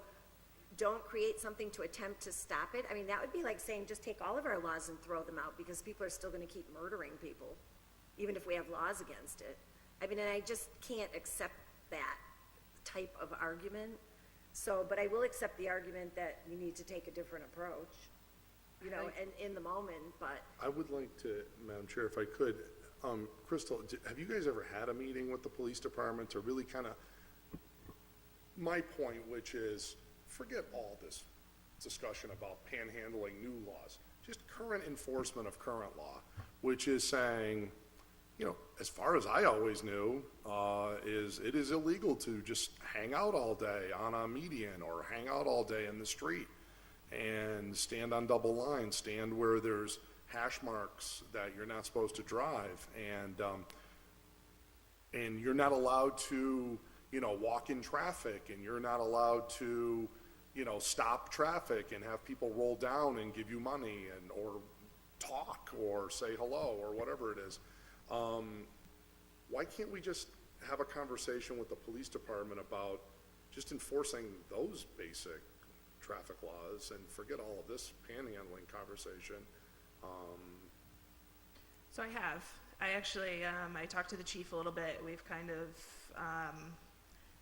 don't create something to attempt to stop it. I mean, that would be like saying, just take all of our laws and throw them out, because people are still going to keep murdering people, even if we have laws against it. I mean, and I just can't accept that type of argument. So, but I will accept the argument that we need to take a different approach, you know, and in the moment, but I would like to, Madam Chair, if I could, Crystal, have you guys ever had a meeting with the police department to really kind of, my point, which is, forget all this discussion about panhandling new laws, just current enforcement of current law, which is saying, you know, as far as I always knew, is it is illegal to just hang out all day on a median or hang out all day in the street and stand on double lines, stand where there's hash marks that you're not supposed to drive, and you're not allowed to, you know, walk in traffic, and you're not allowed to, you know, stop traffic and have people roll down and give you money and or talk or say hello or whatever it is. Why can't we just have a conversation with the police department about just enforcing those basic traffic laws and forget all of this panhandling conversation? So I have. I actually, I talked to the chief a little bit. We've kind of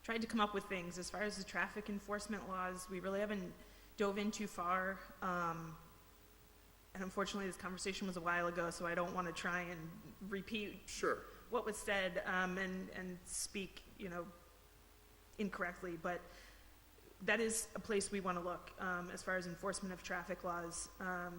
tried to come up with things. As far as the traffic enforcement laws, we really haven't dove in too far. And unfortunately, this conversation was a while ago, so I don't want to try and repeat Sure. what was said and speak, you know, incorrectly. But that is a place we want to look as far as enforcement of traffic laws,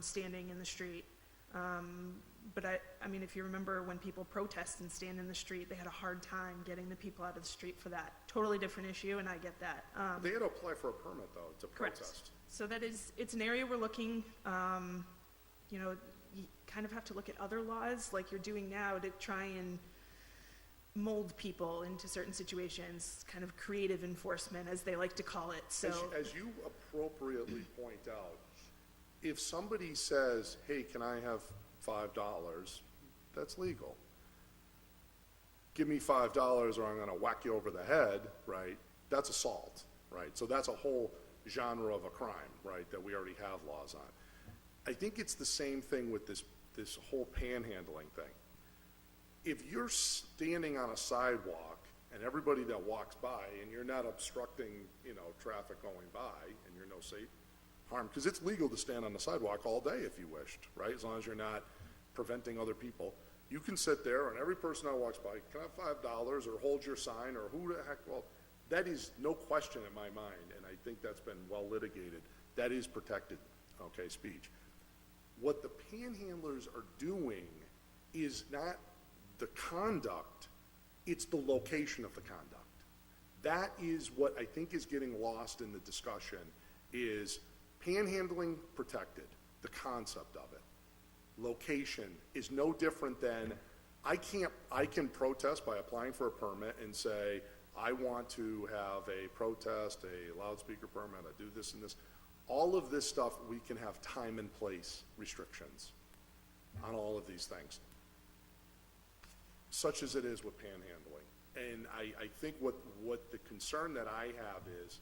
standing in the street. But I mean, if you remember when people protest and stand in the street, they had a hard time getting the people out of the street for that. Totally different issue, and I get that. They had to apply for a permit, though, to Correct. protest. So that is, it's an area we're looking, you know, you kind of have to look at other laws like you're doing now to try and mold people into certain situations, kind of creative enforcement, as they like to call it. So As you appropriately point out, if somebody says, hey, can I have $5, that's legal. Give me $5 or I'm gonna whack you over the head, right? That's assault, right? So that's a whole genre of a crime, right, that we already have laws on. I think it's the same thing with this whole panhandling thing. If you're standing on a sidewalk and everybody that walks by and you're not obstructing, you know, traffic going by and you're no safe harm, because it's legal to stand on the sidewalk all day if you wished, right? As long as you're not preventing other people. You can sit there and every person that walks by, can I have $5 or hold your sign or who the heck, well, that is no question in my mind, and I think that's been well litigated. That is protected, okay, speech. What the panhandlers are doing is not the conduct, it's the location of the conduct. That is what I think is getting lost in the discussion, is panhandling protected, the concept of it. Location is no different than, I can protest by applying for a permit and say, I want to have a protest, a loudspeaker permit, I do this and this. All of this stuff, we can have time and place restrictions on all of these things, such as it is with panhandling. And I think what the concern that I have is,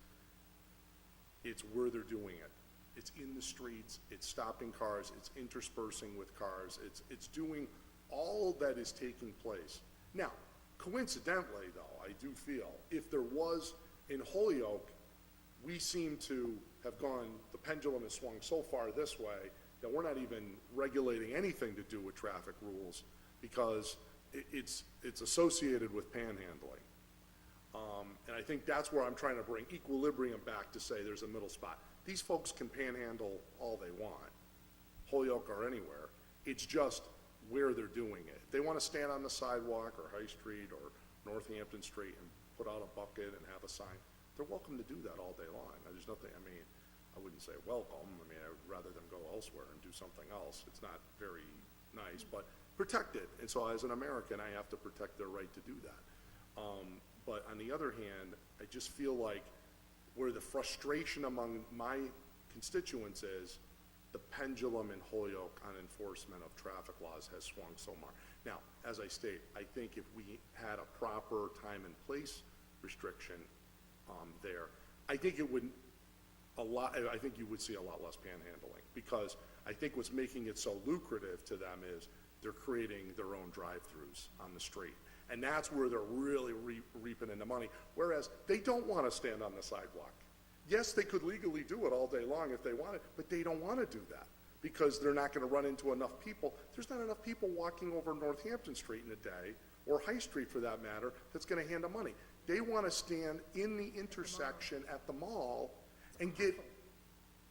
it's where they're doing it. it's in the streets, it's stopping cars, it's interspersing with cars, it's doing all that is taking place. Now, coincidentally, though, I do feel, if there was in Holyoke, we seem to have gone, the pendulum has swung so far this way that we're not even regulating anything to do with traffic rules because it's associated with panhandling. And I think that's where I'm trying to bring equilibrium back to say there's a middle spot. These folks can panhandle all they want, Holyoke or anywhere. It's just where they're doing it. If they want to stand on the sidewalk or High Street or Northampton Street and put out a bucket and have a sign, they're welcome to do that all day long. There's nothing, I mean, I wouldn't say welcome. I mean, I would rather them go elsewhere and do something else. It's not very nice, but protect it. And so as an American, I have to protect their right to do that. But on the other hand, I just feel like where the frustration among my constituents is, the pendulum in Holyoke on enforcement of traffic laws has swung so far. Now, as I state, I think if we had a proper time and place restriction there, I think it would I think you would see a lot less panhandling, because I think what's making it so lucrative to them is they're creating their own drive-throughs on the street. And that's where they're really reaping in the money, whereas they don't want to stand on the sidewalk. Yes, they could legally do it all day long if they wanted, but they don't want to do that because they're not going to run into enough people. There's not enough people walking over Northampton Street in a day, or High Street for that matter, that's going to hand them money. They want to stand in the intersection at the mall and get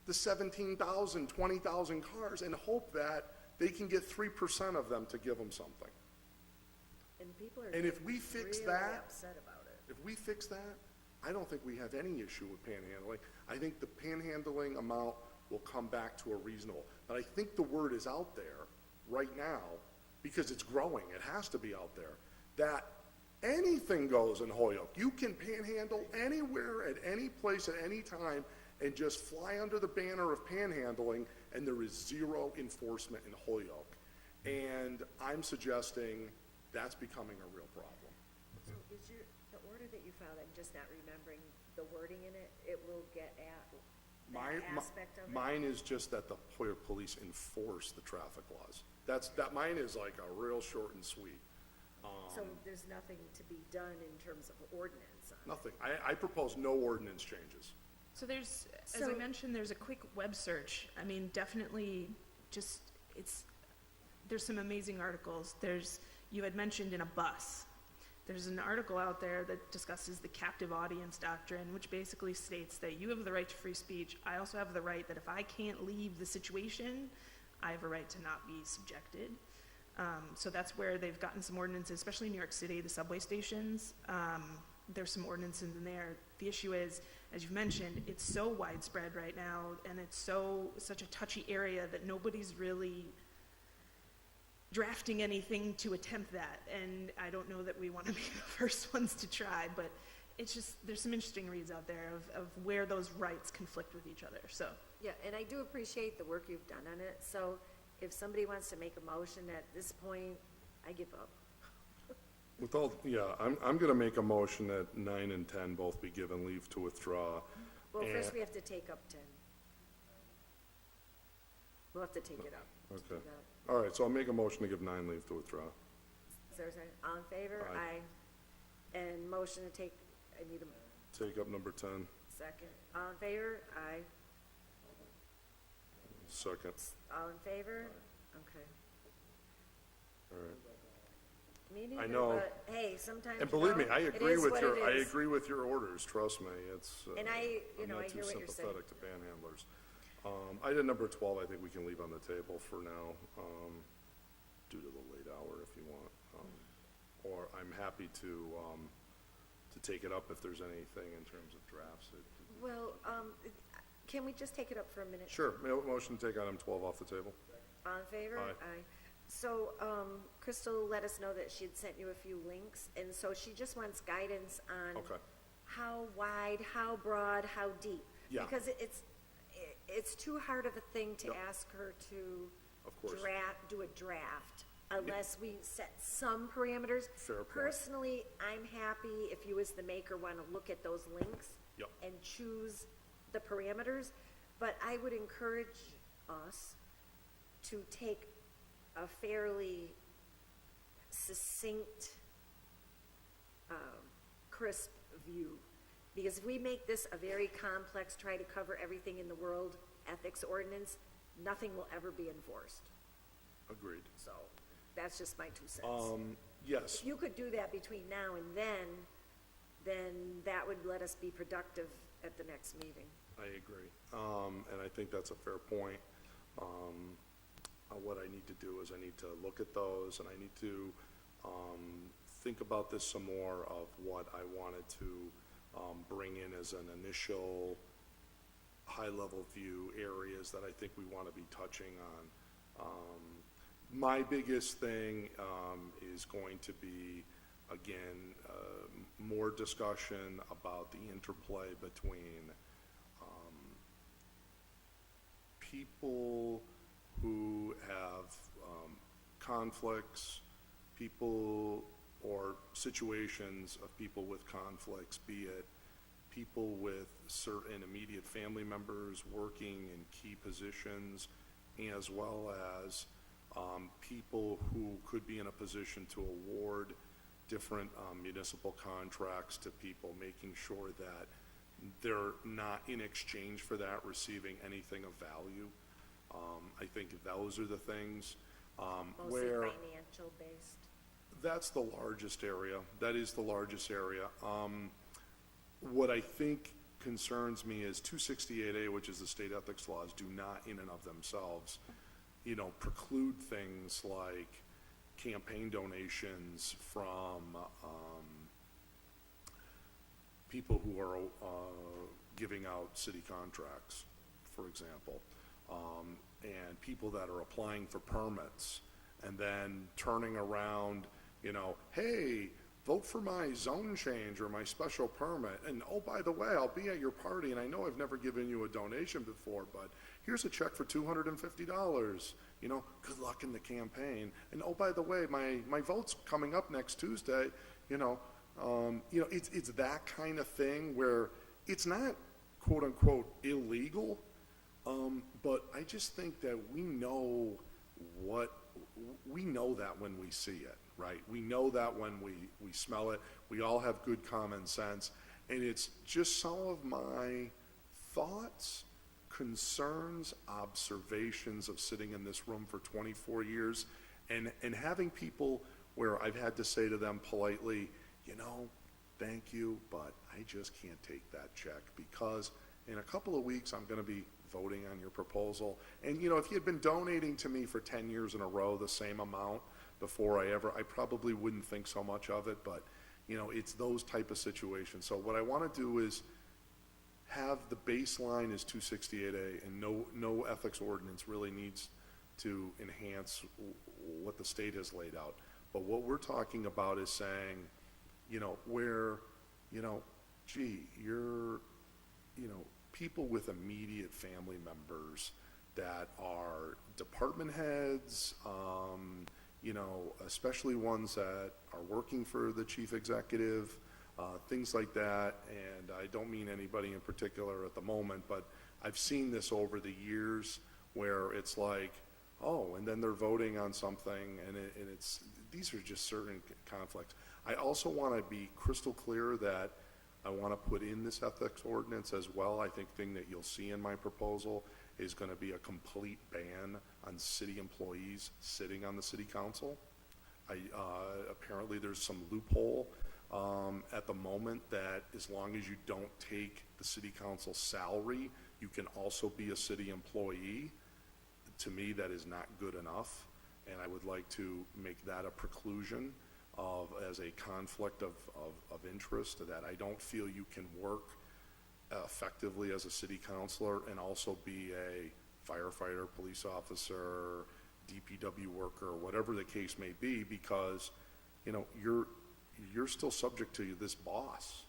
the 17,000, 20,000 cars and hope that they can get 3% of them to give them something. And people are And if we fix really that, upset about it. if we fix that, I don't think we have any issue with panhandling. I think the panhandling amount will come back to a reasonable. But I think the word is out there right now, because it's growing, it has to be out there, that anything goes in Holyoke. You can panhandle anywhere, at any place, at any time, and just fly under the banner of panhandling, and there is zero enforcement in Holyoke. And I'm suggesting that's becoming a real problem. So is the order that you filed, I'm just not remembering the wording in it, it will get at that aspect of it? Mine is just that the Holyoke police enforce the traffic laws. Mine is like a real short and sweet. So there's nothing to be done in terms of ordinance on it? Nothing. I propose no ordinance changes. So there's, as I So- mentioned, there's a quick web search. I mean, definitely just, there's some amazing articles. You had mentioned in a bus. There's an article out there that discusses the captive audience doctrine, which basically states that you have the right to free speech. I also have the right that if I can't leave the situation, I have a right to not be subjected. So that's where they've gotten some ordinances, especially in New York City, the subway stations. There's some ordinances in there. The issue is, as you've mentioned, it's so widespread right now, and it's such a touchy area that nobody's really drafting anything to attempt that. And I don't know that we want to be the first ones to try, but it's just, there's some interesting reads out there of where those rights conflict with each other, so. Yeah, and I do appreciate the work you've done on it, so if somebody wants to make a motion at this point, I give up. I'm gonna make a motion that 9 and 10 both be given leave to withdraw. Well, first And- we have to take up 10. We'll have to take it up. Okay. All right, so I'll make a motion to give 9 leave to withdraw. Is there a second? All in favor? Aye. And motion to take, I need a Take up number 10. second. All in favor? Aye. Second. All in favor? Okay. All right. Me neither, I know. but hey, sometimes, And you believe me, know, I it agree is with what your, it I is. agree with your orders, trust me, it's. And I hear what you're saying. I'm not too sympathetic to panhandlers. Item number 12, I think we can leave on the table for now, due to the late hour if you want. Or I'm happy to take it up if there's anything in terms of drafts. Well, can we just take it up for a minute? Sure, motion to take item 12 off the table. All in favor? Aye. So, Crystal let us know that she had sent you a few links, and so she just wants guidance on Okay. how wide, how broad, how deep. Yeah. Because it's too hard of a thing to Yep. ask her to Of course. do a draft unless we set some parameters. Fair point. Personally, I'm happy if you as the maker want to look at those links Yep. and choose the parameters. But I would encourage us to take a fairly succinct, crisp view. Because if we make this a very complex, try to cover everything in the world ethics ordinance, nothing will ever be enforced. Agreed. So that's just my 2 cents. Yes, If you could do that between now and then that would let us be productive at the next meeting. I agree. And I think that's a fair point. What I need to do is I need to look at those, and I need to think about this some more of what I wanted to bring in as an initial high-level view areas that I think we want to be touching on. My biggest thing is going to be, again, more discussion about the interplay between people who have conflicts, people or situations of people with conflicts, be it people with certain immediate family members working in key positions, as well as people who could be in a position to award different municipal contracts to people, making sure that they're not, in exchange for that, receiving anything of value. I think those are the things Mostly where financial based. that's the largest area. That is the largest area. What I think concerns me is 268A, which is the state ethics laws, do not in and of themselves, preclude things like campaign donations from people who are giving out city contracts, for example, and people that are applying for permits and then turning around, hey, vote for my zone change or my special permit, and oh, by the way, I'll be at your party, and I know I've never given you a donation before, but here's a check for $250, good luck in the campaign, and oh, by the way, my vote's coming up next Tuesday, it's that kind of thing where it's not quote-unquote illegal, but I just think that we know that when we see it, right? We know that when we smell it. We all have good common sense. And it's just some of my thoughts, concerns, observations of sitting in this room for 24 years and having people where I've had to say to them politely, thank you, but I just can't take that check because in a couple of weeks I'm going to be voting on your proposal. And, if you had been donating to me for 10 years in a row the same amount before I probably wouldn't think so much of it, but, it's those type of situations. So what I want to do is have the baseline is 268A, and no ethics ordinance really needs to enhance what the state has laid out. But what we're talking about is saying, where, you're, people with immediate family members that are department heads, especially ones that are working for the chief executive, things like that. And I don't mean anybody in particular at the moment, but I've seen this over the years where it's like, oh, and then they're voting on something, and these are just certain conflicts. I also want to be crystal clear that I want to put in this ethics ordinance as well. I think thing that you'll see in my proposal is going to be a complete ban on city employees sitting on the city council. Apparently there's some loophole at the moment that as long as you don't take the city council salary, you can also be a city employee. To me, that is not good enough, and I would like to make that a preclusion as a conflict of interest, that I don't feel you can work effectively as a city councilor and also be a firefighter, police officer, DPW worker, whatever the case may be, because you're still subject to this boss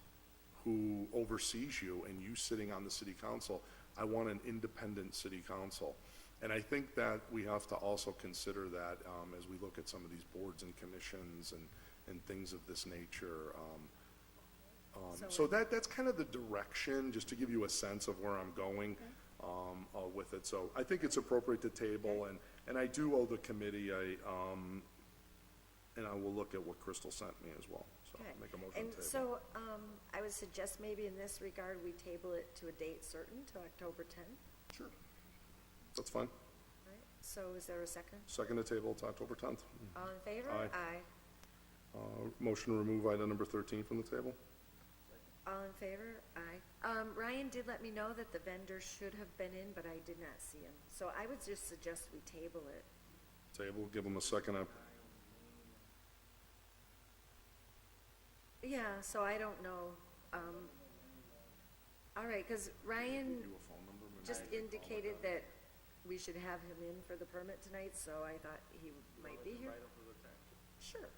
who oversees you, and you sitting on the city council. I want an independent city council. And I think that we have to also consider that as we look at some of these boards and commissions and things of this nature. So that's kind of the direction, just to give you a sense of where I'm going. with it. So I think it's appropriate to table, and I do owe the committee and I will look at what Crystal sent me as well. So Okay. make a motion And to table. so, I would suggest maybe in this regard, we table it to a date certain, to October 10th, Sure. That's fine. right? So is there a second? Second to table, it's October 10th. All in favor? Aye. Motion to remove item number 13 from the table. All in favor? Aye. Ryan did let me know that the vendor should have been in, but I did not see him. So I would just suggest we table it. Table, give them a second. Yeah, so I don't know. All right, because Ryan You a phone number? Maybe just I can call indicated him. that we should have him in for the permit tonight, so I thought he might be here. Sure.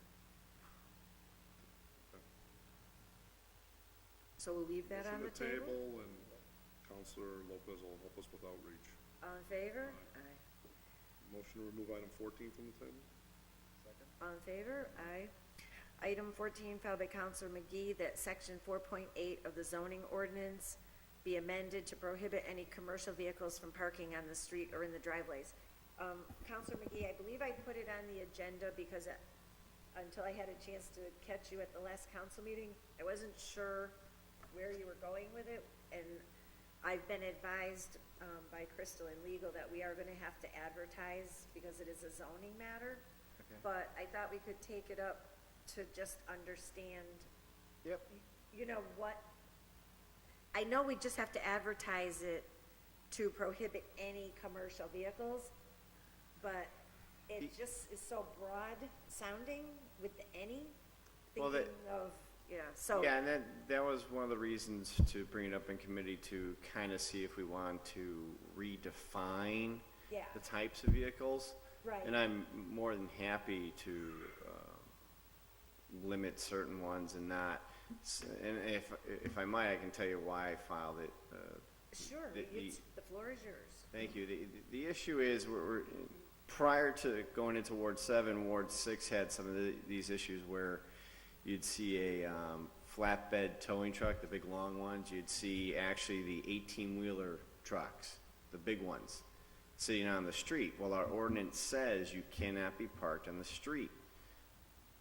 So we'll leave that on the Motion to table? table, and Counselor Lopez will help us with outreach. All in favor? Aye. Motion to remove item 14 from the table? All in favor? Aye. Item 14, filed by Counselor McGee, that section 4.8 of the zoning ordinance be amended to prohibit any commercial vehicles from parking on the street or in the driveways. Counselor McGee, I believe I put it on the agenda because until I had a chance to catch you at the last council meeting, I wasn't sure where you were going with it, and I've been advised by Crystal and legal that we are going to have to advertise because it is a zoning matter. Okay. But I thought we could take it up to just understand, Yep. you know, what, I know we just have to advertise it to prohibit any commercial vehicles, but it just is so broad sounding with the any, Well, thinking of, yeah, so. Yeah, and that was one of the reasons to bring it up in committee, to kind of see if we want to redefine Yeah. the types of vehicles. Right. And I'm more than happy to limit certain ones and not. And if I might, I can tell you why I filed it. Sure, the floor is yours. Thank you. The issue is, prior to going into Ward 7, Ward 6 had some of these issues where you'd see a flatbed towing truck, the big long ones. You'd see actually the 18-wheeler trucks, the big ones, sitting on the street. Well, our ordinance says you cannot be parked on the street.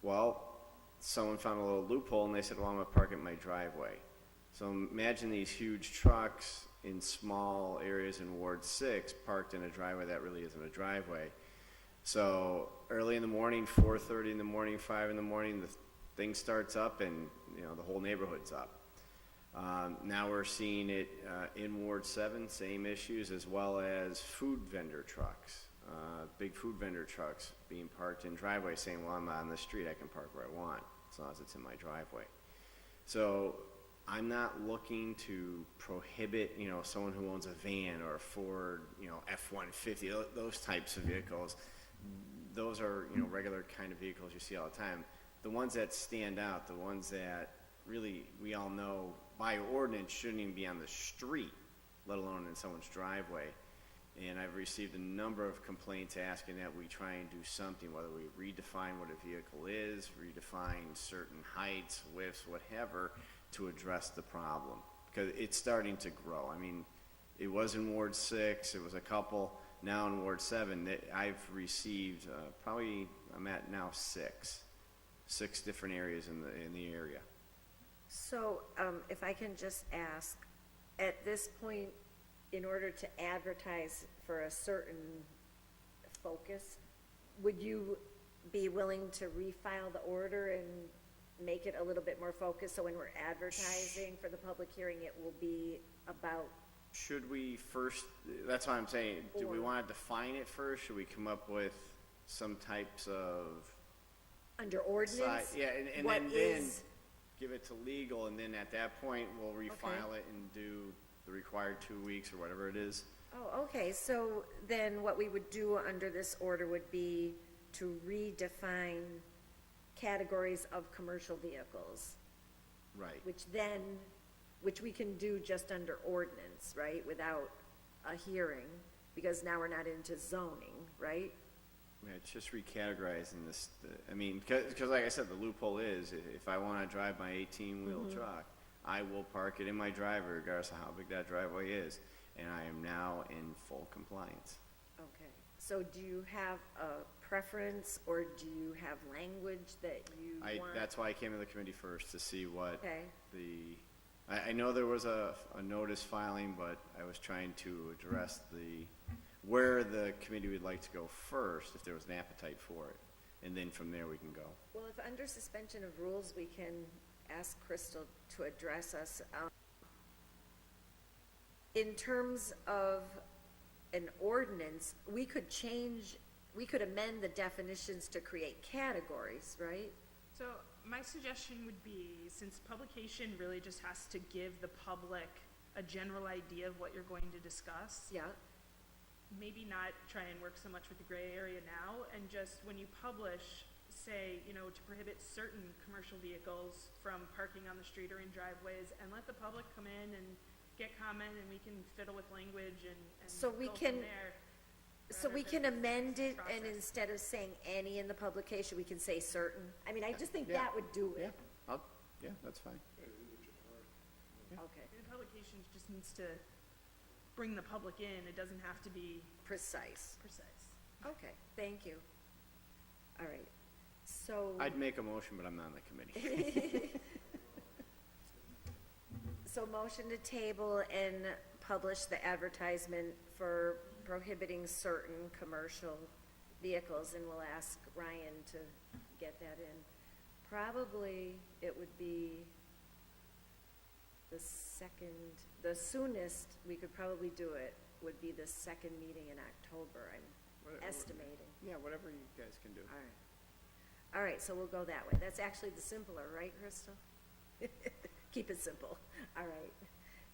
Well, someone found a little loophole and they said, well, I'm going to park at my driveway. So imagine these huge trucks in small areas in Ward 6 parked in a driveway that really isn't a driveway. So early in the morning, 4:30 in the morning, 5 in the morning, the thing starts up and, you know, the whole neighborhood's up. Now we're seeing it in Ward 7, same issues, as well as food vendor trucks, big food vendor trucks being parked in driveways saying, well, I'm on the street, I can park where I want, as long as it's in my driveway. So I'm not looking to prohibit, you know, someone who owns a van or a Ford, you know, F-150, those types of vehicles. Those are, you know, regular kind of vehicles you see all the time. The ones that stand out, the ones that really we all know by ordinance shouldn't even be on the street, let alone in someone's driveway. And I've received a number of complaints asking that we try and do something, whether we redefine what a vehicle is, redefine certain heights, widths, whatever, to address the problem. Because it's starting to grow. I mean, it was in Ward 6, it was a couple. Now in Ward 7, I've received probably, I'm at now 6 different areas in the area. So, if I can just ask, at this point, in order to advertise for a certain focus, would you be willing to refile the order and make it a little bit more focused, so when we're advertising for the public hearing, it will be about, Should we first, that's what I'm saying, do we Or- want to define it first? Should we come up with some types of under ordinance? Yeah, and what then is- give it to legal, and then at that point, we'll refile it and do the required 2 weeks or whatever it is. Oh, okay, so then what we would do under this order would be to redefine categories of commercial vehicles, Right. which we can do just under ordinance, right, without a hearing, because now we're not into zoning, right? Yeah, it's just recategorizing this, I mean, because like I said, the loophole is, if I want to drive my 18-wheel truck, I will park it in my driveway regardless of how big that driveway is. and I am now in full compliance. Okay. So do you have a preference, or do you have language that you want? That's why I came to the committee first, to see what Okay. I know there was a notice filing, but I was trying to address where the committee would like to go first, if there was an appetite for it, and then from there we can go. Well, if under suspension of rules, we can ask Crystal to address us. In terms of an ordinance, we could amend the definitions to create categories, right? So my suggestion would be, since publication really just has to give the public a general idea of what you're going to discuss, Yeah, maybe not try and work so much with the gray area now, and just when you publish, say, to prohibit certain commercial vehicles from parking on the street or in driveways, and let the public come in and get comment, and we can fiddle with language and So we go from can- there. so we rather can than amend it, and process. instead of saying any in the publication, we can say certain. I mean, I just think Yeah. that would do it. Yeah, that's fine. Okay, The publication just needs to bring the public in, it doesn't have to be precise. precise. Okay, thank you. All right, so. I'd make a motion, but I'm not on the committee. So motion to table and publish the advertisement for prohibiting certain commercial vehicles, and we'll ask Ryan to get that in. Probably it would be the soonest we could probably do it would be the second meeting in October, I'm estimating. Yeah, whatever you guys can do. All right. All right, so we'll go that way. That's actually the simpler, right, Crystal? Keep it simple. All right.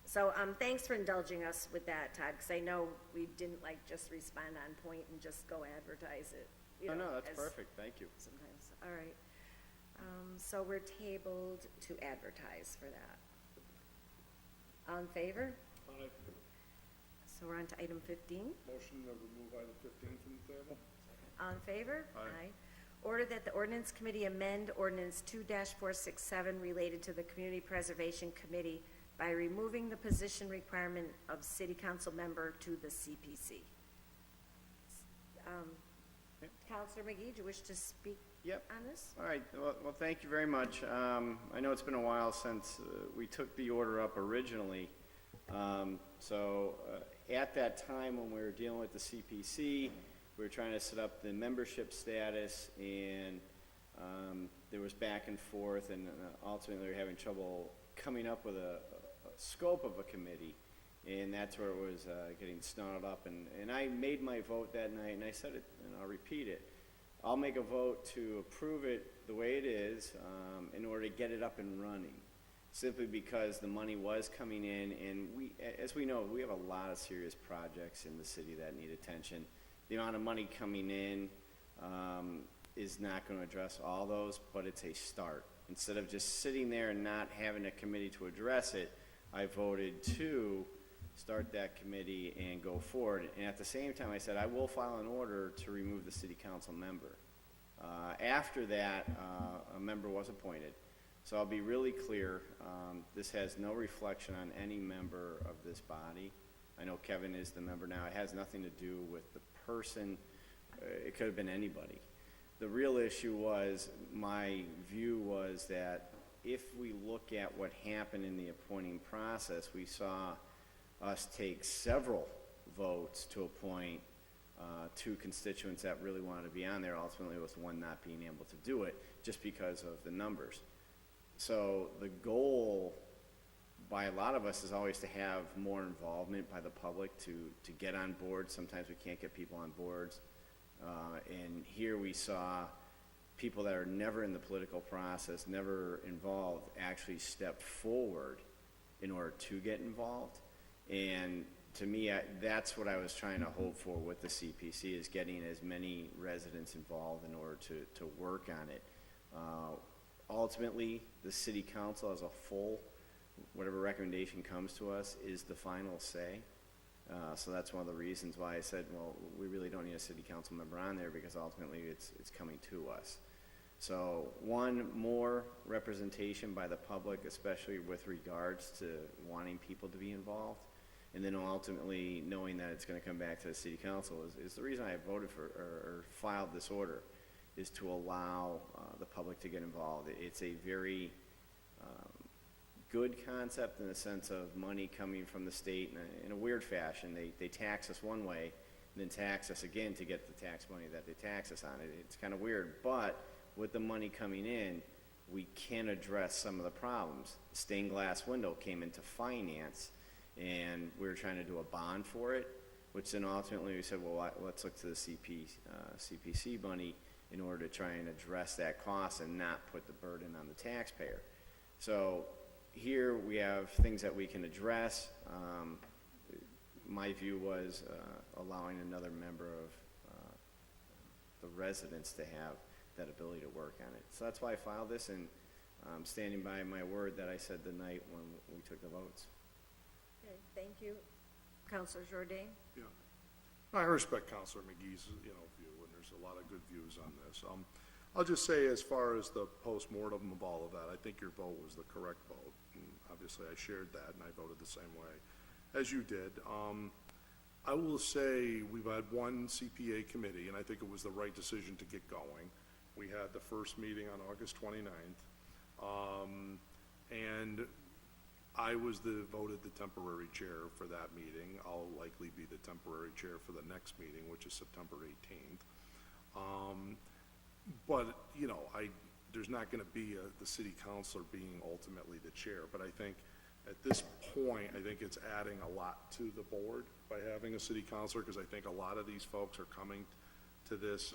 So, thanks for indulging us with that, Todd, because I know we didn't just respond on point and just go advertise it. Oh, no, that's as perfect, thank you. Sometimes, all right. So we're tabled to advertise for that. All in favor? So we're on to item 15. Motion to remove item 15 from the table? All in favor? Aye. Order that the Ordinance Committee amend Ordinance 2-467 related to the Community Preservation Committee by removing the position requirement of city council member to the CPC. Counselor McGee, do you wish to speak Yep. on this? All right, well, thank you very much. I know it's been a while since we took the order up originally. At that time, when we were dealing with the CPC, we were trying to set up the membership status, and there was back and forth, and ultimately we were having trouble coming up with a scope of a committee, and that's where it was getting snarled up. And I made my vote that night, and I said it, and I'll repeat it. I'll make a vote to approve it the way it is in order to get it up and running, simply because the money was coming in, and as we know, we have a lot of serious projects in the city that need attention. The amount of money coming in is not going to address all those, but it's a start. Instead of just sitting there and not having a committee to address it, I voted to start that committee and go forward. And at the same time, I said I will file an order to remove the city council member. After that, a member was appointed. So I'll be really clear, this has no reflection on any member of this body. I know Kevin is the member now. It has nothing to do with the person. It could have been anybody. The real issue was, my view was that if we look at what happened in the appointing process, we saw us take several votes to appoint two constituents that really wanted to be on there. Ultimately, it was one not being able to do it just because of the numbers. So the goal by a lot of us is always to have more involvement by the public to get on board. Sometimes we can't get people on boards. And here we saw people that are never in the political process, never involved, actually step forward in order to get involved. And to me, that's what I was trying to hope for with the CPC, is getting as many residents involved in order to work on it. Ultimately, the city council as a full, whatever recommendation comes to us, is the final say. So that's one of the reasons why I said, well, we really don't need a city council member on there, because ultimately it's coming to us. So one, more representation by the public, especially with regards to wanting people to be involved. and then ultimately knowing that it's gonna come back to the city council is the reason I voted for, or filed this order, is to allow the public to get involved. It's a very good concept in the sense of money coming from the state in a weird fashion. They tax us one way, and then tax us again to get the tax money that they tax us on. It's kind of weird, but with the money coming in, we can address some of the problems. Stained glass window came into finance, and we were trying to do a bond for it, which then ultimately we said, well, let's look to the CPC money in order to try and address that cost and not put the burden on the taxpayer. So here we have things that we can address. My view was allowing another member of the residents to have that ability to work on it. So that's why I filed this, and I'm standing by my word that I said the night when we took the votes. Okay, thank you. Counselor Jordan? Yeah. I respect Counselor McGee's, view, and there's a lot of good views on this. I'll just say, as far as the postmortem of all of that, I think your vote was the correct vote. And obviously, I shared that, and I voted the same way as you did. I will say we've had one CPA committee, and I think it was the right decision to get going. We had the first meeting on August 29th, and I was voted the temporary chair for that meeting. I'll likely be the temporary chair for the next meeting, which is September 18th. But, there's not gonna be the city councilor being ultimately the chair, but I think at this point, I think it's adding a lot to the board by having a city councilor, because I think a lot of these folks are coming to this,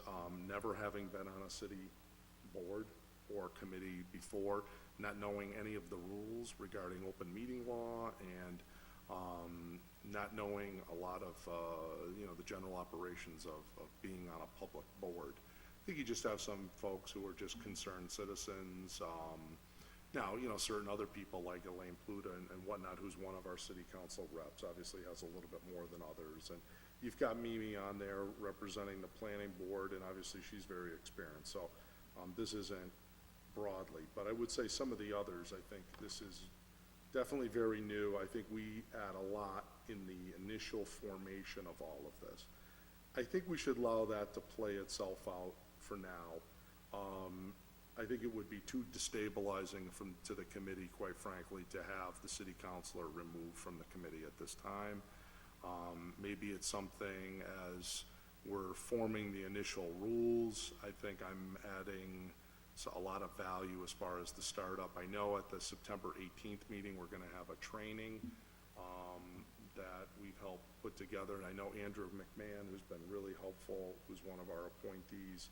never having been on a city board or committee before, not knowing any of the rules regarding open meeting law, and not knowing a lot of, the general operations of being on a public board. I think you just have some folks who are just concerned citizens. Now, certain other people like Elaine Pluta and whatnot, who's one of our city council reps, obviously has a little bit more than others. And you've got Mimi on there representing the planning board, and obviously she's very experienced. So this isn't broadly, but I would say some of the others, I think this is definitely very new. I think we add a lot in the initial formation of all of this. I think we should allow that to play itself out for now. I think it would be too destabilizing to the committee, quite frankly, to have the city councilor removed from the committee at this time. Maybe it's something as we're forming the initial rules. I think I'm adding a lot of value as far as the startup. I know at the September 18th meeting, we're gonna have a training that we've helped put together. And I know Andrew McMahon, who's been really helpful, who's one of our appointees,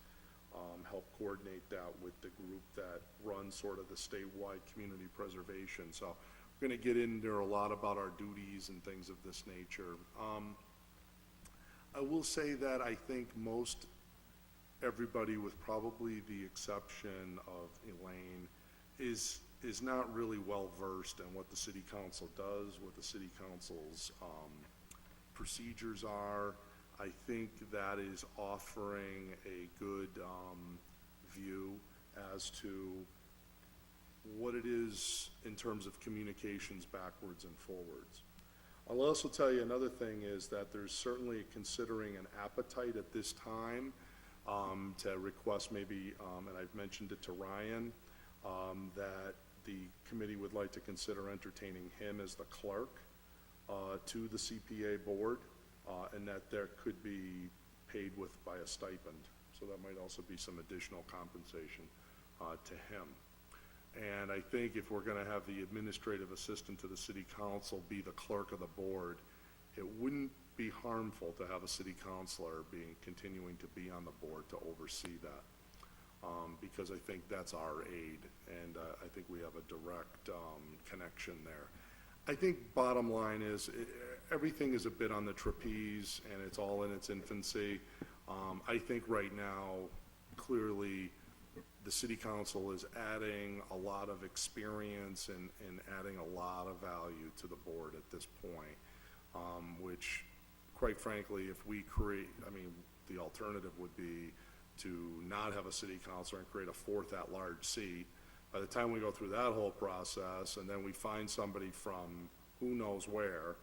help coordinate that with the group that runs sort of the statewide community preservation. So we're going to get in there a lot about our duties and things of this nature. I will say that I think most everybody, with probably the exception of Elaine, is not really well versed in what the city council does, what the city council's procedures are. I think that is offering a good view as to what it is in terms of communications backwards and forwards. I'll also tell you another thing is that there's certainly considering an appetite at this time to request maybe, and I've mentioned it to Ryan, that the committee would like to consider entertaining him as the clerk to the CPA board. And that there could be paid by a stipend. So that might also be some additional compensation to him. And I think if we're gonna have the administrative assistant to the city council be the clerk of the board, it wouldn't be harmful to have a city councilor continuing to be on the board to oversee that. Because I think that's our aid, and I think we have a direct connection there. I think bottom line is everything is a bit on the trapeze, and it's all in its infancy. I think right now, clearly, the city council is adding a lot of experience and adding a lot of value to the board at this point, which, quite frankly, if we create, the alternative would be to not have a city councilor and create a fourth at-large seat. By the time we go through that whole process, and then we find somebody from who knows where,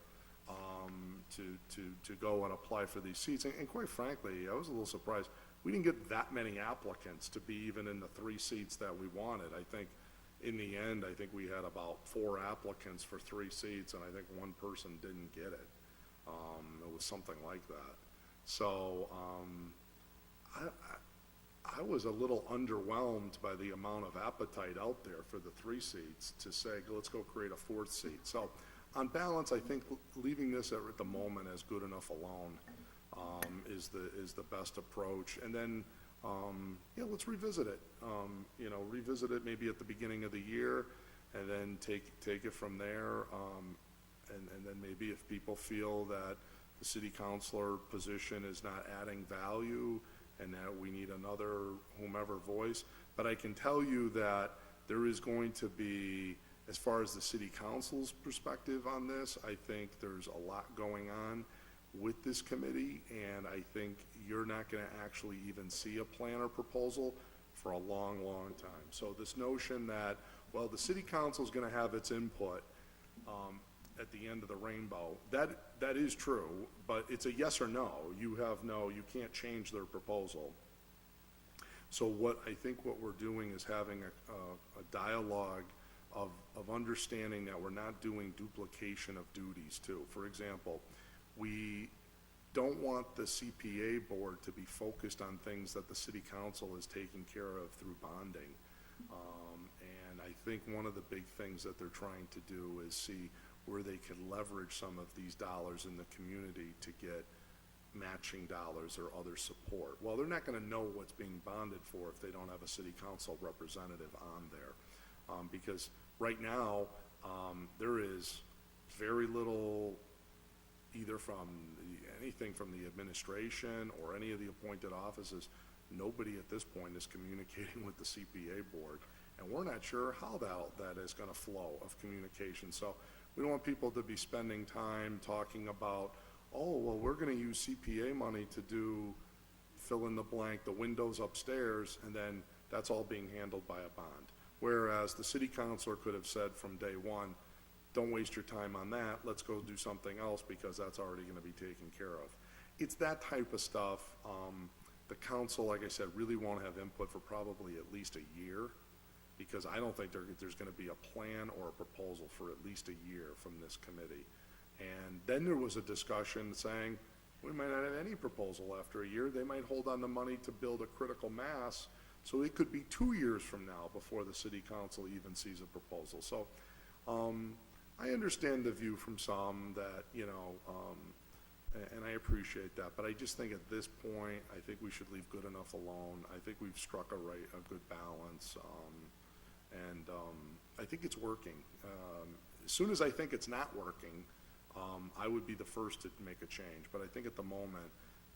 to go and apply for these seats. And quite frankly, I was a little surprised. We didn't get that many applicants to be even in the 3 seats that we wanted. I think in the end, I think we had about 4 applicants for 3 seats, and I think 1 person didn't get it. It was something like that. So I was a little underwhelmed by the amount of appetite out there for the 3 seats to say, let's go create a 4th seat. So on balance, I think leaving this at the moment as good enough alone is the best approach. And then, yeah, let's revisit it. Revisit it maybe at the beginning of the year, and then take it from there. And then maybe if people feel that the city councilor position is not adding value and that we need another whomever voice. But I can tell you that there is going to be, as far as the city council's perspective on this, I think there's a lot going on with this committee, and I think you're not going to actually even see a plan or proposal for a long, long time. So this notion that, well, the city council is going to have its input at the end of the rainbow, that is true, but it's a yes or no. You can't change their proposal. So I think what we're doing is having a dialogue of understanding that we're not doing duplication of duties too. For example, we don't want the CPA board to be focused on things that the city council is taking care of through bonding. And I think one of the big things that they're trying to do is see where they can leverage some of these dollars in the community to get matching dollars or other support. Well, they're not going to know what's being bonded for if they don't have a city council representative on there. Because right now, there is very little, either from anything from the administration or any of the appointed offices. Nobody at this point is communicating with the CPA board, and we're not sure how that is going to flow of communication. So we don't want people to be spending time talking about, oh, well, we're going to use CPA money to do fill in the blank, the windows upstairs, and then that's all being handled by a bond. Whereas the city councilor could have said from day one, don't waste your time on that, let's go do something else because that's already going to be taken care of. It's that type of stuff. The council, like I said, really won't have input for probably at least a year, because I don't think there's going to be a plan or a proposal for at least a year from this committee. And then there was a discussion saying, we might not have any proposal after a year. They might hold on the money to build a critical mass, so it could be 2 years from now before the city council even sees a proposal. So I understand the view from some that, and I appreciate that, but I just think at this point, I think we should leave good enough alone. I think we've struck a good balance, and I think it's working. As soon as I think it's not working, I would be the first to make a change, but I think at the moment,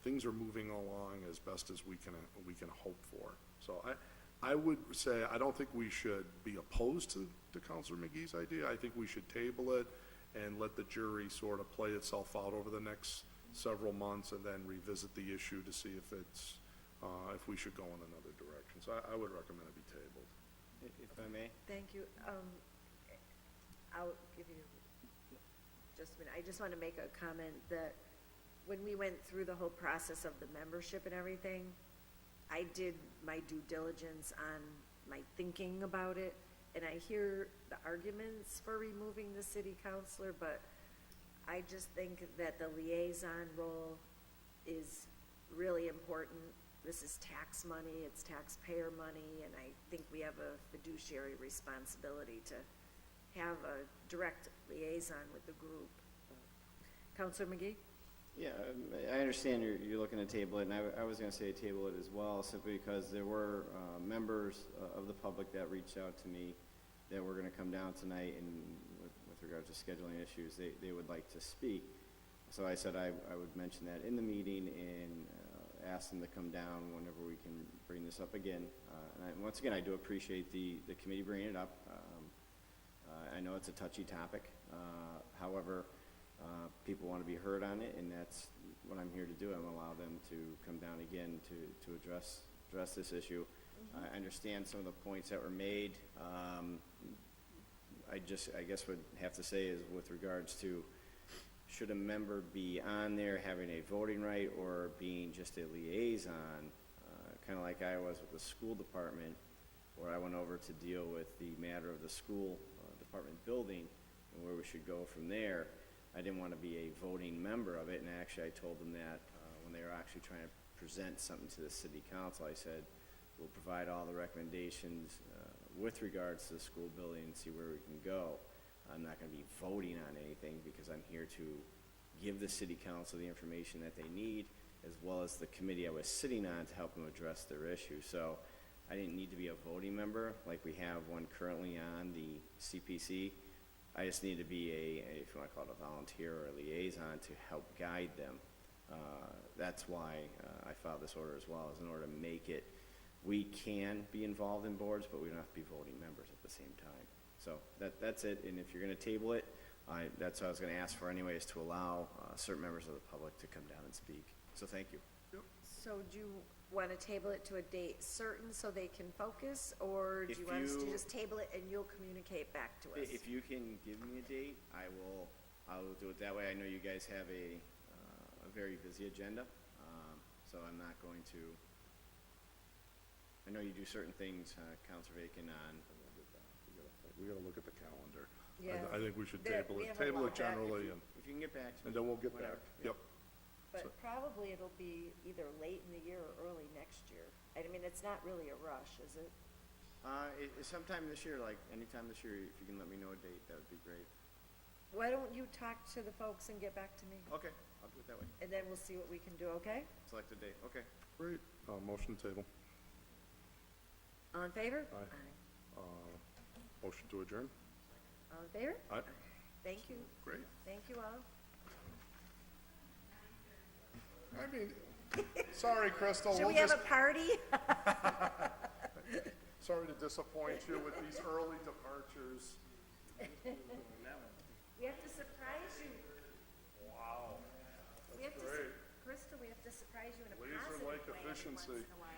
things are moving along as best as we can hope for. So I would say I don't think we should be opposed to Councilor McGee's idea. I think we should table it and let the jury sort of play itself out over the next several months, and then revisit the issue to see if we should go in another direction. So I would recommend it be tabled. If I may? Thank you. I'll give you just a minute. I just want to make a comment that when we went through the whole process of the membership and everything, I did my due diligence on my thinking about it, and I hear the arguments for removing the city councilor, but I just think that the liaison role is really important. This is tax money, it's taxpayer money, and I think we have a fiduciary responsibility to have a direct liaison with the group. Councilor McGee? Yeah, I understand you're looking to table it, and I was going to say table it as well, simply because there were members of the public that reached out to me that were going to come down tonight, and with regard to scheduling issues, they would like to speak. So I said I would mention that in the meeting and ask them to come down whenever we can bring this up again. And once again, I do appreciate the committee bringing it up. I know it's a touchy topic. However, people want to be heard on it, and that's what I'm here to do. I'm going to allow them to come down again to address this issue. I understand some of the points that were made. I guess would have to say is with regards to should a member be on there having a voting right or being just a liaison, kind of like I was with the school department, where I went over to deal with the matter of the school department building and where we should go from there. I didn't want to be a voting member of it, and actually I told them that when they were actually trying to present something to the city council, I said, we'll provide all the recommendations with regards to the school building and see where we can go. I'm not going to be voting on anything because I'm here to give the city council the information that they need, as well as the committee I was sitting on to help them address their issue. So I didn't need to be a voting member like we have one currently on the CPC. I just need to be if you want to call it a volunteer or a liaison to help guide them. That's why I filed this order as well, is in order to make it, we can be involved in boards, but we don't have to be voting members at the same time. So that's it, and if you're going to table it, that's what I was going to ask for anyways, to allow certain members of the public to come down and speak. So thank you. So do you want to table it to a date certain so they can focus, or do you want us to just table it and you'll communicate back to us? If you can give me a date, I will do it that way. I know you guys have a very busy agenda, so I'm not going to, I know you do certain things, Counselor Bacon, on, We gotta look at the calendar. Yeah. I think we should There- table we it, have a table lot it back. generally, and if you can get back to me. then we'll get whenever. back. Yep. But probably it'll be either late in the year or early next year. I mean, it's not really a rush, is it? Sometime this year, like anytime this year, if you can let me know a date, that would be great. Why don't you talk to the folks and get back to me? Okay, I'll do it that way. And then we'll see what we can do, okay? Select a date, okay. Great. Motion to table. All in favor? Aye. Motion to adjourn? All in favor? Aye. Thank you. Great. Thank you all. I mean, sorry, Crystal, Should we'll we have just, a party? sorry to disappoint you with these early departures. We have to surprise you. Wow. We have to, great. Crystal, we have to surprise you in a positive way Laser-like every once efficiency. in a while.